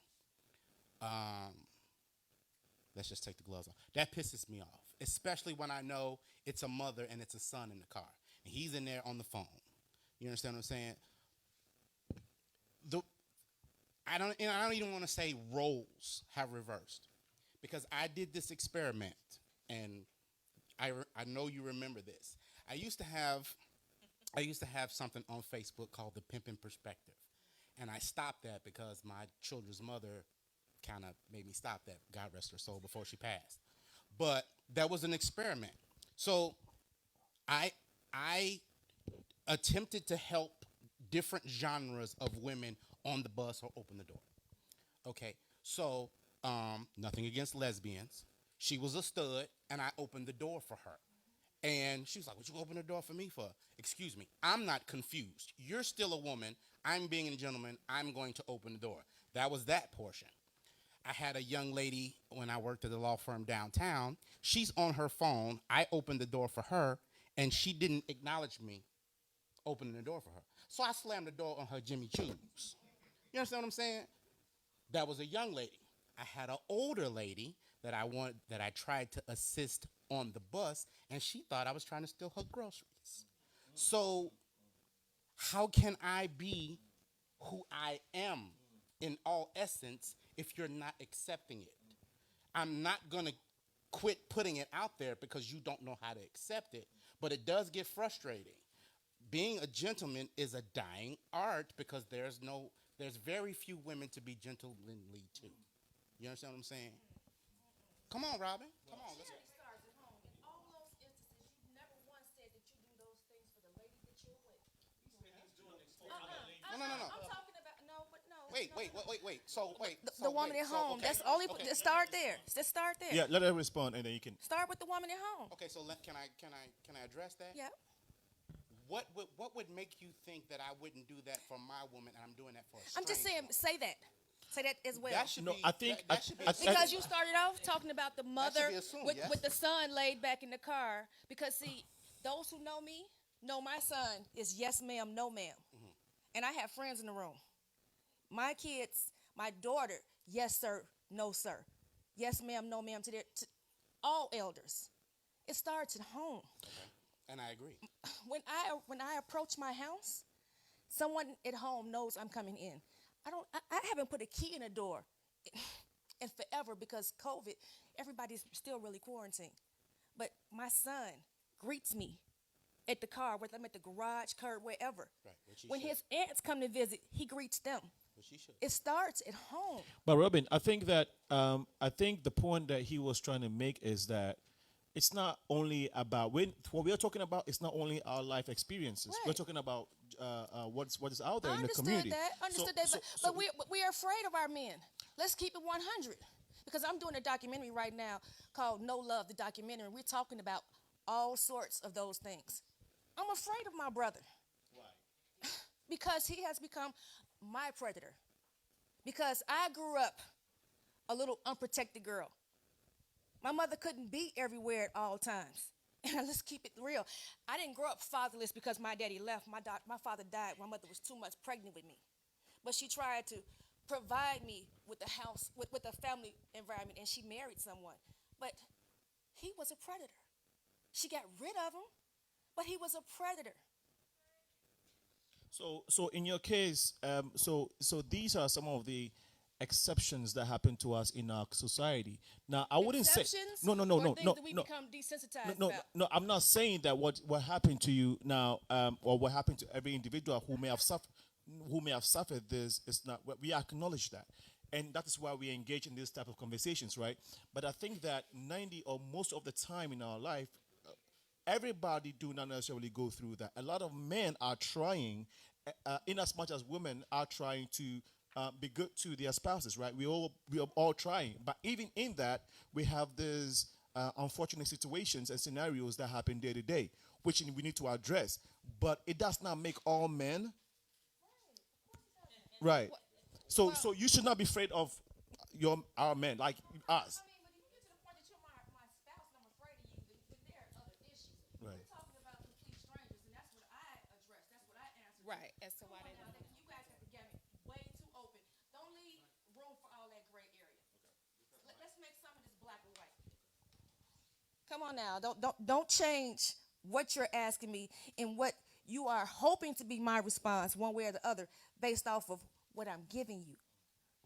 let's just take the gloves off. That pisses me off, especially when I know it's a mother and it's a son in the car, and he's in there on the phone. You understand what I'm saying? I don't even want to say roles have reversed, because I did this experiment, and I know you remember this. I used to have something on Facebook called the Pimpin' Perspective, and I stopped that because my children's mother kind of made me stop that, God rest her soul, before she passed. But that was an experiment. So I attempted to help different genres of women on the bus or open the door. Okay, so nothing against lesbians. She was a stud, and I opened the door for her. And she was like, "What you open the door for me for?" Excuse me, I'm not confused. You're still a woman. I'm being a gentleman. I'm going to open the door. That was that portion. I had a young lady when I worked at the law firm downtown. She's on her phone. I opened the door for her, and she didn't acknowledge me opening the door for her. So I slammed the door on her Jimmy Choos. You understand what I'm saying? That was a young lady. I had an older lady that I tried to assist on the bus, and she thought I was trying to steal her groceries. So how can I be who I am in all essence if you're not accepting it? I'm not going to quit putting it out there because you don't know how to accept it, but it does get frustrating. Being a gentleman is a dying art because there's very few women to be gentlemanly to. You understand what I'm saying? Come on, Robin. Come on. Let's go. No. I'm talking about Wait. So the woman at home. Okay. That's only. Okay. Just start there. Just start there. Yeah, let her respond, and then you can. Start with the woman at home. Okay, so can I address that? Yeah. What would make you think that I wouldn't do that for my woman and I'm doing that for a stranger? I'm just saying. Say that. Say that as well. That should be. I think that should be because you started off talking about the mother be assumed, with, yes. with the son laid back in the car. Because see, those who know me know my son is yes ma'am, no ma'am, and I have friends in the room. My kids, my daughter, yes sir, no sir, yes ma'am, no ma'am to all elders. It starts at home. Okay. And I agree. When I approach my house, someone at home knows I'm coming in. I haven't put a key in the door in forever because COVID, everybody's still really quarantined. But my son greets me at the car, whether I'm at the garage, curb, wherever. Right, when his aunts come to visit, he greets them. It starts at home. But Robin, I think that the point that he was trying to make is that it's not only about what we are talking about. It's not only our life experiences. Right. We're talking about what is out there I in the community. Understood that. But we're afraid of our men. Let's keep it 100. Because I'm doing a documentary right now called No Love, the documentary. We're talking about all sorts of those things. I'm afraid of my brother. Why? Because he has become my predator. Because I grew up a little unprotected girl. My mother couldn't be everywhere at all times. And let's keep it real. I didn't grow up fatherless because my daddy left. My father died. My mother was 2 months pregnant with me. But she tried to provide me with a house, with a family environment, and she married someone. But he was a predator. She got rid of him, but he was a predator. So in your case, so these are some of the exceptions that happen to us in our society. Now, I wouldn't say no. Things that we become desensitized about. No, I'm not saying that what happened to you now, or what happened to every individual who may have suffered this is not. We acknowledge that. And that is why we engage in this type of conversations, right? But I think that 90 or most of the time in our life, everybody do not necessarily go through that. A lot of men are trying, in as much as women are trying to be good to their spouses, right? We are all trying, but even in that, we have these unfortunate situations and scenarios that happen day to day, which we need to address. But it does not make all men right. So you should not be afraid of our men, like us. Right. Right. As to why they don't. You guys got the gamut way too open. Don't leave room for all that gray area. Let's make some of this black and white. Come on now. Don't change what you're asking me and what you are hoping to be my response one way or the other based off of what I'm giving you.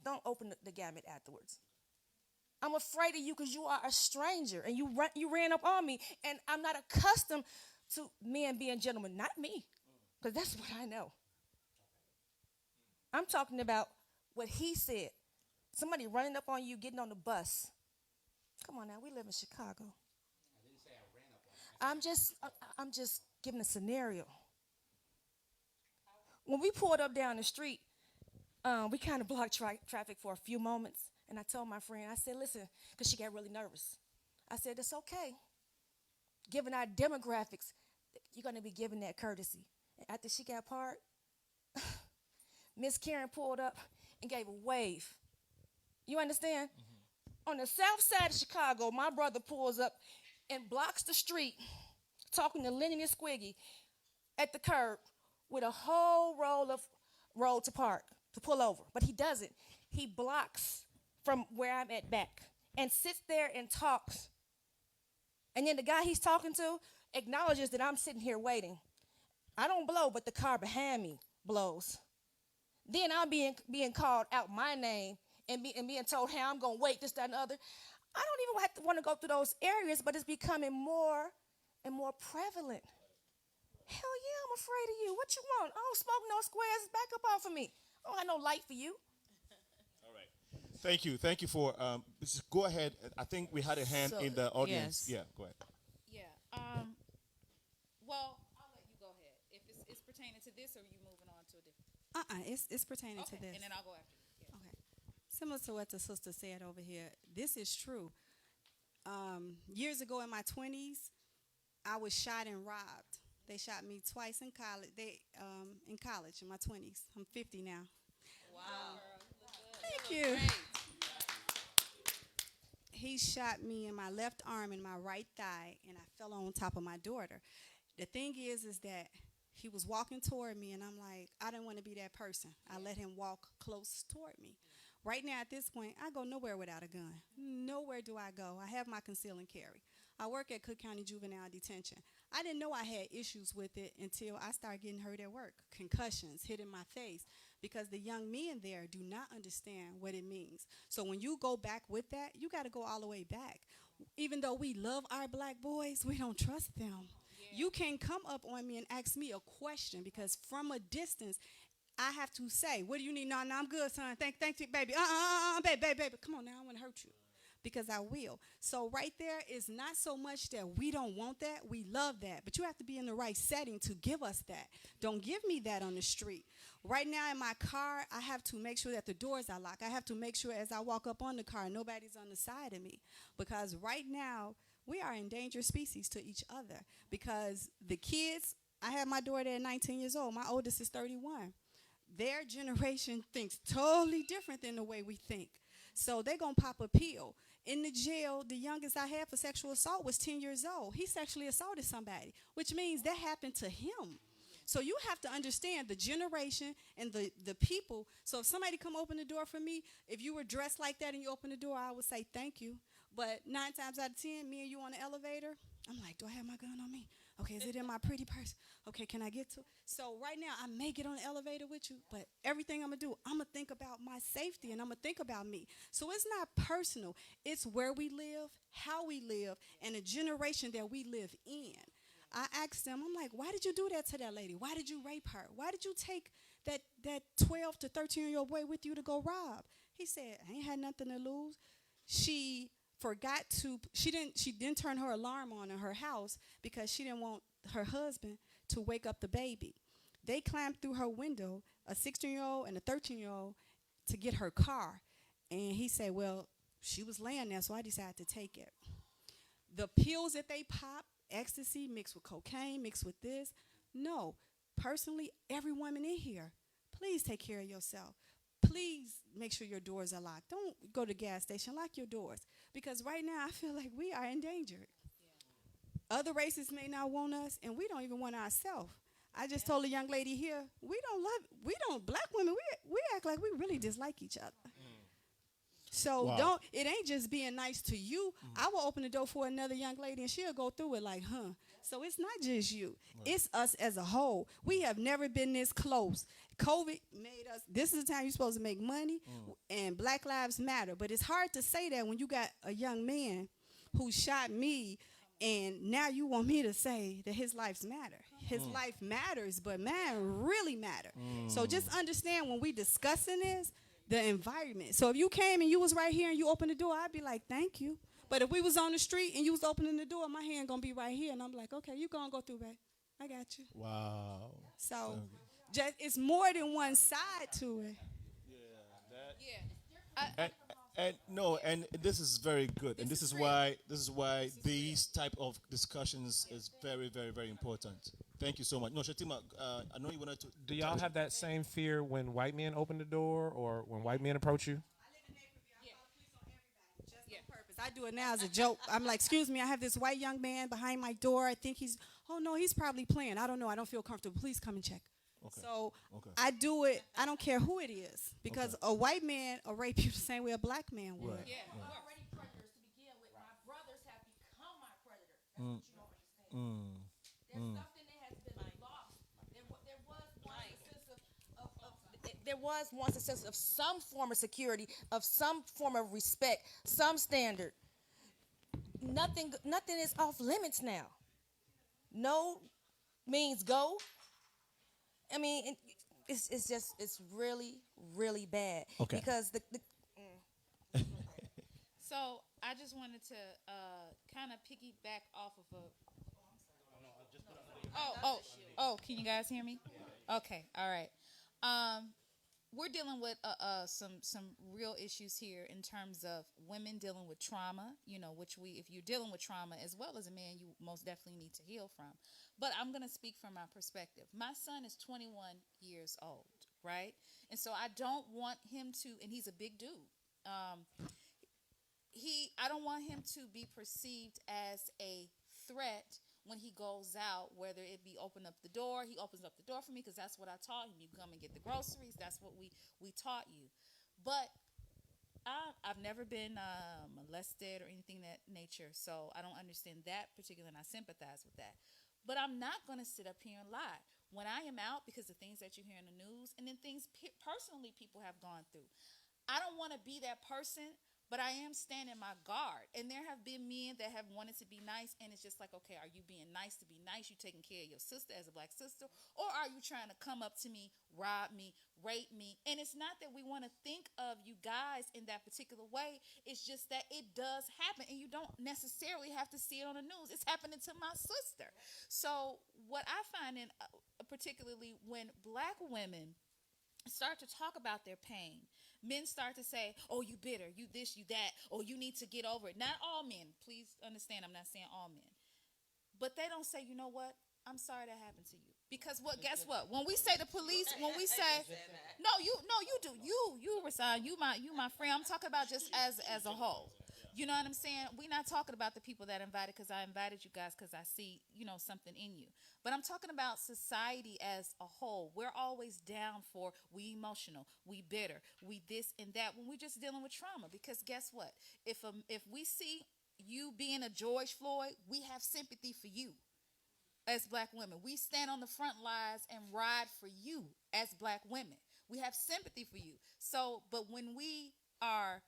Don't open the gamut afterwards. I'm afraid of you because you are a stranger and you ran up on me, and I'm not accustomed to men being gentlemen. Not me, because that's what I know. I'm talking about what he said. Somebody running up on you, getting on the bus. Come on now, we live in Chicago. I didn't say I ran up on I'm just giving a scenario. When we pulled up down the street, we kind of blocked traffic for a few moments. And I told my friend, I said, listen, because she got really nervous. I said, it's okay. Given our demographics, you're going to be given that courtesy. And after she got parked, Miss Karen pulled up and gave a wave. You understand? Mm-hmm. On the south side of Chicago, my brother pulls up and blocks the street, talking to Lenny and Squiggy at the curb with a whole roll of road to park, to pull over. But he doesn't. He blocks from where I'm at back and sits there and talks. And then the guy he's talking to acknowledges that I'm sitting here waiting. I don't blow, but the car behind me blows. Then I'm being called out my name and being told, hey, I'm going to wait, this, that, and the other. I don't even want to go through those areas, but it's becoming more and more prevalent. Hell yeah, I'm afraid of you. What you want? I don't smoke no squares. Back up off of me. I don't have no light for you. All right. Thank you. Thank you for, just go ahead. I think we had a hand in the audience. Yes. Yeah, go ahead. Yeah. Well, I'll let you go ahead. If it's pertaining to this, or are you moving on to a different? It's pertaining to this. And then I'll go after you. Yeah. Okay. Similar to what the sister said over here, this is true. Years ago in my 20s, I was shot and robbed. They shot me twice in college. In college in my 20s. I'm 50 now. Wow. Thank you. He shot me in my left arm and my right thigh, and I fell on top of my daughter. The thing is that he was walking toward me, and I'm like, I didn't want to be that person. I let him walk close toward me. Right now, at this point, I go nowhere without a gun. Nowhere do I go. I have my conceal and carry. I work at Cook County Juvenile Detention. I didn't know I had issues with it until I started getting hurt at work. Concussions, hitting my face, because the young men there do not understand what it means. So when you go back with that, you got to go all the way back. Even though we love our black boys, we don't trust them. Yeah. You can't come up on me and ask me a question, because from a distance, I have to say, what do you need? No, I'm good, son. Thank you, baby. Baby. Come on now, I want to hurt you. Because I will. So right there is not so much that we don't want that, we love that. But you have to be in the right setting to give us that. Don't give me that on the street. Right now in my car, I have to make sure that the doors are locked. I have to make sure as I walk up on the car, nobody's on the side of me. Because right now, we are endangered species to each other. Because the kids, I have my daughter at 19 years old. My oldest is 31. Their generation thinks totally different than the way we think. So they're going to pop a pill. In the jail, the youngest I had for sexual assault was 10 years old. He sexually assaulted somebody, which means that happened to him. So you have to understand the generation and the people. So if somebody come open the door for me, if you were dressed like that and you open the door, I would say thank you. But 9 times out of 10, me and you on the elevator, I'm like, do I have my gun on me? Okay, is it in my pretty purse? Okay, can I get to it? So right now, I may get on the elevator with you, but everything I'm going to do, I'm going to think about my safety, and I'm going to think about me. So it's not personal. It's where we live, how we live, and the generation that we live in. I asked them, I'm like, why did you do that to that lady? Why did you rape her? Why did you take that 12 to 13-year-old boy with you to go rob? He said, I ain't had nothing to lose. She didn't turn her alarm on in her house because she didn't want her husband to wake up the baby. They climbed through her window, a 16-year-old and a 13-year-old, to get her car. And he said, well, she was laying there, so I decided to take it. The pills that they pop, ecstasy mixed with cocaine, mixed with this. No, personally, every woman in here, please take care of yourself. Please make sure your doors are locked. Don't go to the gas station, lock your doors. Because right now, I feel like we are endangered. Yeah. Other races may not want us, and we don't even want ourselves. I just told a young lady here, black women, we act like we really dislike each other. So Wow. it ain't just being nice to you. I will open the door for another young lady and she'll go through it like, So it's not just you. Right. It's us as a whole. We have never been this close. COVID made us, this is the time you're supposed to make money and Black Lives Matter. But it's hard to say that when you got a young man who shot me and now you want me to say that his lives matter. His life matters, but man really matter. So just understand when we discussing this, the environment. So if you came and you was right here and you opened the door, I'd be like, thank you. But if we was on the street and you was opening the door, my hand gonna be right here, and I'm like, okay, you gonna go through, babe. I got you. Wow. So just it's more than one side to it. And this is very good, and this is why these type of discussions is very, very, very important. Thank you so much. No, Shatima, I know you wanted to. Do y'all have that same fear when white men open the door or when white men approach you? I do it now as a joke. I'm like, excuse me, I have this white young man behind my door. I think he's probably playing. I don't know. I don't feel comfortable. Please come and check. Okay. So I do it. I don't care who it is because a white man will rape you the same way a black man would. Right. Yeah, we're already predators to begin with. My brothers have become my predator. That's what you don't understand. There's something that has been lost. There was once a sense of some form of security, of some form of respect, some standard. Nothing is off limits now. No means go. I mean, it's really, really bad. Okay. Because So I just wanted to kind of piggyback off of a. Can you guys hear me? Okay, all right. We're dealing with some real issues here in terms of women dealing with trauma, if you're dealing with trauma as well as a man, you most definitely need to heal from. But I'm going to speak from my perspective. My son is 21 years old, right? And so I don't want him to, and he's a big dude. I don't want him to be perceived as a threat when he goes out, whether it be open up the door. He opens up the door for me because that's what I taught him. You come and get the groceries. That's what we taught you. But I've never been molested or anything of that nature, so I don't understand that particular, and I sympathize with that. But I'm not going to sit up here and lie. When I am out, because of things that you hear in the news and then things personally people have gone through, I don't want to be that person, but I am standing my guard. And there have been men that have wanted to be nice, and it's just like, okay, are you being nice to be nice? You taking care of your sister as a black sister? Or are you trying to come up to me, rob me, rape me? And it's not that we want to think of you guys in that particular way. It's just that it does happen, and you don't necessarily have to see it on the news. It's happening to my sister. So what I find in particularly when black women start to talk about their pain, men start to say, oh, you bitter, you this, you that, or you need to get over it. Not all men, please understand, I'm not saying all men. But they don't say, you know what, I'm sorry that happened to you. Because guess what? When we say the police, when we say, you do, you Rasan, you my friend. I'm talking about just as a whole. You know what I'm saying? We're not talking about the people that invited, because I invited you guys because I see, something in you. But I'm talking about society as a whole. We're always down for we emotional, we bitter, we this and that when we're just dealing with trauma. Because guess what? If we see you being a George Floyd, we have sympathy for you as black women. We stand on the front lines and ride for you as black women. We have sympathy for you. So, but when we are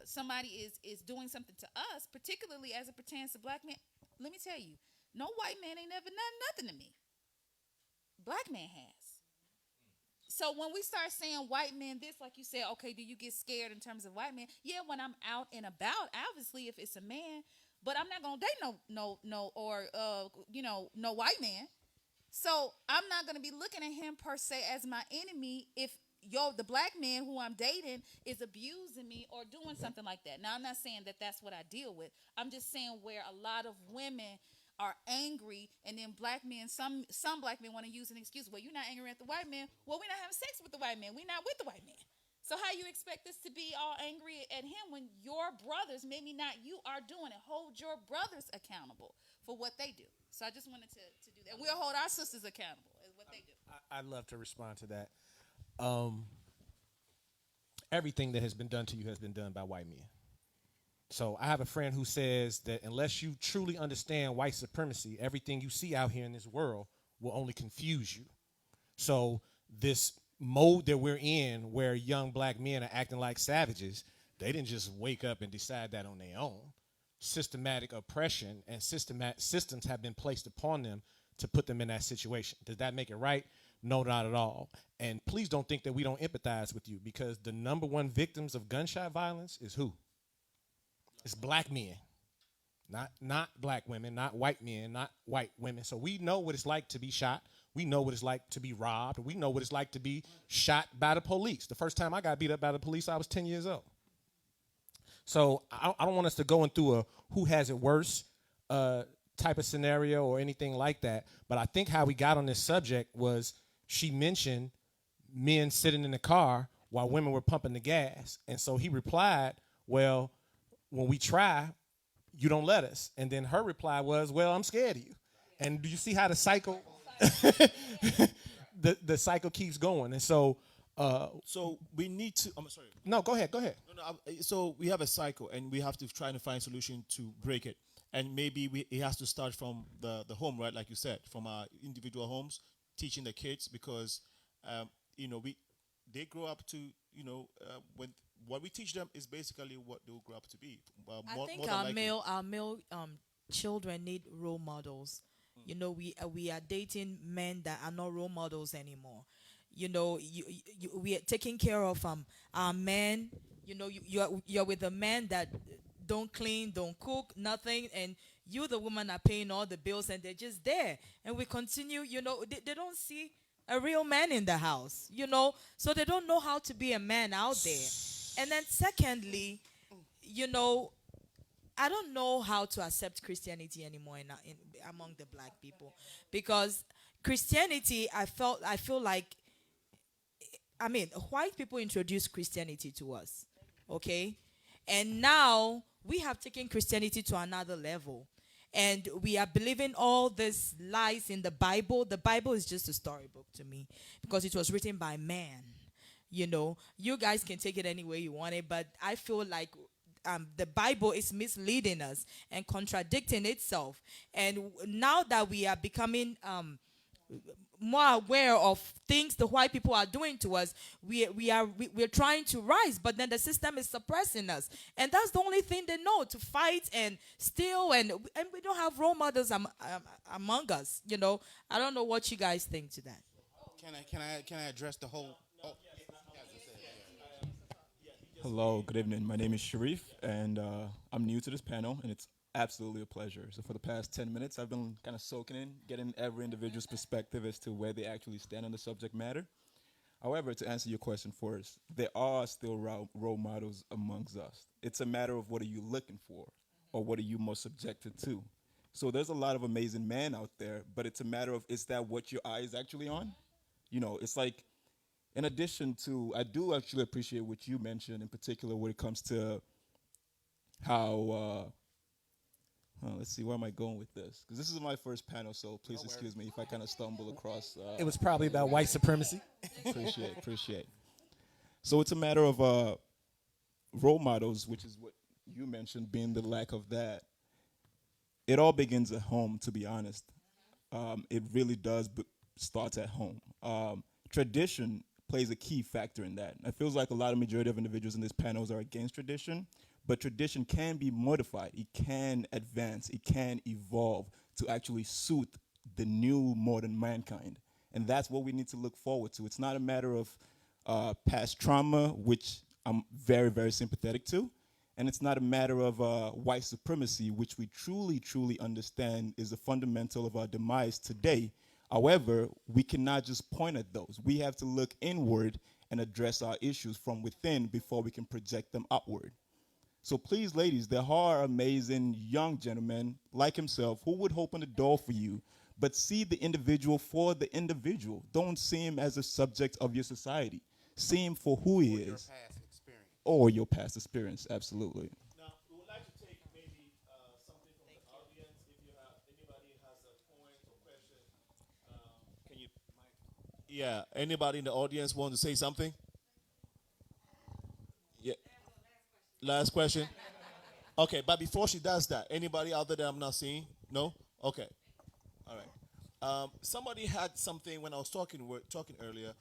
somebody is doing something to us, particularly as it pertains to black men, let me tell you, no white man ain't never done nothing to me. Black man has. So when we start saying white men this, like you said, okay, do you get scared in terms of white men? Yeah, when I'm out and about, obviously if it's a man, but I'm not gonna date no white man. So I'm not gonna be looking at him per se as my enemy if the black man who I'm dating is abusing me or doing something like that. Now I'm not saying that that's what I deal with. I'm just saying where a lot of women are angry, and then black men, some black men want to use an excuse. Well, you're not angry at the white man. Well, we're not having sex with the white man. We're not with the white man. So how you expect us to be all angry at him when your brothers, maybe not you, are doing it? Hold your brothers accountable for what they do. So I just wanted to do that. We'll hold our sisters accountable as what they do. I'd love to respond to that. Everything that has been done to you has been done by white men. So I have a friend who says that unless you truly understand white supremacy, everything you see out here in this world will only confuse you. So this mode that we're in where young black men are acting like savages, they didn't just wake up and decide that on their own. Systematic oppression and systems have been placed upon them to put them in that situation. Does that make it right? No, not at all. And please don't think that we don't empathize with you, because the number one victims of gunshot violence is who? It's black men, not black women, not white men, not white women. So we know what it's like to be shot. We know what it's like to be robbed. We know what it's like to be shot by the police. The first time I got beat up by the police, I was 10 years old. So I don't want us to go into a who has it worse type of scenario or anything like that. But I think how we got on this subject was she mentioned men sitting in the car while women were pumping the gas. And so he replied, well, when we try, you don't let us. And then her reply was, well, I'm scared of you. And do you see how the cycle the cycle keeps going? And so so we need to, I'm sorry. No, go ahead. So we have a cycle, and we have to try to find a solution to break it. And maybe it has to start from the home, right? Like you said, from our individual homes, teaching the kids, because they grow up to, when what we teach them is basically what they'll grow up to be. I think our male children need role models. We are dating men that are not role models anymore. We are taking care of our men. You're with a man that don't clean, don't cook, nothing, and you, the woman, are paying all the bills, and they're just there. And we continue. They don't see a real man in the house. So they don't know how to be a man out there. And then secondly, I don't know how to accept Christianity anymore among the black people, because Christianity, I feel like, white people introduced Christianity to us, okay? And now we have taken Christianity to another level. And we are believing all these lies in the Bible. The Bible is just a storybook to me, because it was written by man. You guys can take it any way you want it, but I feel like the Bible is misleading us and contradicting itself. And now that we are becoming more aware of things the white people are doing to us, we're trying to rise, but then the system is suppressing us, and that's the only thing they know, to fight and steal, and we don't have role models among us. I don't know what you guys think to that. Can I address the whole? Hello, good evening. My name is Sharif, and I'm new to this panel, and it's absolutely a pleasure. So for the past 10 minutes, I've been kind of soaking in, getting every individual's perspective as to where they actually stand on the subject matter. However, to answer your question first, there are still role models amongst us. It's a matter of what are you looking for, or what are you most subjected to. So there's a lot of amazing men out there, but it's a matter of, is that what your eye is actually on? It's like, in addition to, I do actually appreciate what you mentioned in particular when it comes to how, let's see, where am I going with this? Because this is my first panel, so please excuse me if I kind of stumble across. It was probably about white supremacy. Appreciate. So it's a matter of role models, which is what you mentioned, being the lack of that. It all begins at home, to be honest. It really does start at home. Tradition plays a key factor in that. It feels like a lot of majority of individuals in this panels are against tradition, but tradition can be modified. It can advance. It can evolve to actually suit the new modern mankind. And that's what we need to look forward to. It's not a matter of past trauma, which I'm very, very sympathetic to. And it's not a matter of white supremacy, which we truly, truly understand is a fundamental of our demise today. However, we cannot just point at those. We have to look inward and address our issues from within before we can project them outward. So please, ladies, there are amazing young gentlemen like himself who would open the door for you, but see the individual for the individual. Don't see him as a subject of your society. See him for who he is. Or your past experience, absolutely. Now, we would like to take maybe something from the audience. If you have anybody has a point or question, can you? Yeah, anybody in the audience want to say something? Yeah. Last question. Okay, but before she does that, anybody out there that I'm not seeing? No. Okay. All right. Somebody had something when I was talking earlier.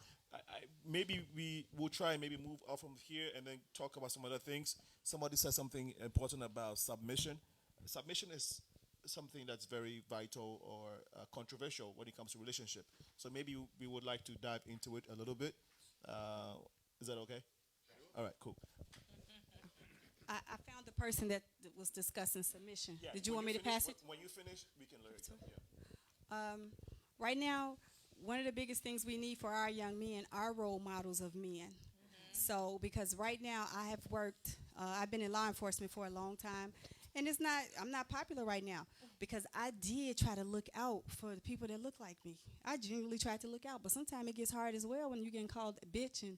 Maybe we will try and maybe move off from here and then talk about some other things. Somebody said something important about submission. Submission is something that's very vital or controversial when it comes to relationship. So maybe we would like to dive into it a little bit. Is that okay? All right, cool. I found the person that was discussing submission. Yeah, Did you when want me to finish- pass it? When you finish, we can let it go. Yeah. Right now, one of the biggest things we need for our young men are role models of men. So, because right now I have worked, I've been in law enforcement for a long time, and I'm not popular right now because I did try to look out for the people that look like me. I genuinely tried to look out, but sometimes it gets hard as well when you're getting called a bitch and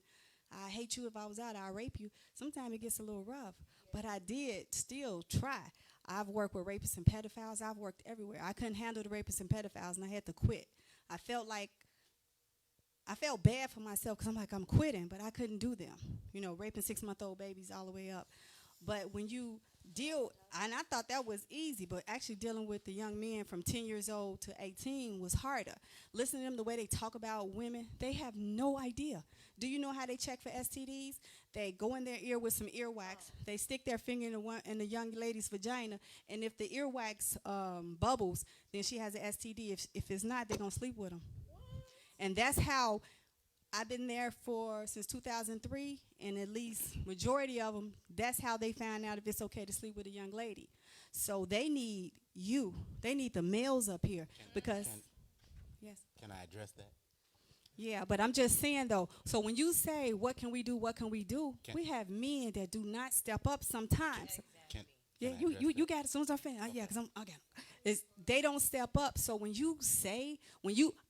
I hate you if I was out, I'll rape you. Sometimes it gets a little rough, but I did still try. I've worked with rapists and pedophiles. I've worked everywhere. I couldn't handle the rapists and pedophiles, and I had to quit. I felt bad for myself because I'm like, I'm quitting, but I couldn't do them. You know, raping 6-month-old babies all the way up. But when you deal, and I thought that was easy, but actually dealing with the young men from 10 years old to 18 was harder. Listening to them, the way they talk about women, they have no idea. Do you know how they check for STDs? They go in their ear with some earwax. They stick their finger in the young lady's vagina, and if the earwax bubbles, then she has an STD. If it's not, they're going to sleep with them. And that's how I've been there since 2003, and at least majority of them, that's how they find out if it's okay to sleep with a young lady. So they need you. They need the males up here because, yes. Can I address that? Yeah, but I'm just saying, though, so when you say, what can we do, we have men that do not step up sometimes. Yeah, you got it as soon as I finish. Yeah, because they don't step up. So when you say,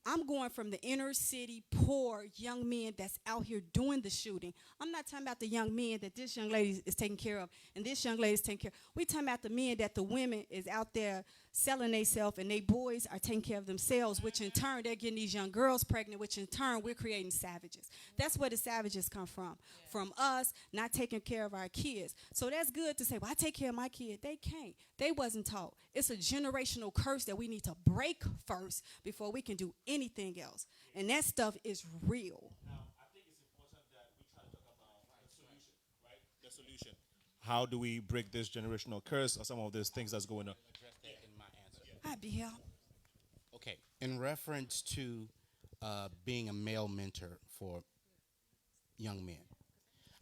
I'm going from the inner city poor young men that's out here doing the shooting. I'm not talking about the young men that this young lady is taking care of and this young lady is taking care of. We're talking about the men that the women is out there selling themselves and they boys are taking care of themselves, which in turn they're getting these young girls pregnant, which in turn we're creating savages. That's where the savages come from us not taking care of our kids. So that's good to say, well, I take care of my kid. They can't. They wasn't taught. It's a generational curse that we need to break first before we can do anything else. And that stuff is real. Now, I think it's important that we try to talk about the solution, right? The solution. How do we break this generational curse or some of these things that's going on? I'd be here. Okay, in reference to being a male mentor for young men,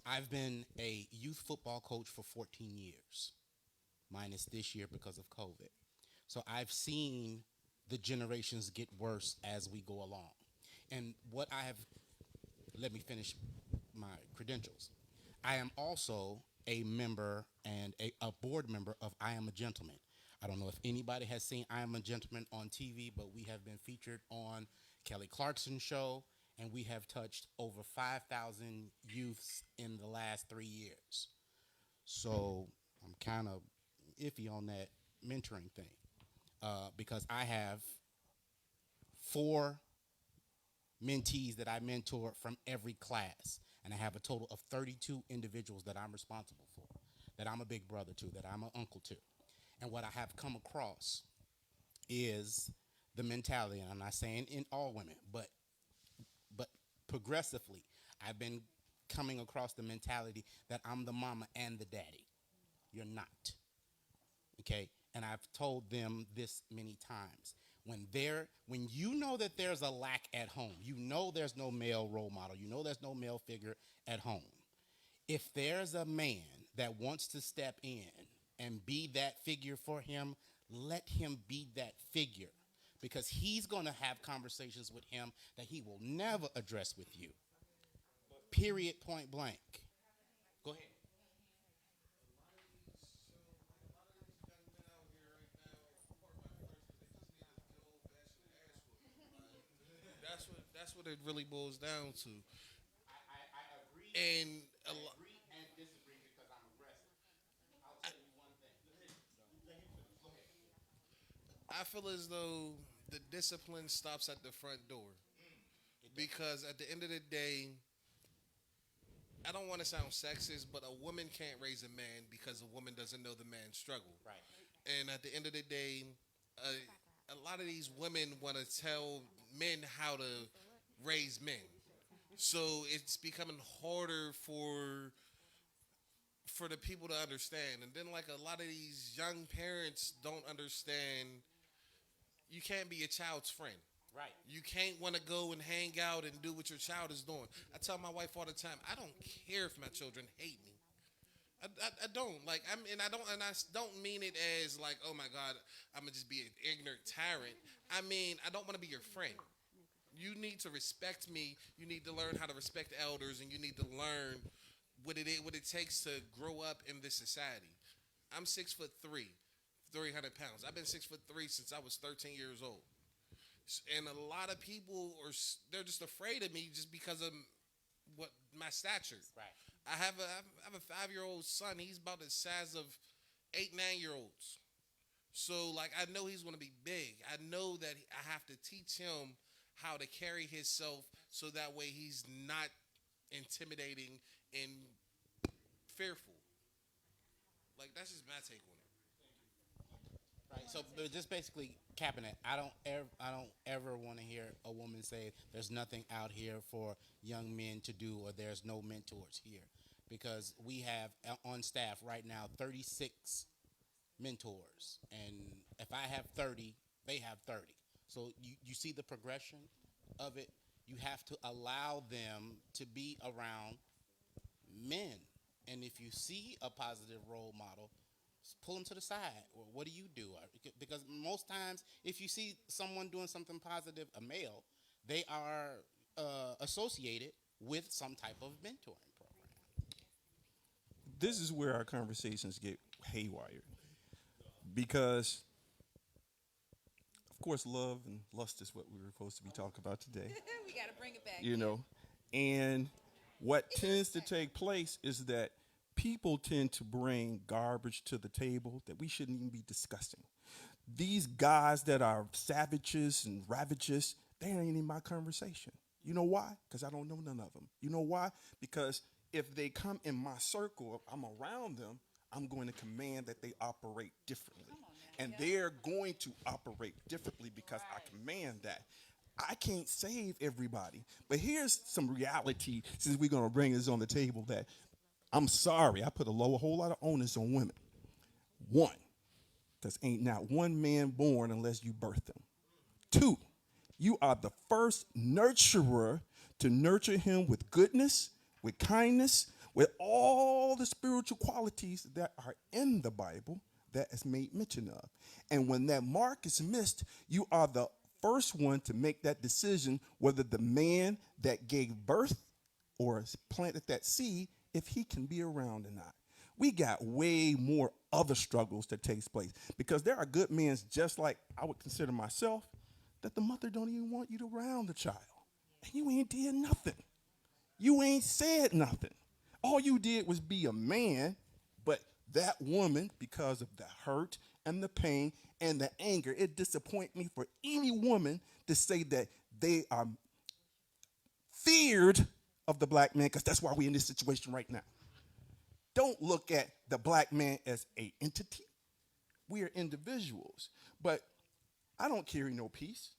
I've been a youth football coach for 14 years, minus this year because of COVID. So I've seen the generations get worse as we go along. And let me finish my credentials. I am also a member and a board member of I Am a Gentleman. I don't know if anybody has seen I Am a Gentleman on TV, but we have been featured on Kelly Clarkson's show, and we have touched over 5,000 youths in the last 3 years. So I'm kind of iffy on that mentoring thing because I have 4 mentees that I mentor from every class, and I have a total of 32 individuals that I'm responsible for, that I'm a big brother to, that I'm an uncle to. And what I have come across is the mentality, and I'm not saying in all women, but progressively, I've been coming across the mentality that I'm the mama and the daddy. You're not. Okay? And I've told them this many times. When you know that there's a lack at home, you know there's no male role model, you know there's no male figure at home. If there's a man that wants to step in and be that figure for him, let him be that figure, because he's going to have conversations with him that he will never address with you. Period, point blank. Go ahead. That's what it really boils down to. I agree. And I agree and disagree because I'm aggressive. I'll tell you one thing. Go ahead. I feel as though the discipline stops at the front door. Because at the end of the day, I don't want to sound sexist, but a woman can't raise a man because a woman doesn't know the man's struggle. Right. And at the end of the day, a lot of these women want to tell men how to raise men. So it's becoming harder for the people to understand. And then like a lot of these young parents don't understand you can't be a child's friend. Right. You can't want to go and hang out and do what your child is doing. I tell my wife all the time, I don't care if my children hate me. I don't like. I don't mean it as like, oh my God, I'm gonna just be an ignorant tyrant. I mean, I don't want to be your friend. You need to respect me. You need to learn how to respect elders, and you need to learn what it takes to grow up in this society. I'm 6'3", 300 pounds. I've been 6'3" since I was 13 years old. And a lot of people they're just afraid of me just because of what my stature. Right. I have a 5-year-old son. He's about the size of 8, 9-year-olds. So like I know he's going to be big. I know that I have to teach him how to carry himself so that way he's not intimidating and fearful. Like that's just my take on it. Right. So just basically capping it. I don't ever want to hear a woman say there's nothing out here for young men to do or there's no mentors here, because we have on staff right now 36 mentors, and if I have 30, they have 30. So you see the progression of it. You have to allow them to be around men, and if you see a positive role model, pull them to the side. Or what do you do? Because most times, if you see someone doing something positive, a male, they are associated with some type of mentoring program. This is where our conversations get haywire, because, of course, love and lust is what we were supposed to be talking about today. We got to bring it back. You know, and what tends to take place is that people tend to bring garbage to the table that we shouldn't even be discussing. These guys that are savages and ravages, they ain't in my conversation. You know why? Because I don't know none of them. You know why? Because if they come in my circle, I'm around them, I'm going to command that they operate differently. And they're going to operate differently because I command that. I can't save everybody. But here's some reality, since we're going to bring this on the table, that I'm sorry, I put a whole lot of onus on women. One, because ain't not one man born unless you birth them. Two, you are the first nurturer to nurture him with goodness, with kindness, with all the spiritual qualities that are in the Bible that is made mention of. And when that mark is missed, you are the first one to make that decision whether the man that gave birth or planted that seed, if he can be around or not. We got way more other struggles that takes place, because there are good men, just like I would consider myself, that the mother don't even want you to around the child. And you ain't did nothing. You ain't said nothing. All you did was be a man, but that woman, because of the hurt and the pain and the anger, it disappoints me for any woman to say that they are feared of the black man, because that's why we're in this situation right now. Don't look at the black man as an entity. We are individuals. But I don't carry no peace.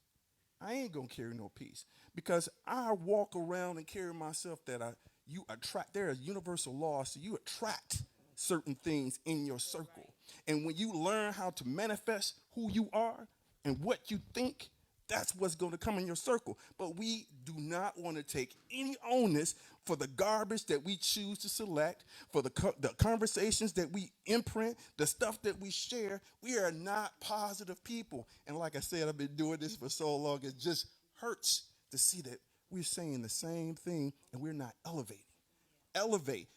I ain't going to carry no peace, because I walk around and carry myself that you attract. There are universal laws, so you attract certain things in your circle. And when you learn how to manifest who you are, And what you think, that's what's going to come in your circle. But we do not want to take any onus for the garbage that we choose to select, for the conversations that we imprint, the stuff that we share. We are not positive people. And like I said, I've been doing this for so long, it just hurts to see that we're saying the same thing and we're not elevating. Elevate.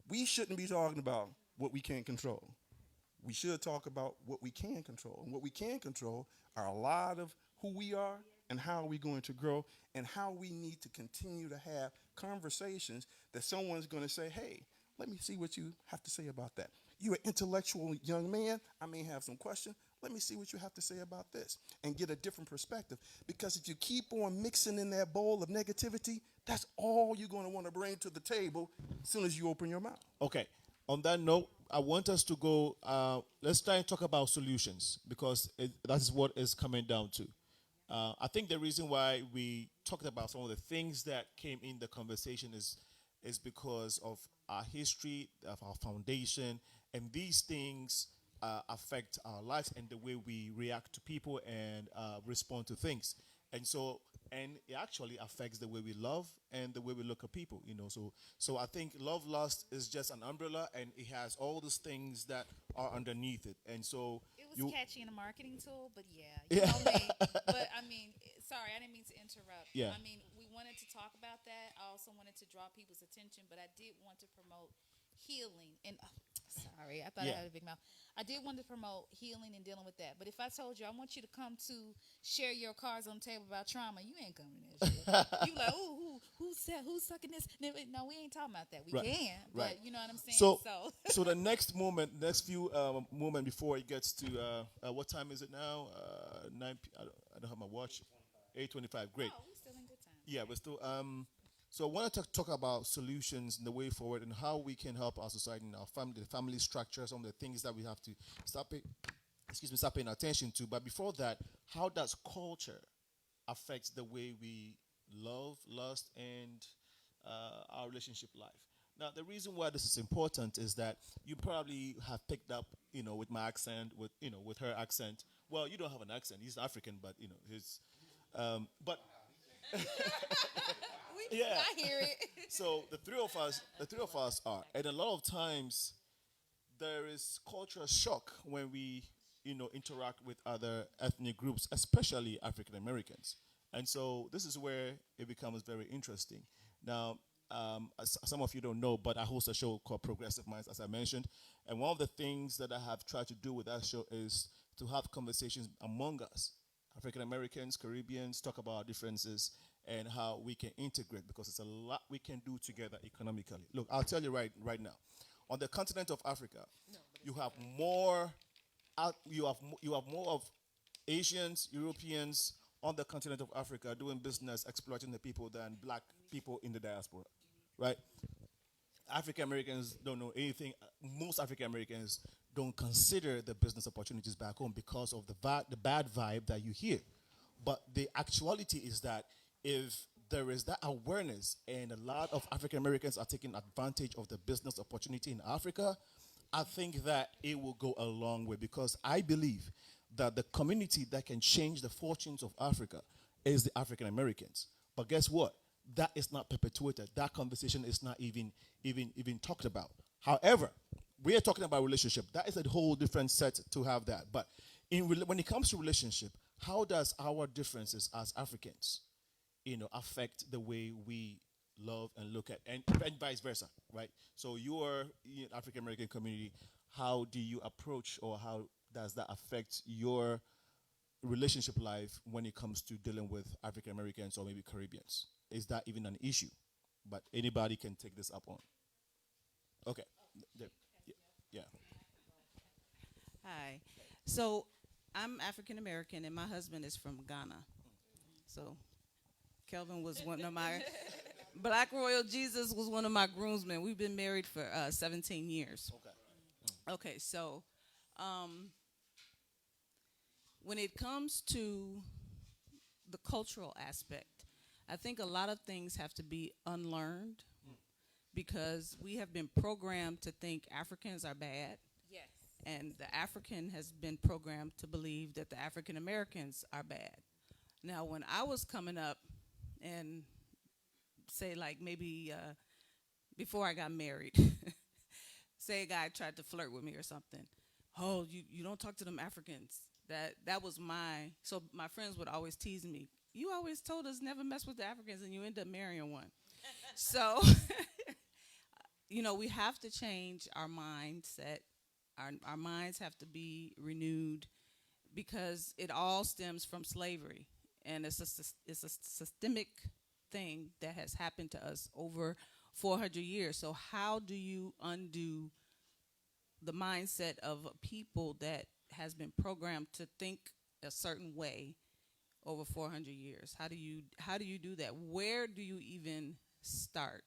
We shouldn't be talking about what we can't control. We should talk about what we can control. And what we can control are a lot of who we are and how we're going to grow and how we need to continue to have conversations that someone's going to say, hey, let me see what you have to say about that. You're an intellectual young man. I may have some questions. Let me see what you have to say about this and get a different perspective. Because if you keep on mixing in that bowl of negativity, that's all you're going to want to bring to the table as soon as you open your mouth. Okay. On that note, I want us to go, let's try and talk about solutions because that's what is coming down to. I think the reason why we talked about some of the things that came in the conversation is because of our history, of our foundation, and these things affect our lives and the way we react to people and respond to things. And it actually affects the way we love and the way we look at people, you know. So I think love lust is just an umbrella, and it has all those things that are underneath it. And so it was catchy in a marketing tool, but you know me. But I mean, sorry, I didn't mean to interrupt. Yeah. I mean, we wanted to talk about that. I also wanted to draw people's attention, but I did want to promote healing and sorry, I thought I had a big mouth. I did want to promote healing and dealing with that. But if I told you I want you to come to share your cards on the table about trauma, you ain't coming to that shit. You like, who's sucking this? No, we ain't talking about that. We can, but you know what I'm saying? So the next few moment before it gets to what time is it now? 9 I don't have my watch. 8:25. Great. Oh, we're still in good time. Yeah, we're still so I want to talk about solutions and the way forward and how we can help our society and our family, the family structure, some of the things that we have to start paying attention to. But before that, how does culture affect the way we love, lust, and our relationship life? Now, the reason why this is important is that you probably have picked up, you know, with my accent, with her accent. Well, you don't have an accent. He's African, but you know, his, but. Yeah. I hear it. So the three of us are, and a lot of times there is cultural shock when we, you know, interact with other ethnic groups, especially African Americans. And so this is where it becomes very interesting. Now, some of you don't know, but I host a show called Progressive Minds, as I mentioned. And one of the things that I have tried to do with that show is to have conversations among us, African Americans, Caribbeans, talk about our differences and how we can integrate, because it's a lot we can do together economically. Look, I'll tell you right now. On the continent of Africa, you have more of Asians, Europeans on the continent of Africa doing business, exploiting the people than black people in the diaspora, right? African Americans don't know anything. Most African Americans don't consider the business opportunities back home because of the bad vibe that you hear. But the actuality is that if there is that awareness and a lot of African Americans are taking advantage of the business opportunity in Africa, I think that it will go a long way, because I believe that the community that can change the fortunes of Africa is the African Americans. But guess what? That is not perpetuated. That conversation is not even talked about. However, we are talking about relationship. That is a whole different set to have that. But when it comes to relationship, how does our differences as Africans, you know, affect the way we love and look at, and vice versa, right? So you are in African American community. How do you approach, or how does that affect your relationship life when it comes to dealing with African Americans or maybe Caribbeans? Is that even an issue? But anybody can take this up on. Okay. Yeah. Hi. So I'm African American and my husband is from Ghana. So Kelvin was one of my Black Royal Jesus was one of my groomsmen. We've been married for 17 years. Okay, so when it comes to the cultural aspect, I think a lot of things have to be unlearned, because we have been programmed to think Africans are bad. Yes. and the African has been programmed to believe that the African Americans are bad. Now, when I was coming up, and say like maybe before I got married, say a guy tried to flirt with me or something. Oh, you don't talk to them Africans. That was so my friends would always tease me. You always told us never mess with the Africans, and you end up marrying one. So, we have to change our mindset. Our minds have to be renewed because it all stems from slavery, and it's a systemic thing that has happened to us over 400 years. So how do you undo the mindset of a people that has been programmed to think a certain way over 400 years? How do you do that? Where do you even start?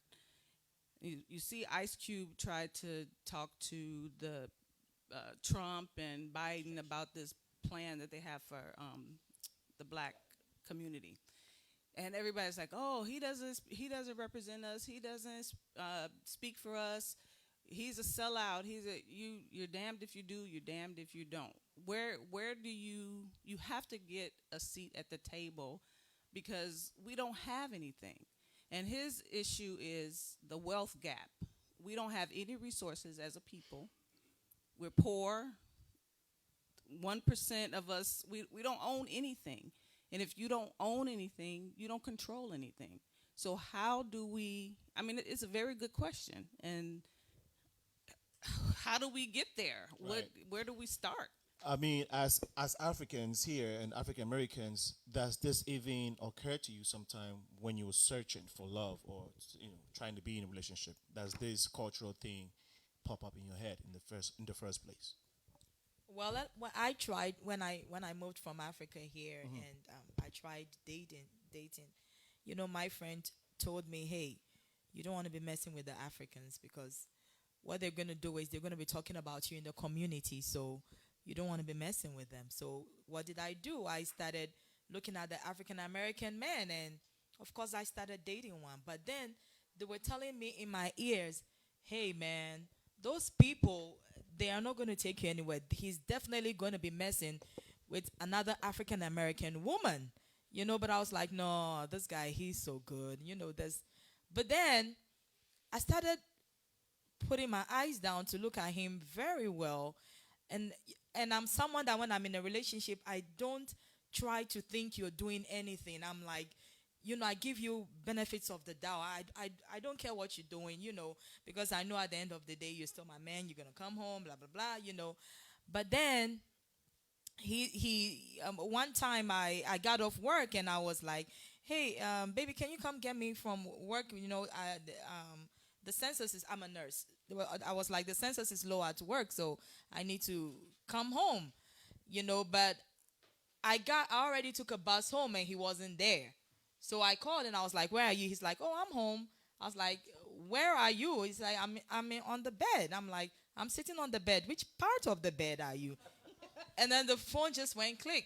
You see Ice Cube tried to talk to the Trump and Biden about this plan that they have for the black community. And everybody's like, oh, he doesn't represent us. He doesn't speak for us. He's a sellout. You're damned if you do, you're damned if you don't. Where do you have to get a seat at the table because we don't have anything. And his issue is the wealth gap. We don't have any resources as a people. We're poor. 1% of us, we don't own anything. And if you don't own anything, you don't control anything. So how do we, it's a very good question. And how do we get there? Right. Where do we start? As Africans here and African Americans, does this even occur to you sometime when you're searching for love or trying to be in a relationship? Does this cultural thing pop up in your head in the first place? Well, what I tried when I moved from Africa here, Mm-hmm. and I tried dating. My friend told me, hey, you don't want to be messing with the Africans because what they're going to do is they're going to be talking about you in the community, so you don't want to be messing with them. So what did I do? I started looking at the African American men, and of course I started dating one. But then they were telling me in my ears, hey man, those people, they are not going to take you anywhere. He's definitely going to be messing with another African American woman, but I was like, no, this guy, he's so good, but then I started putting my eyes down to look at him very well, and I'm someone that when I'm in a relationship, I don't try to think you're doing anything. I'm like, I give you benefits of the doubt. I don't care what you're doing, because I know at the end of the day, you're still my man. You're going to come home, blah, blah, blah, But then he one time I got off work and I was like, hey, baby, can you come get me from work? The census is, I'm a nurse. I was like, the census is low at work, so I need to come home, But I already took a bus home and he wasn't there. So I called and I was like, where are you? He's like, oh, I'm home. I was like, where are you? He's like, I'm on the bed. I'm like, I'm sitting on the bed. Which part of the bed are you? And then the phone just went click,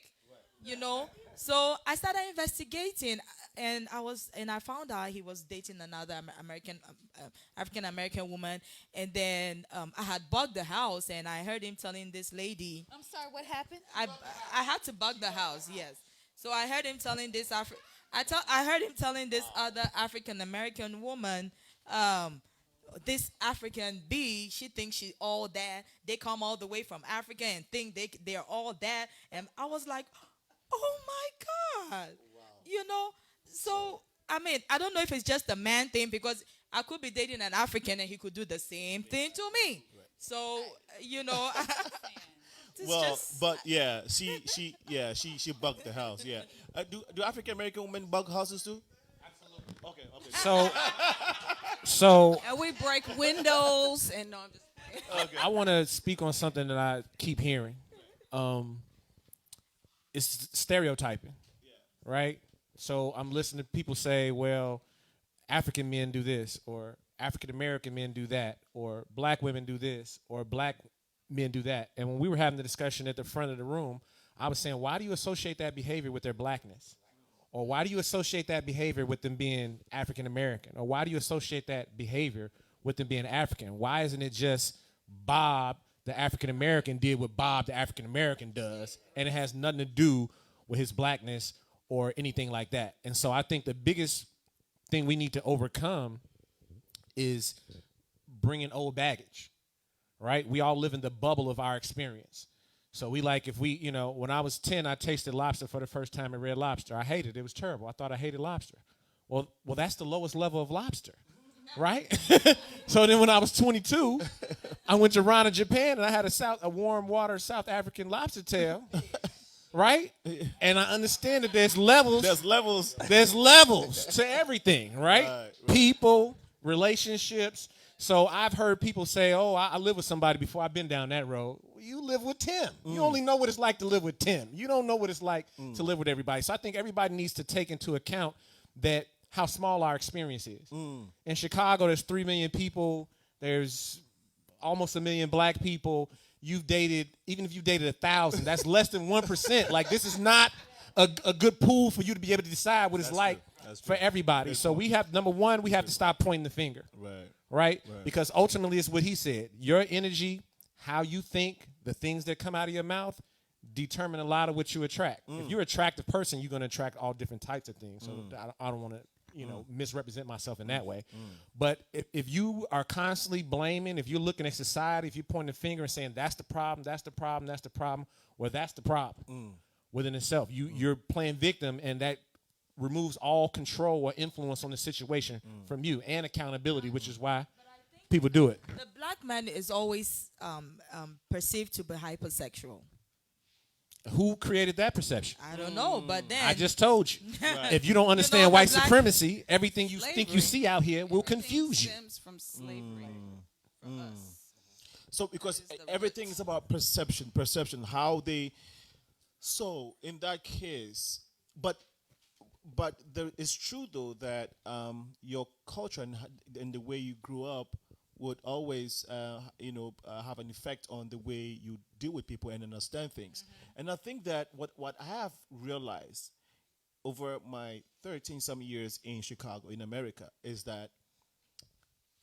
So I started investigating, and I found out he was dating another African American woman. And then I had bugged the house, and I heard him telling this lady. I'm sorry, what happened? I had to bug the house, yes. So I heard him telling this I heard him telling this other African American woman, this African B, she thinks she's all that. They come all the way from Africa and think they're all that. And I was like, oh my God. So, I don't know if it's just a man thing, because I could be dating an African and he could do the same thing to me. So, But yeah, she bugged the house. Yeah, do African American women bug houses too? Absolutely. Okay. So And we break windows and no, I'm just I want to speak on something that I keep hearing. It's stereotyping, right? So I'm listening to people say, well, African men do this, or African American men do that, or black women do this, or black men do that. And when we were having the discussion at the front of the room, I was saying, why do you associate that behavior with their blackness? Or why do you associate that behavior with them being African American? Or why do you associate that behavior with them being African? Why isn't it just Bob the African American did what Bob the African American does, and it has nothing to do with his blackness or anything like that. And so I think the biggest thing we need to overcome is bringing old baggage, right? We all live in the bubble of our experience. So we like, if we, you know, when I was 10, I tasted lobster for the first time at Red Lobster. I hated it. It was terrible. I thought I hated lobster. Well, that's the lowest level of lobster, right? So then when I was 22, I went to Rana, Japan, and I had a warm water South African lobster tail, right? And I understand that there's levels. There's levels. There's levels to everything, right? Right. People, relationships. So I've heard people say, oh, I live with somebody before I've been down that road. Well, you live with Tim. You only know what it's like to live with Tim. You don't know what it's like to live with everybody. So I think everybody needs to take into account that how small our experience is. In Chicago, there's 3 million people. There's almost 1 million black people. You've dated, even if you dated 1,000, that's less than 1%. Like, this is not a good pool for you to be able to decide what it's like for everybody. So we have, number one, we have to stop pointing the finger. Right? Because ultimately it's what he said. Your energy, how you think, the things that come out of your mouth determine a lot of what you attract. If you're an attractive person, you're going to attract all different types of things. So I don't want to, misrepresent myself in that way. But if you are constantly blaming, if you're looking at society, if you're pointing the finger and saying that's the problem, that's the problem, that's the problem, well, that's the problem within itself. You're playing victim, and that removes all control or influence on the situation from you, and accountability, which is why people do it. The black man is always perceived to be hypersexual. Who created that perception? I don't know, but then I just told you. Right. If you don't understand white black supremacy, everything you slavery. think you see out here will confuse you. Stems from slavery for us. So because everything is about perception, how they. So in that case, but it's true though that your culture and the way you grew up would always have an effect on the way you deal with people and understand things. And I think that what I have realized over my 13-some years in Chicago, in America, is that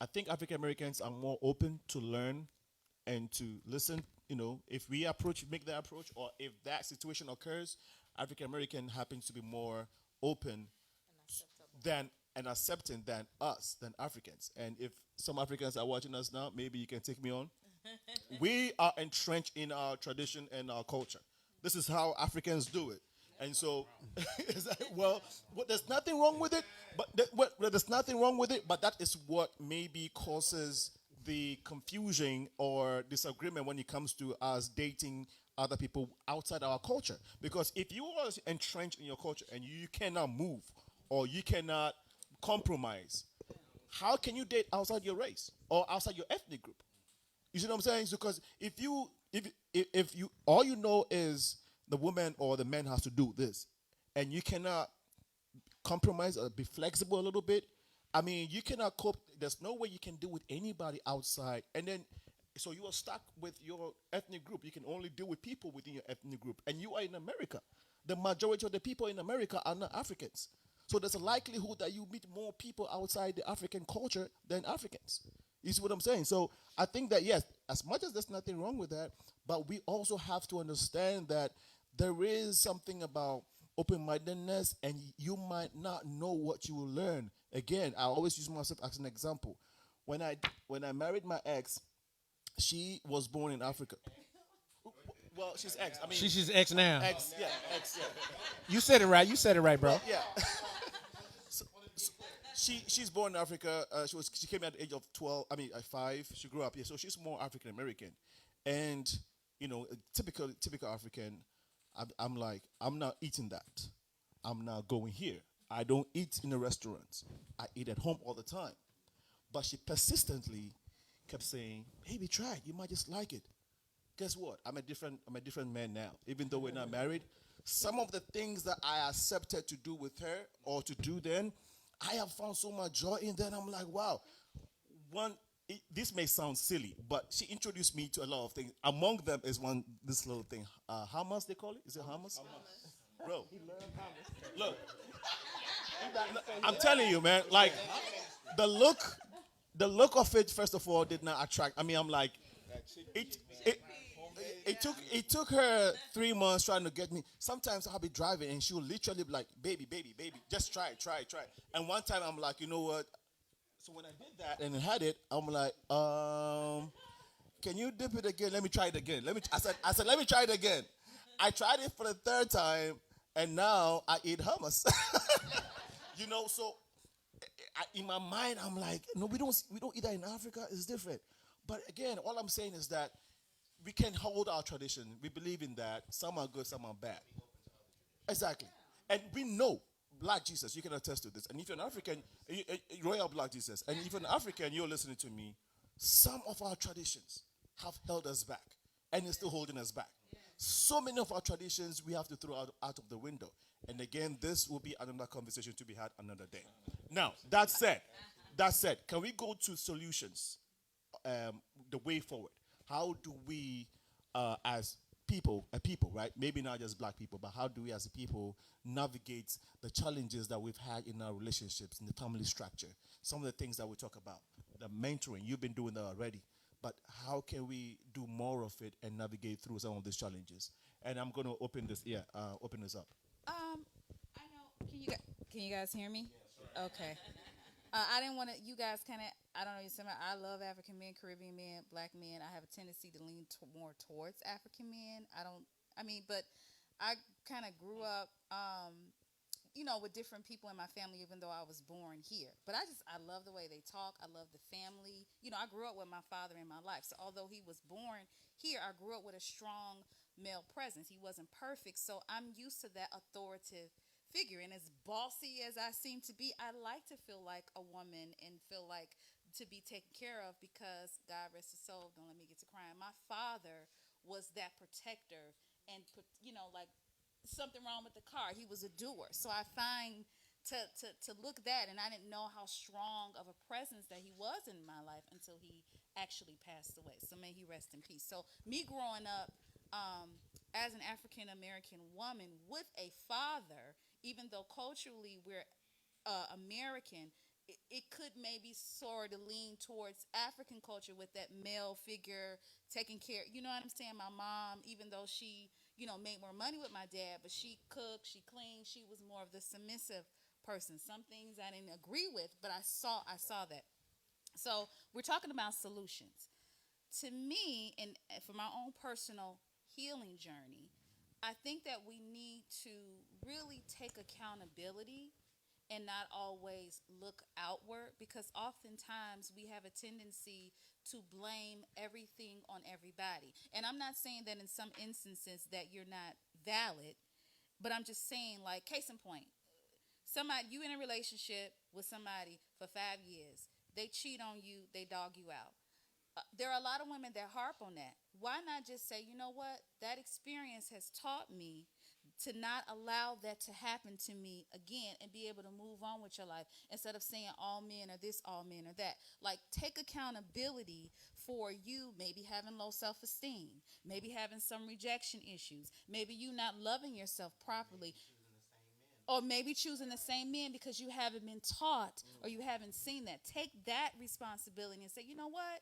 I think African Americans are more open to learn and to listen. If we make that approach, or if that situation occurs, African American happens to be more open and accepting than Africans. And if some Africans are watching us now, maybe you can take me on. We are entrenched in our tradition and our culture. This is how Africans do it. And so, there's nothing wrong with it, there's nothing wrong with it, but that is what maybe causes the confusion or disagreement when it comes to us dating other people outside our culture. Because if you are entrenched in your culture and you cannot move or you cannot compromise, how can you date outside your race or outside your ethnic group? You see what I'm saying? Because if you all you know is the woman or the man has to do this, and you cannot compromise or be flexible a little bit, I mean, you cannot cope. There's no way you can deal with anybody outside, and then so you are stuck with your ethnic group. You can only deal with people within your ethnic group, and you are in America. The majority of the people in America are not Africans. So there's a likelihood that you meet more people outside the African culture than Africans. You see what I'm saying? So I think that, yes, as much as there's nothing wrong with that, but we also have to understand that there is something about open-mindedness, and you might not know what you will learn. Again, I always use myself as an example. When I married my ex, she was born in Africa. Well, she's ex. I mean, she's ex now. Ex, yeah. You said it right. You said it right, bro. Well, yeah. She's born in Africa. She came at the age of 5. She grew up here, so she's more African American, and typical African. I'm like, I'm not eating that. I'm not going here. I don't eat in the restaurants. I eat at home all the time. But she persistently kept saying, "Baby, try it. You might just like it." Guess what? I'm a different man now. Even though we're not married, some of the things that I accepted to do with her or to do then, I have found so much joy in that. I'm like, wow. This may sound silly, but she introduced me to a lot of things. Among them is this little thing, hummus they call it. Is it hummus? Bro, look, I'm telling you, man. Like the look of it, first of all, did not attract. I mean, I'm like, It took her 3 months trying to get me. Sometimes I'll be driving and she'll literally be like, baby, just try it. And one time I'm like, you know what? So when I did that and had it, I'm like, can you dip it again? Let me try it again. I said, let me try it again. I tried it for the third time, and now I eat hummus. So in my mind, I'm like, no, we don't eat that in Africa. It's different. But again, all I'm saying is that we can hold our tradition. We believe in that. Some are good, some are bad. Exactly. And we know Black Jesus, you can attest to this. And if you're an African, Royal Black Jesus, and if you're an African, you're listening to me, some of our traditions have held us back and it's still holding us back. So many of our traditions we have to throw out of the window. And again, this will be another conversation to be had another day. Now, that said, can we go to solutions, the way forward? How do we, as people, right? Maybe not just Black people, but how do we as a people navigate the challenges that we've had in our relationships, in the family structure? Some of the things that we talk about, the mentoring, you've been doing that already. But how can we do more of it and navigate through some of these challenges? And I'm going to open this up. I know. Can you guys hear me? Okay. I didn't want to. You guys kind of. I don't know. I love African men, Caribbean men, Black men. I have a tendency to lean more towards African men. But I kind of grew up, with different people in my family, even though I was born here. But I love the way they talk. I love the family. I grew up with my father in my life. So although he was born here, I grew up with a strong male presence. He wasn't perfect. So I'm used to that authoritative figure. And as bossy as I seem to be, I like to feel like a woman and feel like to be taken care of because, God rest his soul, don't let me get to crying. My father was that protector and, like, something wrong with the car. He was a doer. So I find to look that, and I didn't know how strong of a presence that he was in my life until he actually passed away. So may he rest in peace. So me growing up as an African American woman with a father, even though culturally we're American, it could maybe sort of lean towards African culture with that male figure taking care. You know what I'm saying? My mom, even though she made more money with my dad, but she cooked, she cleaned, she was more of the submissive person. Some things I didn't agree with, but I saw that. So we're talking about solutions. To me, and for my own personal healing journey, I think that we need to really take accountability and not always look outward, because oftentimes we have a tendency to blame everything on everybody. And I'm not saying that in some instances that you're not valid, but I'm just saying, like, case in point, you in a relationship with somebody for 5 years, they cheat on you, they dog you out. There are a lot of women that harp on that. Why not just say, you know what, that experience has taught me to not allow that to happen to me again and be able to move on with your life, instead of saying all men are this, all men are that. Like, take accountability for you maybe having low self-esteem, maybe having some rejection issues, maybe you not loving yourself properly, or maybe choosing the same men because you haven't been taught or you haven't seen that. Take that responsibility and say, you know what,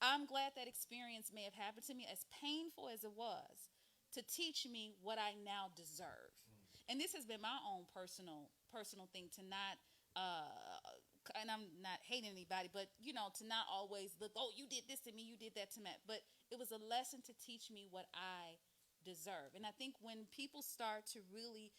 I'm glad that experience may have happened to me, as painful as it was, to teach me what I now deserve. And this has been my own personal thing, to not, and I'm not hating anybody, but, to not always look, oh, you did this to me, you did that to me. But it was a lesson to teach me what I deserve. And I think when people start to really,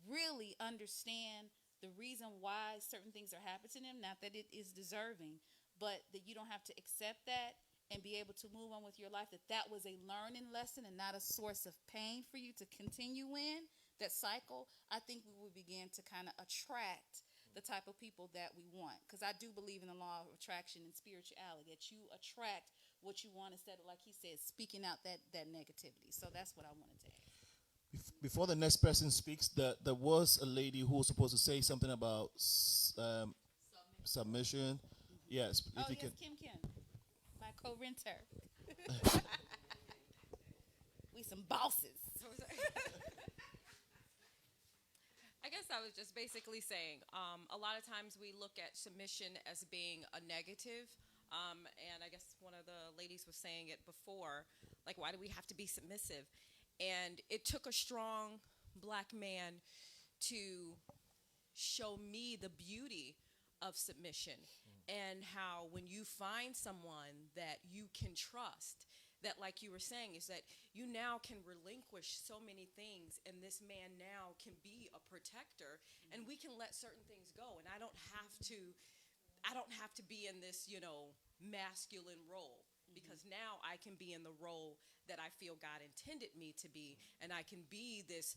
really understand the reason why certain things are happening to them, not that it is deserving, but that you don't have to accept that and be able to move on with your life, that was a learning lesson and not a source of pain for you to continue in that cycle, I think we will begin to kind of attract the type of people that we want. Because I do believe in the law of attraction and spirituality, that you attract what you want instead of, like he said, speaking out that negativity. So that's what I wanted to add. Before the next person speaks, there was a lady who was supposed to say something about submission. Yes, if you can. Kim, my co-renter. We some bosses. I guess I was just basically saying, a lot of times we look at submission as being a negative. And I guess one of the ladies was saying it before, like, why do we have to be submissive? And it took a strong black man to show me the beauty of submission and how when you find someone that you can trust, that, like you were saying, is that you now can relinquish so many things, and this man now can be a protector, and we can let certain things go, and I don't have to be in this, masculine role, because now I can be in the role that I feel God intended me to be, and I can be this,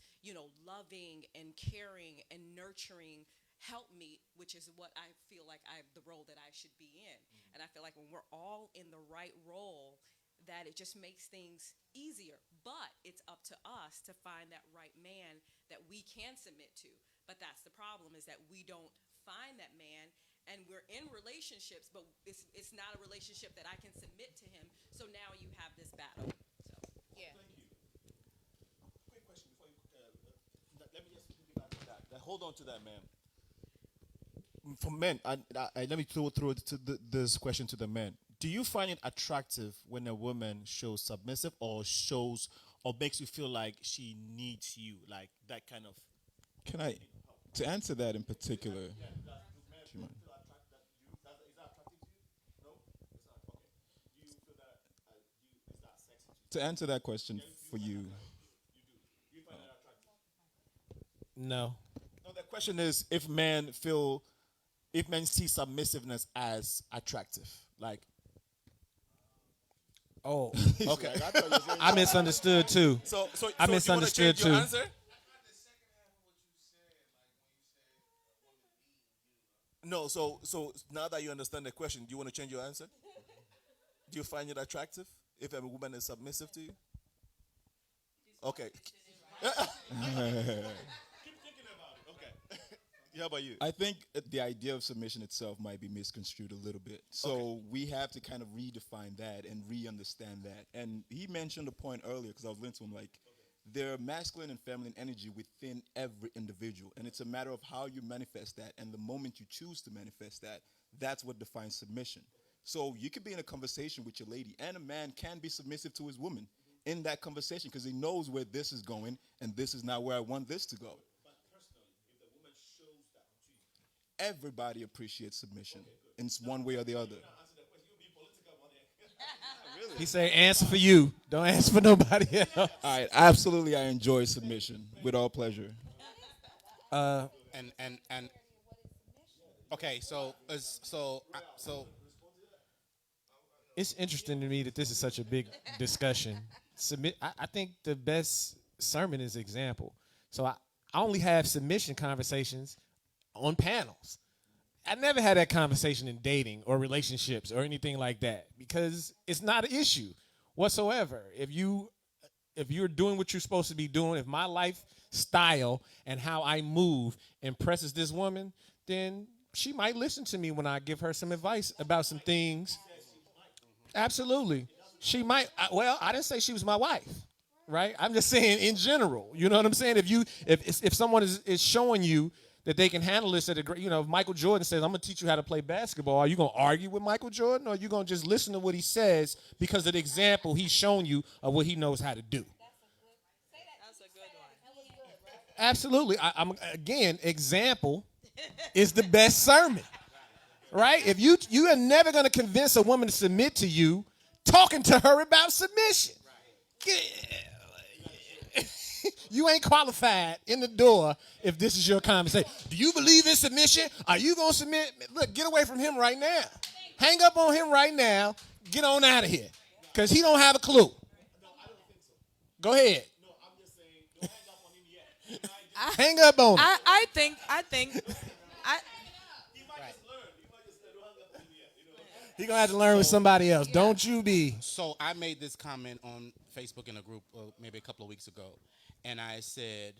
loving and caring and nurturing helpmeet, which is what I feel like the role that I should be in. And I feel like when we're all in the right role, that it just makes things easier. But it's up to us to find that right man that we can submit to. But that's the problem, is that we don't find that man, and we're in relationships, but it's not a relationship that I can submit to him. So now you have this battle. So, yeah. Thank you. Quick question before you. Let me just piggyback on that. Hold on to that, man. For men, let me throw this question to the men. Do you find it attractive when a woman shows submissive or makes you feel like she needs you, like that kind of? Can I, to answer that in particular? Is that attractive to you? No, it's not. Okay. Do you feel that? Is that sexy to you? To answer that question for you. You do. Do you find it attractive? No. No, the question is if men see submissiveness as attractive, like. Oh, okay. I misunderstood too. So I misunderstood you wanna too. change your answer? No, so now that you understand the question, do you want to change your answer? Do you find it attractive if a woman is submissive to you? Okay. Keep thinking about it. Okay. How about you? I think the idea of submission itself might be misconstrued a little bit. So we have to kind of redefine that and re-understand that. And he mentioned a point earlier, because I was listening to him, like, there are masculine and feminine energy within every individual. And it's a matter of how you manifest that. And the moment you choose to manifest that, that's what defines submission. So you could be in a conversation with your lady, and a man can be submissive to his woman in that conversation because he knows where this is going, and this is not where I want this to go. Everybody appreciates submission in one way or the other. He said, answer for you. Don't answer for nobody else. All right, absolutely, I enjoy submission with all pleasure. And okay, so it's interesting to me that this is such a big discussion. I think the best sermon is example. So I only have submission conversations on panels. I never had that conversation in dating or relationships or anything like that because it's not an issue whatsoever. If you're doing what you're supposed to be doing, if my lifestyle and how I move impresses this woman, then she might listen to me when I give her some advice about some things. Absolutely. She might. Well, I didn't say she was my wife, right? I'm just saying in general. You know what I'm saying? If someone is showing you that they can handle this at a great, if Michael Jordan says, I'm going to teach you how to play basketball, are you going to argue with Michael Jordan, or are you going to just listen to what he says because of the example he's shown you of what he knows how to do? That's a good one. Absolutely. Again, example is the best sermon, right? If you are never going to convince a woman to submit to you talking to her about submission. You ain't qualified in the door if this is your conversation. Do you believe in submission? Are you going to submit? Look, get away from him right now. Hang up on him right now. Get on out of here because he don't have a clue. Go ahead. No, I'm just saying, don't hang up on him yet. Hang up on him. I think He might just learn. He might just say, don't hang up on him yet. He going to have to learn with somebody else. Don't you be. So I made this comment on Facebook in a group maybe a couple of weeks ago. And I said,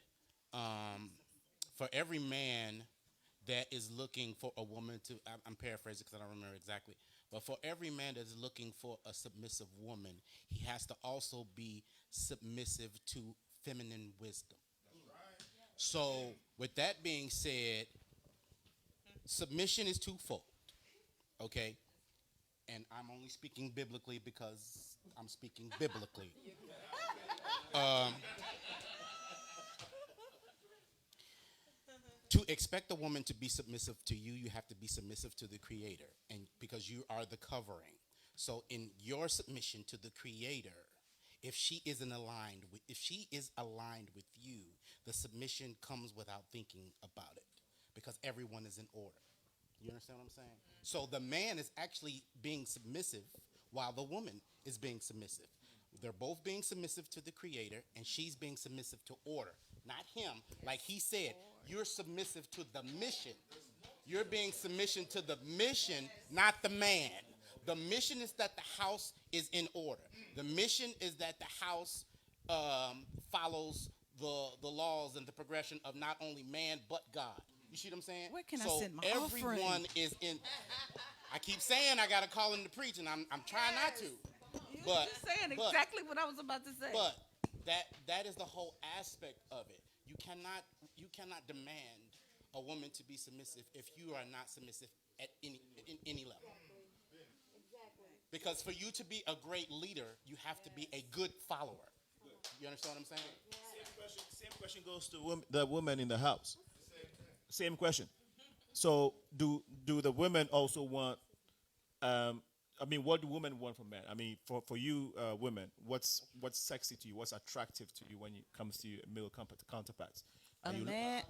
for every man that is looking for a woman to, I'm paraphrasing because I don't remember exactly, but for every man that's looking for a submissive woman, he has to also be submissive to feminine wisdom. So with that being said, submission is twofold, okay? and I'm only speaking biblically because I'm speaking biblically. Um, to expect a woman to be submissive to you, you have to be submissive to the Creator, and because you are the covering. So in your submission to the Creator, if she is aligned with you, the submission comes without thinking about it, because everyone is in order. You understand what I'm saying? So the man is actually being submissive while the woman is being submissive. They're both being submissive to the Creator, and she's being submissive to order, not him. Like he said, you're submissive to the mission. You're being submission to the mission, not the man. The mission is that the house is in order. The mission is that the house follows the laws and the progression of not only man but God. You see what I'm saying? Where can I so send my everyone offering? is in. I keep saying I gotta call him to preach, and I'm trying not to. You But just saying but- exactly what I was about to say. But that is the whole aspect of it. You cannot demand a woman to be submissive if you are not submissive at any level. Because for you to be a great leader, you have to be a good follower. You understand what I'm saying? Same question goes to the women in the house. Same question. So do the women also want? What do women want from men? I mean, for you women, what's sexy to you? What's attractive to you when it comes to your male counterparts? A man.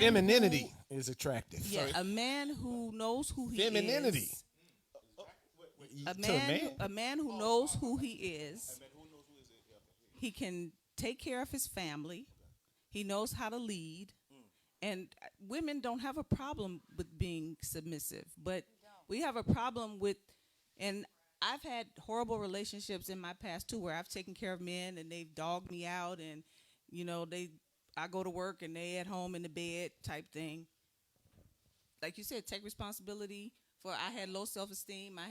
Femininity is attractive. Yeah, a man who knows who he Femininity. is. To a man? A man who knows who he is. He can take care of his family. He knows how to lead. And women don't have a problem with being submissive, but we have a problem with, and I've had horrible relationships in my past too, where I've taken care of men and they've dogged me out, and I go to work and they at home in the bed type thing. Like you said, take responsibility for. I had low self-esteem. I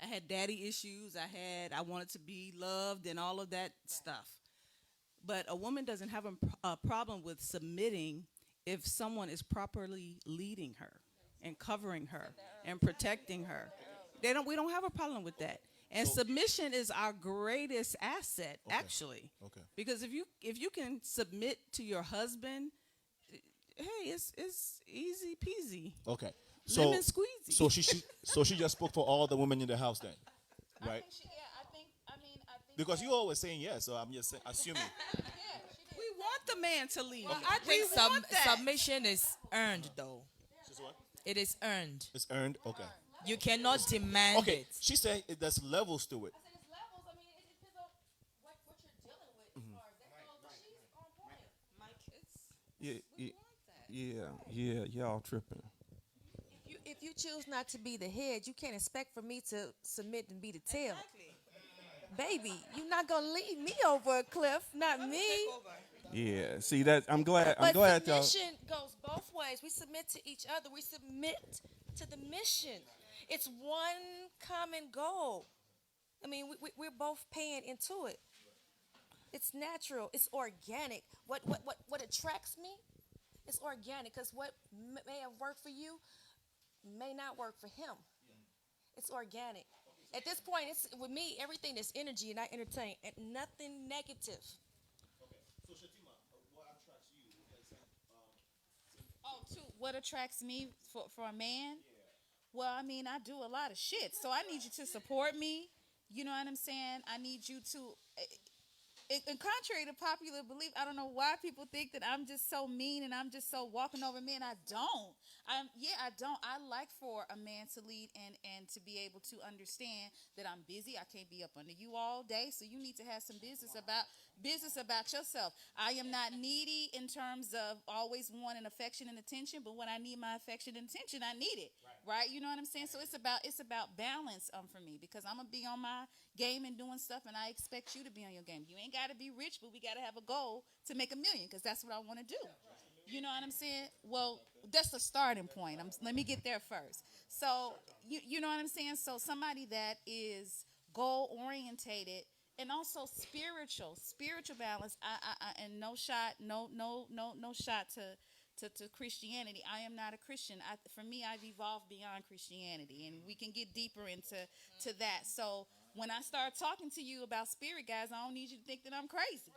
had daddy issues. I wanted to be loved and all of that stuff. But a woman doesn't have a problem with submitting if someone is properly leading her and covering her and protecting her. We don't have a problem with that. And submission is our greatest asset, actually. Okay. Because if you can submit to your husband, hey, it's easy peasy. Okay. Lemon squeezy. So she just spoke for all the women in the house then, right? I think Because you always saying yes, so I'm just assuming. We want the man to lead. Well, I think submission is earned, though. It is earned. It's earned. Okay. You cannot demand it. She said there's levels to it. Yeah, y'all tripping. If you choose not to be the head, you can't expect for me to submit and be the tail. Baby, you're not gonna lead me over a cliff, not me. Yeah, see that I'm glad But y'all. submission goes both ways. We submit to each other. We submit to the mission. It's one common goal. I mean, we're both paying into it. It's natural. It's organic. What attracts me is organic, because what may have worked for you may not work for him. It's organic. At this point, it's with me, everything is energy, and I entertain, and nothing negative. So Shatima, what attracts you? What attracts me for a man? Well, I mean, I do a lot of shit, so I need you to support me. You know what I'm saying? I need you to. And contrary to popular belief, I don't know why people think that I'm just so mean and I'm just so walking over men. I don't. I don't. I like for a man to lead and to be able to understand that I'm busy. I can't be up under you all day, so you need to have some business about yourself. I am not needy in terms of always wanting affection and attention, but when I need my affection and attention, I need it. Right? You know what I'm saying? So it's about balance for me, because I'm gonna be on my game and doing stuff, and I expect you to be on your game. You ain't got to be rich, but we got to have a goal to make $1 million, because that's what I want to do. You know what I'm saying? Well, that's the starting point. Let me get there first. So you know what I'm saying? So somebody that is goal orientated and also spiritual balance. And no shot to Christianity. I am not a Christian. For me, I've evolved beyond Christianity, and we can get deeper into that. So when I start talking to you about spirit guides, I don't need you to think that I'm crazy.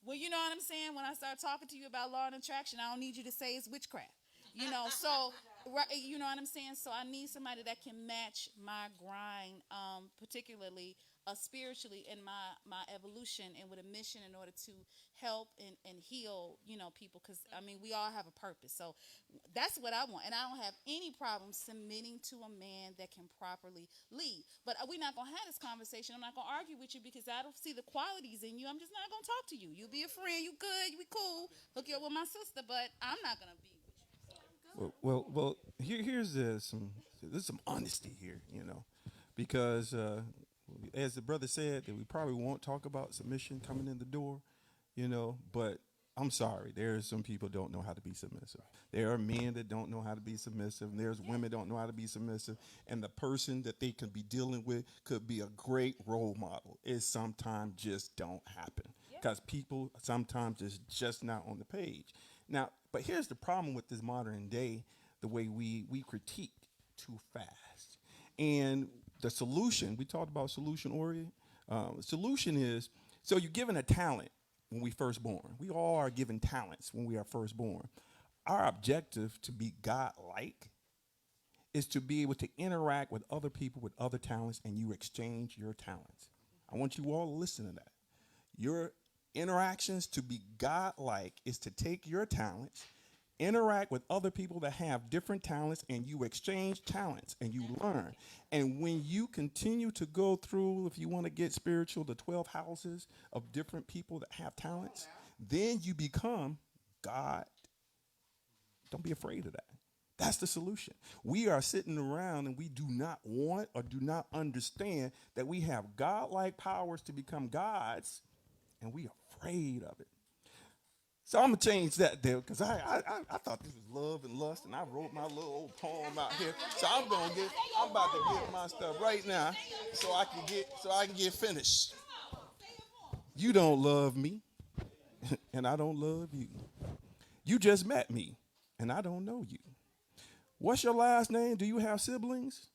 Well, you know what I'm saying? When I start talking to you about law and attraction, I don't need you to say it's witchcraft. So, right, you know what I'm saying? So I need somebody that can match my grind, particularly spiritually in my evolution and with a mission in order to help and heal, people. Because, we all have a purpose. So that's what I want. And I don't have any problem submitting to a man that can properly lead. But we're not going to have this conversation. I'm not going to argue with you because I don't see the qualities in you. I'm just not going to talk to you. You be a friend. You good. We cool. Hook you up with my sister. But I'm not going to be. Well. Here's there's some honesty here, because as the brother said, that we probably won't talk about submission coming in the door, But I'm sorry, there are some people don't know how to be submissive. There are men that don't know how to be submissive. And there's women that don't know how to be submissive. And the person that they could be dealing with could be a great role model. It sometimes just don't happen because people sometimes is just not on the page. Now, but here's the problem with this modern day, the way we critique too fast. And the solution, we talked about solution oriented. Solution is, so you're given a talent when we first born. We all are given talents when we are first born. Our objective to be God-like is to be able to interact with other people with other talents, and you exchange your talents. I want you all to listen to that. Your interactions to be God-like is to take your talents, interact with other people that have different talents, and you exchange talents and you learn. And when you continue to go through, if you want to get spiritual, the 12 houses of different people that have talents, then you become God. Don't be afraid of that. That's the solution. We are sitting around and we do not want or do not understand that we have God-like powers to become gods, and we are afraid of it. So I'm gonna change that there because I thought this was love and lust, and I wrote my little old poem out here. So I'm about to get my stuff right now so I can get finished. You don't love me, and I don't love you. You just met me, and I don't know you. What's your last name? Do you have siblings?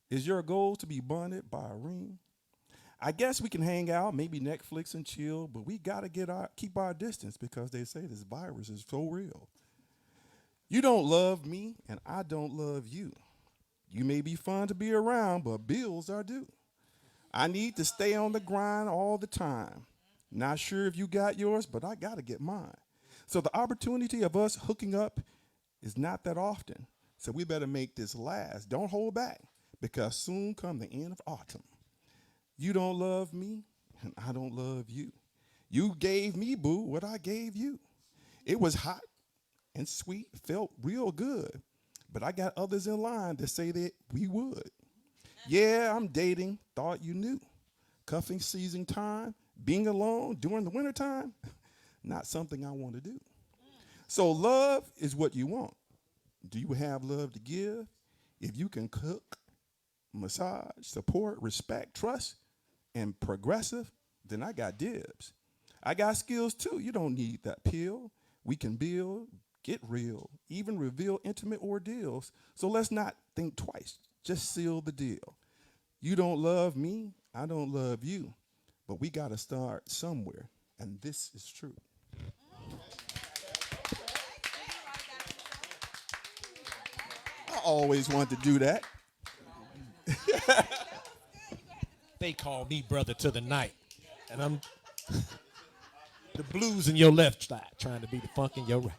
Is your goal to be bonded by a ring? I guess we can hang out, maybe Netflix and chill, but we got to keep our distance because they say this virus is so real. You don't love me, and I don't love you. You may be fun to be around, but bills are due. I need to stay on the grind all the time. Not sure if you got yours, but I got to get mine. So the opportunity of us hooking up is not that often. So we better make this last. Don't hold back because soon come the end of autumn. You don't love me, and I don't love you. You gave me, boo, what I gave you. It was hot and sweet, felt real good. But I got others in line that say that we would. Yeah, I'm dating, thought you knew. Cuffing season time, being alone during the wintertime, not something I want to do. So love is what you want. Do you have love to give? If you can cook, massage, support, respect, trust, and progressive, then I got dibs. I got skills too. You don't need that pill. We can build, get real, even reveal intimate ordeals. So let's not think twice. Just seal the deal. You don't love me, I don't love you. But we got to start somewhere, and this is true. I always wanted to do that. They call me brother to the night, and I'm the blues in your left side, trying to be the funk in your right.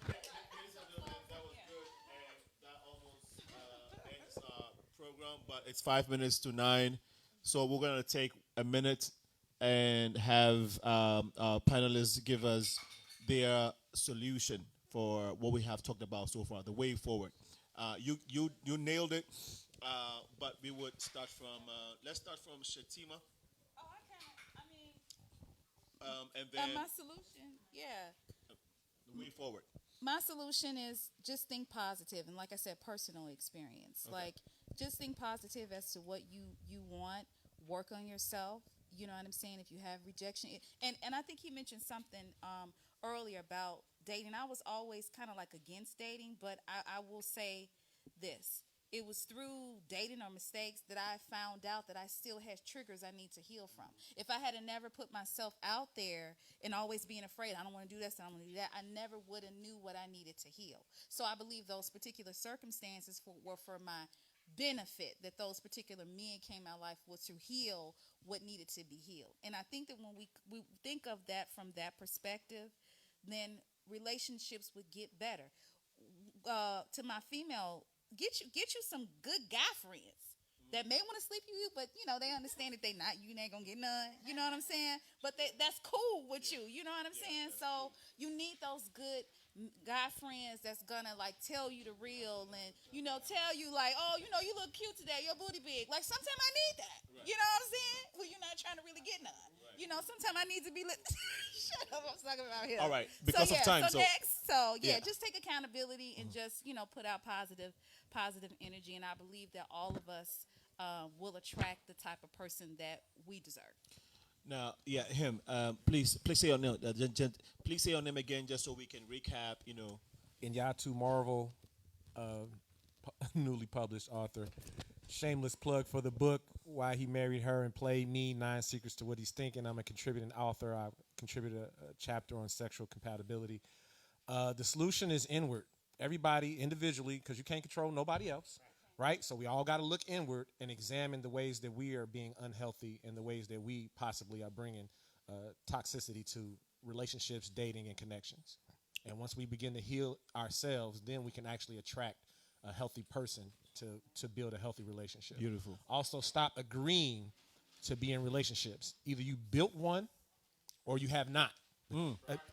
Program, but it's 5 minutes to 9, so we're gonna take a minute and have our panelists give us their solution for what we have talked about so far, the way forward. You nailed it, but we would start from let's start from Shatima. And then my solution, the way forward. My solution is just think positive, and like I said, personal experience. Okay. Like just think positive as to what you want. Work on yourself. You know what I'm saying? If you have rejection, and I think he mentioned something earlier about dating, I was always kind of like against dating, but I will say this. It was through dating or mistakes that I found out that I still had triggers I need to heal from. If I had never put myself out there and always being afraid, I don't want to do this, I don't want to do that, I never would have knew what I needed to heal. So I believe those particular circumstances were for my benefit, that those particular men came in my life was to heal what needed to be healed. And I think that when we think of that from that perspective, then relationships would get better. To my female, get you some good guy friends that may want to sleep with you, but they understand that you ain't gonna get none. You know what I'm saying? But that's cool with you. You know what I'm saying? So you need those good guy friends that's gonna like tell you the real and tell you like, oh, you look cute today, your booty big. Like sometimes I need that. Right. You know what I'm saying? Well, you're not trying to really get none. Right. Sometimes I need to be shut up, I'm talking about here. All right, because of time. Just take accountability and just put out positive energy, and I believe that all of us will attract the type of person that we deserve. Now, him. Please say your name. Please say your name again, just so we can recap. Inyatu Marvel, newly published author. Shameless plug for the book, Why He Married Her and Played Me, 9 Secrets to What He's Thinking. I'm a contributing author. I contributed a chapter on sexual compatibility. The solution is inward. Everybody individually, because you can't control nobody else, right? So we all got to look inward and examine the ways that we are being unhealthy and the ways that we possibly are bringing toxicity to relationships, dating, and connections. And once we begin to heal ourselves, then we can actually attract a healthy person to build a healthy relationship. Beautiful. Also, stop agreeing to be in relationships. Either you built one or you have not.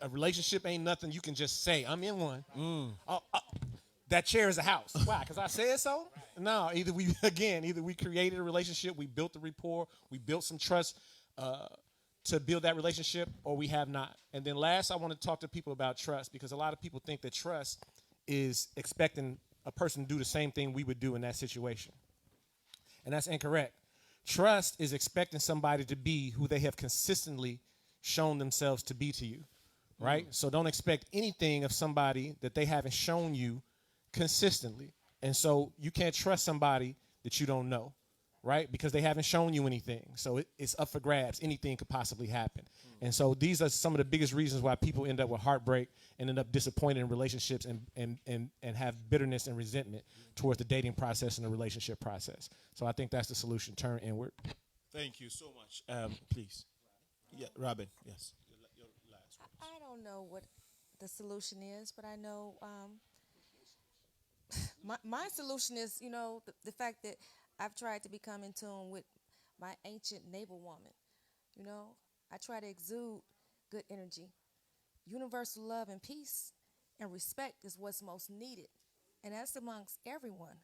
A relationship ain't nothing you can just say, I'm in one. That chair is a house. Why? Because I said so? No, either we created a relationship, we built the rapport, we built some trust to build that relationship, or we have not. And then last, I want to talk to people about trust, because a lot of people think that trust is expecting a person to do the same thing we would do in that situation. And that's incorrect. Trust is expecting somebody to be who they have consistently shown themselves to be to you, right? So don't expect anything of somebody that they haven't shown you consistently. And so you can't trust somebody that you don't know, right? Because they haven't shown you anything. So it's up for grabs. Anything could possibly happen. And so these are some of the biggest reasons why people end up with heartbreak and end up disappointed in relationships and have bitterness and resentment towards the dating process and the relationship process. So I think that's the solution. Turn inward. Thank you so much. Please. Yeah, Robin, yes. Your last words. I don't know what the solution is, but I know my solution is, the fact that I've tried to become in tune with my ancient naval woman. I try to exude good energy. Universal love and peace and respect is what's most needed, and that's amongst everyone.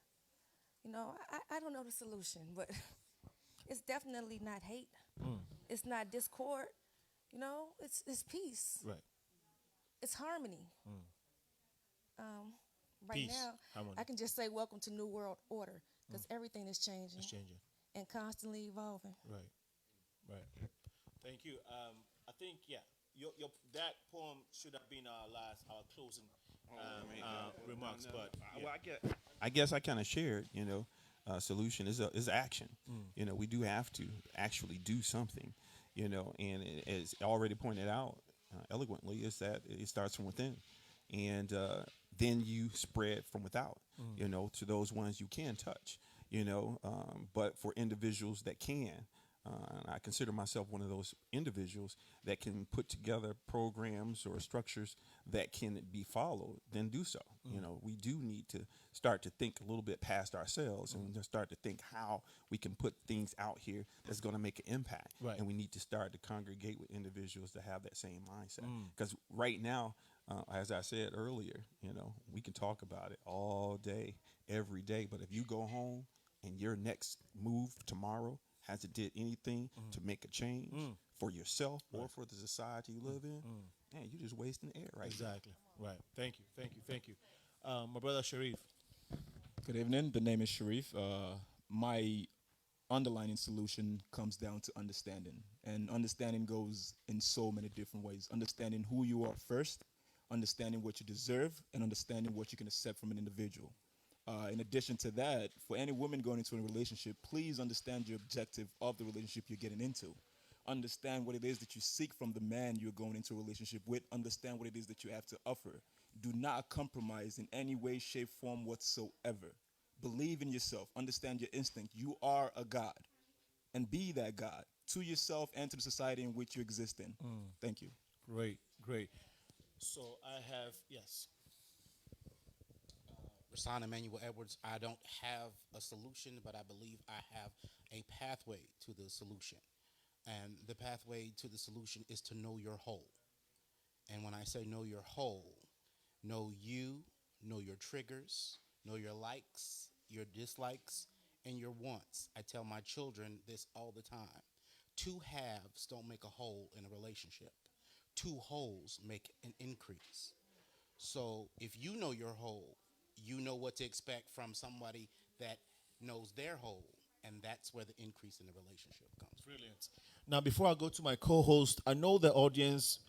I don't know the solution, but it's definitely not hate. It's not discord. It's peace. Right. It's harmony. Right Peace, now, harmony. I can just say welcome to New World Order, because everything is changing. It's changing. And constantly evolving. Right. Thank you. I think, your that poem should have been our closing remarks. No. But Well, I guess I kind of shared. Solution is action. We do have to actually do something. And as already pointed out eloquently, is that it starts from within, and then you spread from without. To those ones you can touch. But for individuals that can. And I consider myself one of those individuals that can put together programs or structures that can be followed, then do so. We do need to start to think a little bit past ourselves and just start to think how we can put things out here that's going to make an impact. Right. And we need to start to congregate with individuals that have that same mindset. Because right now, as I said earlier, we can talk about it all day, every day. But if you go home and your next move tomorrow hasn't did anything to make a change for yourself or for the society you live in, man, you're just wasting air right Exactly. Right. Thank you. My brother Sharif. Good evening. The name is Sharif. My underlining solution comes down to understanding. And understanding goes in so many different ways. Understanding who you are first, understanding what you deserve and understanding what you can accept from an individual. In addition to that, for any woman going into a relationship, please understand your objective of the relationship you're getting into. Understand what it is that you seek from the man you're going into a relationship with. Understand what it is that you have to offer. Do not compromise in any way, shape, form whatsoever. Believe in yourself. Understand your instinct. You are a God. And be that God to yourself and to the society in which you exist in. Thank you. Great, great. So I have, yes. Rasan Emmanuel Edwards, I don't have a solution, but I believe I have a pathway to the solution. And the pathway to the solution is to know your whole. And when I say know your whole, know you, know your triggers, know your likes, your dislikes, and your wants. I tell my children this all the time. Two halves don't make a whole in a relationship. Two wholes make an increase. So if you know your whole, you know what to expect from somebody that knows their whole, and that's where the increase in the relationship comes. Brilliant. Now, before I go to my co-host, I know the audience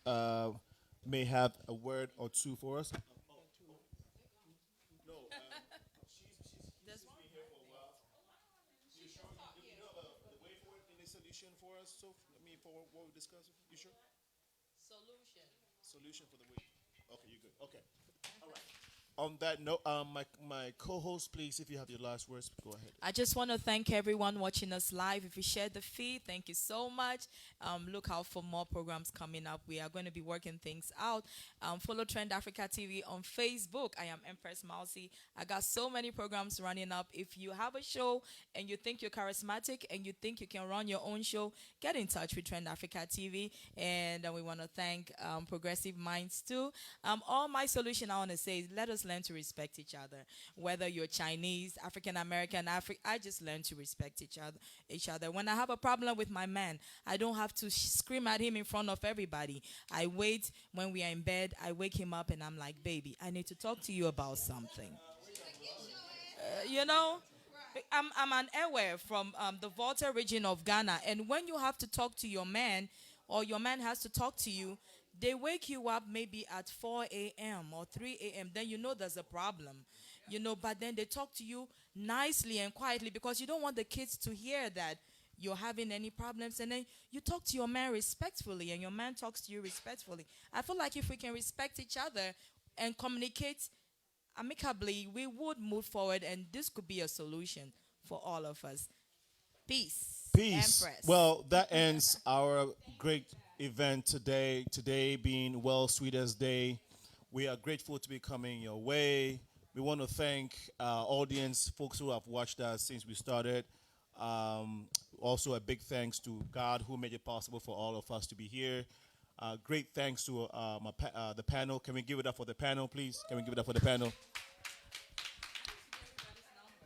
may have a word or two for us. Solution for us. So, for what we discussed. You sure? Solution for the week. Okay, you're good. Okay. All right. On that note, my co-host, please, if you have your last words, go ahead. I just want to thank everyone watching us live. If you shared the feed, thank you so much. Look out for more programs coming up. We are going to be working things out. Follow Trend Africa TV on Facebook. I am Empress Mousy. I got so many programs running up. If you have a show and you think you're charismatic and you think you can run your own show, get in touch with Trend Africa TV. And we want to thank Progressive Minds too. All my solution I want to say is let us learn to respect each other. Whether you're Chinese, African American, I just learn to respect each other. When I have a problem with my man, I don't have to scream at him in front of everybody. I wait when we are in bed. I wake him up and I'm like, baby, I need to talk to you about something. I'm an Ewe from the Volta region of Ghana. And when you have to talk to your man or your man has to talk to you, they wake you up maybe at 4 a.m. or 3 a.m. Then you know there's a problem. But then they talk to you nicely and quietly because you don't want the kids to hear that you're having any problems. And then you talk to your man respectfully and your man talks to you respectfully. I feel like if we can respect each other and communicate amicably, we would move forward and this could be a solution for all of us. Peace. Empress. Well, that ends our great event today. Today being World Sweeters Day. We are grateful to be coming your way. We want to thank our audience, folks who have watched us since we started. Also a big thanks to God who made it possible for all of us to be here. Great thanks to the panel. Can we give it up for the panel, please? Can we give it up for the panel?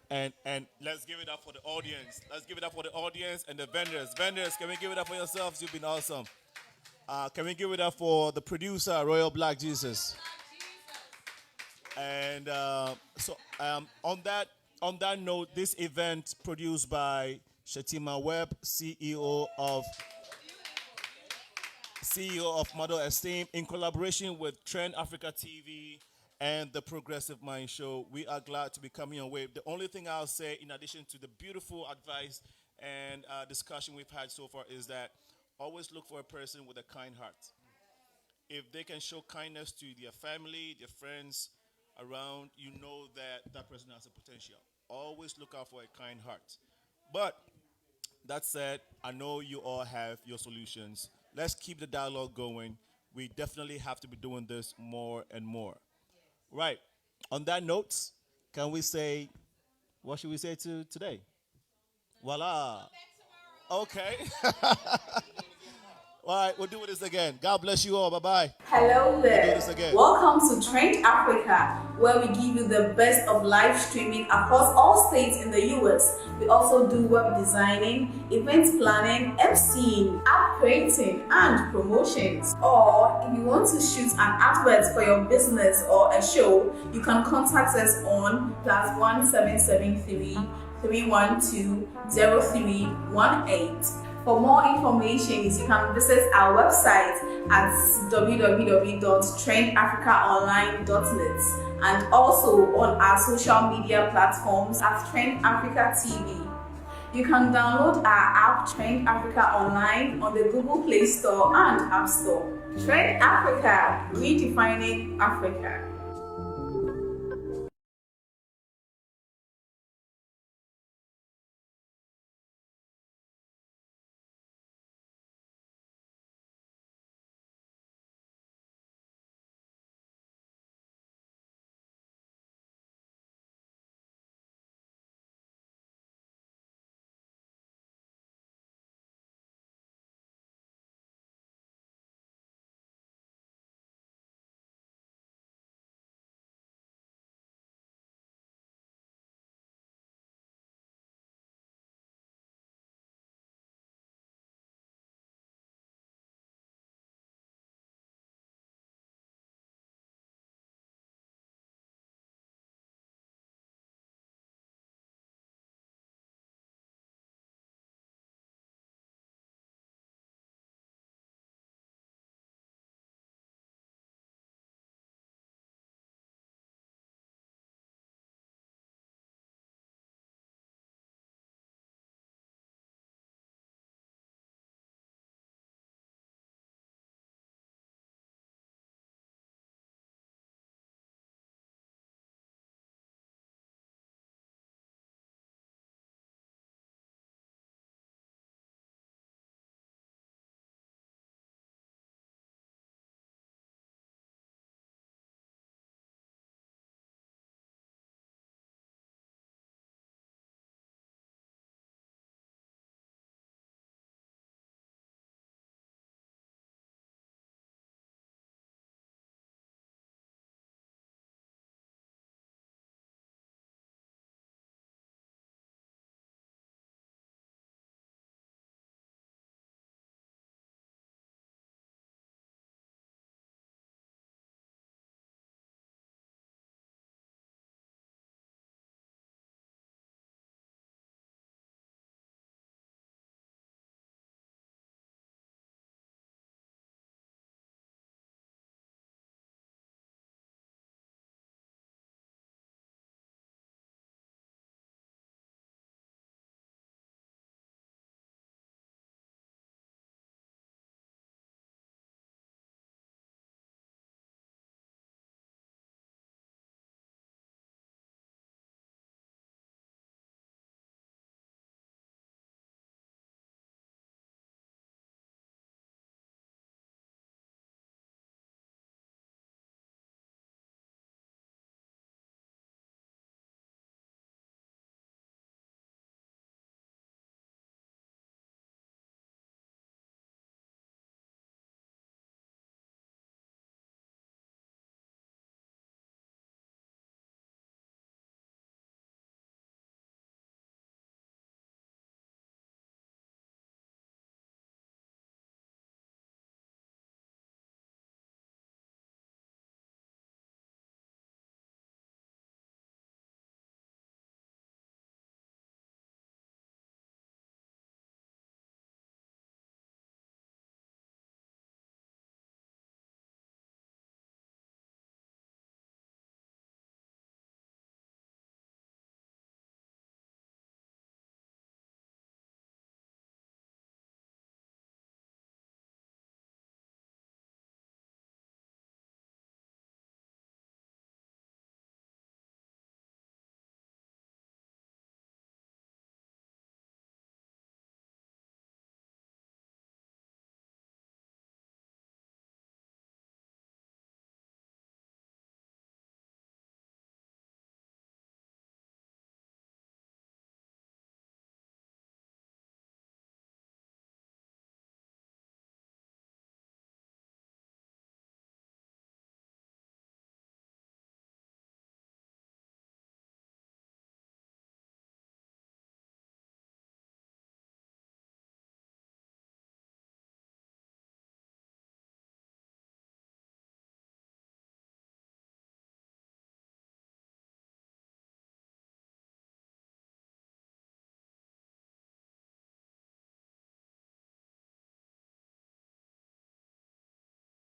And let's give it up for the audience. Let's give it up for the audience and the vendors. Vendors, can we give it up for yourselves? You've been awesome. Can we give it up for the producer, Royal Black Jesus? And on that note, this event produced by Shatima Webb, CEO of Model Esteem, in collaboration with Trend Africa TV and the Progressive Mind Show. We are glad to be coming your way. The only thing I'll say, in addition to the beautiful advice and discussion we've had so far, is that always look for a person with a kind heart. If they can show kindness to their family, their friends around, you know that person has a potential. Always look out for a kind heart. But that said, I know you all have your solutions. Let's keep the dialogue going. We definitely have to be doing this more and more. Right. On that note, can we say, what should we say today? Voila. Okay. All right, we'll do this again. God bless you all. Bye-bye. Hello there. We'll do this again. Welcome to Trend Africa, where we give you the best of live streaming across all states in the US. We also do web designing, event planning, MCing, app creating, and promotions. Or if you want to shoot an advert for your business or a show, you can contact us on +1 773 312 0318. For more information, you can visit our website at www.trendafricaonline.net and also on our social media platforms at Trend Africa TV. You can download our app Trend Africa Online on the Google Play Store and App Store. Trend Africa, redefining Africa.